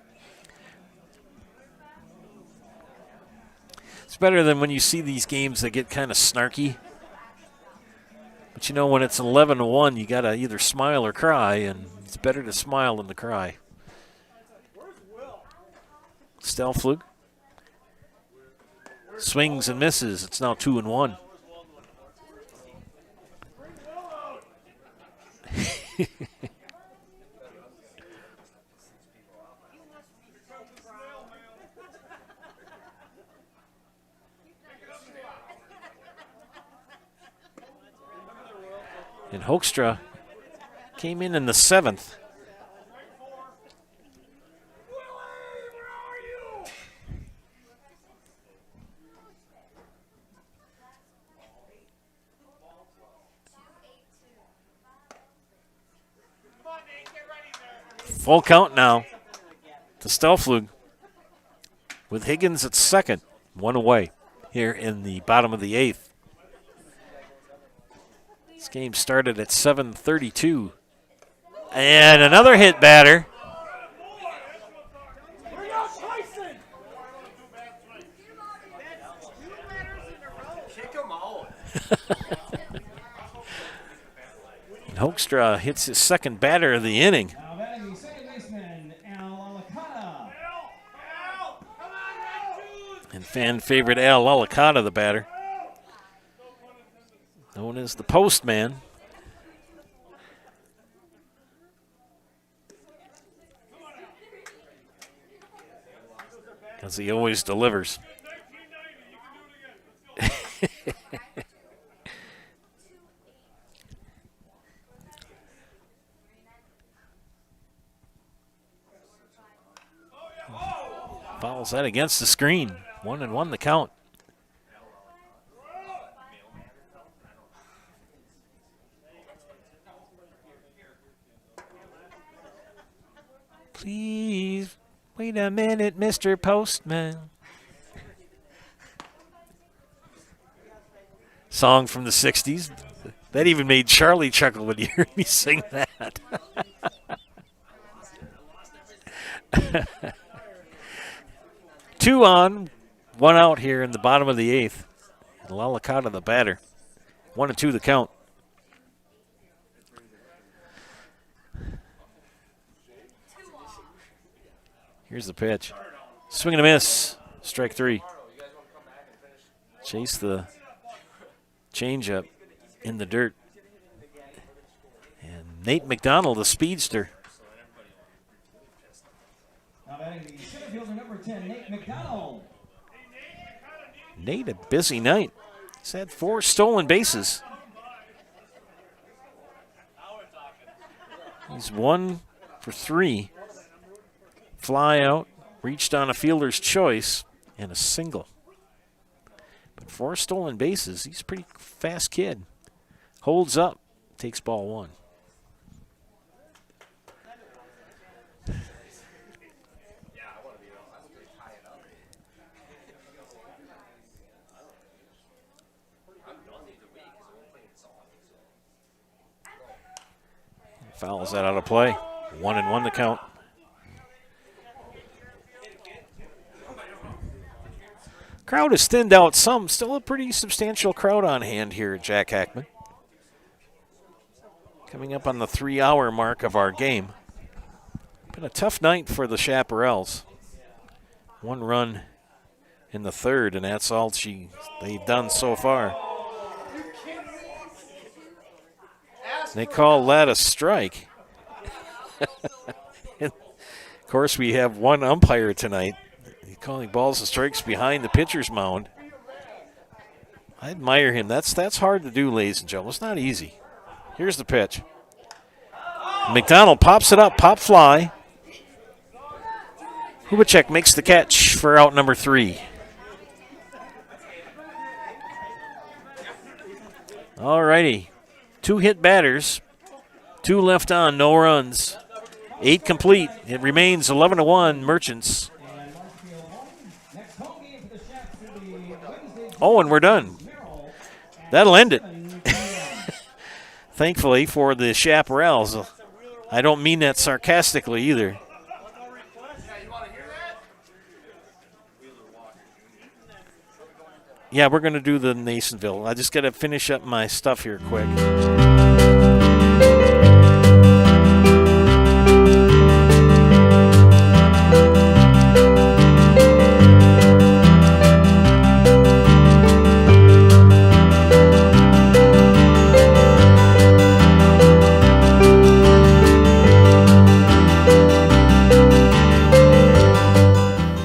It's better than when you see these games that get kind of snarky. But you know, when it's 11-1, you got to either smile or cry, and it's better to smile than to cry. Stelflug swings and misses. It's now 2-1. And Hoekstra came in the 7th. Full count now to Stelflug with Higgins at second, 1 away here in the bottom of the 8th. This game started at 7:32. And another hit batter. And Hoekstra hits his second batter of the inning. And fan favorite Al Alicata, the batter, known as the postman. Because he always delivers. Fouls that against the screen. 1-1 the count. Please, wait a minute, Mr. Postman. song from the 60s. That even made Charlie chuckle when you heard me sing that. 2 on, 1 out here in the bottom of the 8th. Lalicata, the batter. 1-2 the count. Here's the pitch. Swing and a miss. Strike 3. Chase the changeup in the dirt. And Nate McDonald, the speedster. Now batting the center fielder, number 10, Nate McDonald. Nate, a busy night. He's had 4 stolen bases. He's 1 for 3. Fly out, reached on a fielder's choice, and a single. But 4 stolen bases. He's a pretty fast kid. Holds up, takes ball 1. Fouls that out of play. 1-1 the count. Crowd has thinned out some. Still a pretty substantial crowd on hand here at Jack Hackman. Coming up on the 3-hour mark of our game. Been a tough night for the Chaparrals. 1 run in the 3rd, and that's all they've done so far. They call that a strike. Of course, we have 1 umpire tonight. He's calling balls and strikes behind the pitcher's mound. I admire him. That's hard to do, ladies and gentlemen. It's not easy. Here's the pitch. McDonald pops it up, pop fly. Hubacek makes the catch for out number 3. All righty. 2 hit batters, 2 left on, no runs. 8 complete. It remains 11-1 Merchants. Oh, and we're done. That'll end it. Thankfully for the Chaparrals. I don't mean that sarcastically either. Yeah, we're going to do the Nasonville. I just got to finish up my stuff here quick.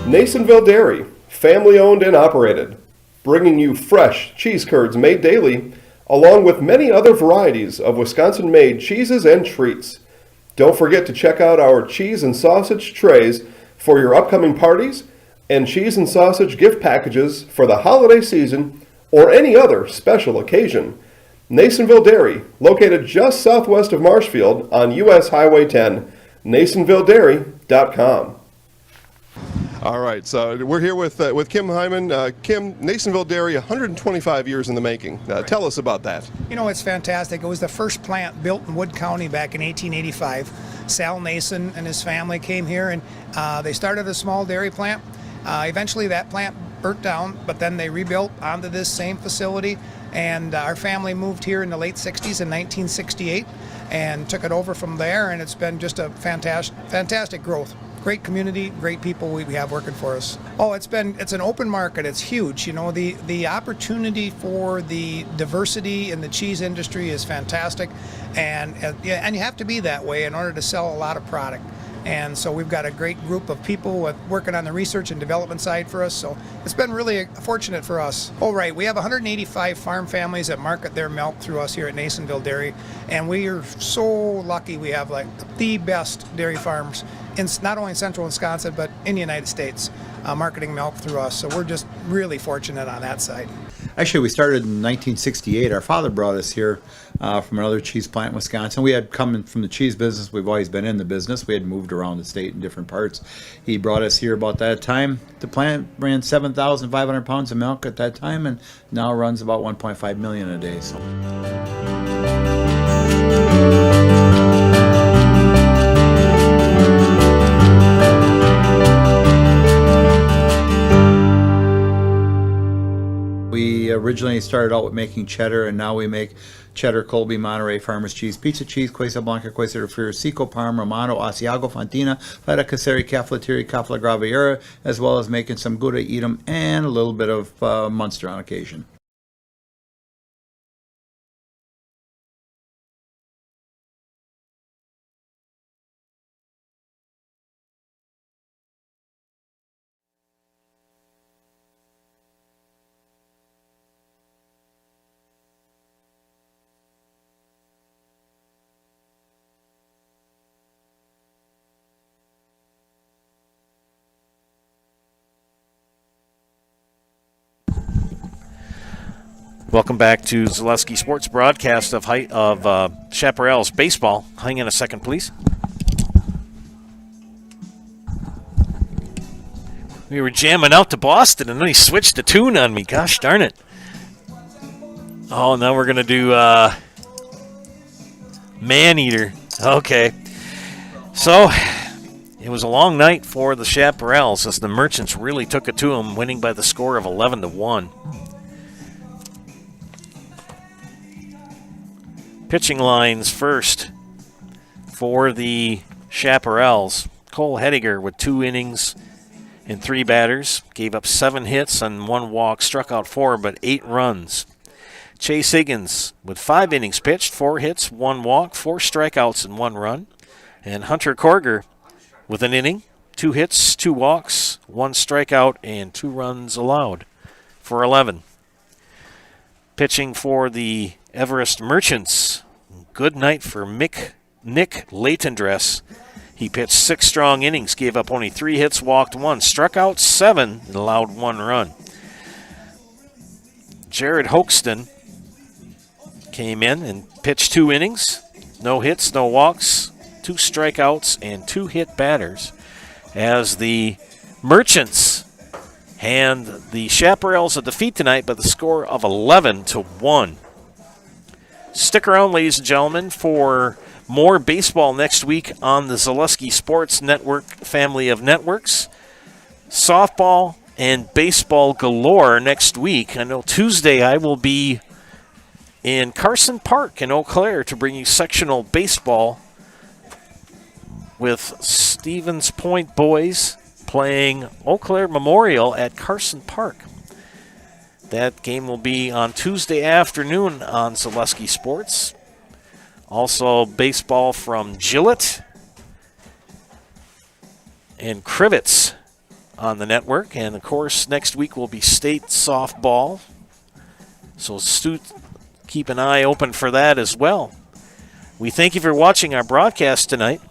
Nasonville Dairy, family owned and operated, bringing you fresh cheese curds made daily, along with many other varieties of Wisconsin-made cheeses and treats. Don't forget to check out our cheese and sausage trays for your upcoming parties and cheese and sausage gift packages for the holiday season or any other special occasion. Nasonville Dairy, located just southwest of Marshfield on U.S. Highway 10, NasonvilleDairy.com. All right, so we're here with Kim Hyman. Kim, Nasonville Dairy, 125 years in the making. Tell us about that. You know, it's fantastic. It was the first plant built in Wood County back in 1885. Sal Nason and his family came here, and they started a small dairy plant. Eventually that plant burnt down, but then they rebuilt onto this same facility, and our family moved here in the late 60s in 1968 and took it over from there, and it's been just a fantastic growth. Great community, great people we have working for us. Oh, it's an open market. It's huge. You know, the opportunity for the diversity in the cheese industry is fantastic, and you have to be that way in order to sell a lot of product. And so we've got a great group of people working on the research and development side for us. So it's been really fortunate for us. Oh, right. We have 185 farm families that market their milk through us here at Nasonville Dairy. And we are so lucky we have like the best dairy farms in not only central Wisconsin, but in the United States, marketing milk through us. So we're just really fortunate on that side. Actually, we started in 1968. Our father brought us here from another cheese plant in Wisconsin. We had come from the cheese business. We've always been in the business. We had moved around the state in different parts. He brought us here about that time. The plant ran 7,500 pounds of milk at that time, and now runs about 1.5 million a day. So. We originally started out with making cheddar, and now we make cheddar, Colby, Monterey, Farmers cheese, pizza cheese, Quesa Blanca, Quesa de Friar, Seco, Parma, Romano, Asiago, Fontina, Feta Caseri, Caflateri, Cafla Graviera, as well as making some Gouda, Edam, and a little bit of Munster on occasion. Welcome back to Zaleski Sports broadcast of Chaparrals baseball. Hang on a second, please. We were jamming out to Boston, and then he switched the tune on me. Gosh darn it. Oh, now we're going to do Man-Eater. Okay. So, it was a long night for the Chaparrals as the Merchants really took it to them, winning by the score of 11-1. Pitching lines first for the Chaparrals. Cole Hediger with 2 innings and 3 batters. Gave up 7 hits and 1 walk. Struck out 4, but 8 runs. Chase Higgins with 5 innings pitched. 4 hits, 1 walk, 4 strikeouts and 1 run. And Hunter Korger with an inning. 2 hits, 2 walks, 1 strikeout, and 2 runs allowed for 11. Pitching for the Everest Merchants. Good night for Nick Laytondress. He pitched 6 strong innings, gave up only 3 hits, walked 1, struck out 7, and allowed 1 run. Jared Hoaxton came in and pitched 2 innings, no hits, no walks, 2 strikeouts, and 2 hit batters as the Merchants hand the Chaparrals a defeat tonight by the score of 11-1. Stick around, ladies and gentlemen, for more baseball next week on the Zaleski Sports Network family of networks. Softball and baseball galore next week. I know Tuesday I will be in Carson Park in Eau Claire to bring you sectional baseball with Stevens Point boys playing Eau Claire Memorial at Carson Park. That game will be on Tuesday afternoon on Zaleski Sports. Also, baseball from Gillett and Crivets on the network. And, of course, next week will be state softball. So keep an eye open for that as well. We thank you for watching our broadcast tonight.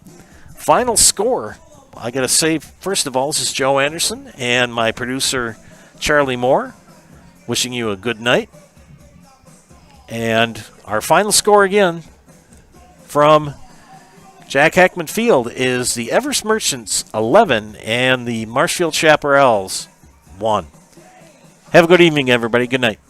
Final score, I got to say, first of all, this is Joe Anderson and my producer, Charlie Moore. Wishing you a good night. And our final score again from Jack Heckman Field is the Everest Merchants 11 and the Marshfield Chaparrals 1. Have a good evening, everybody. Good night.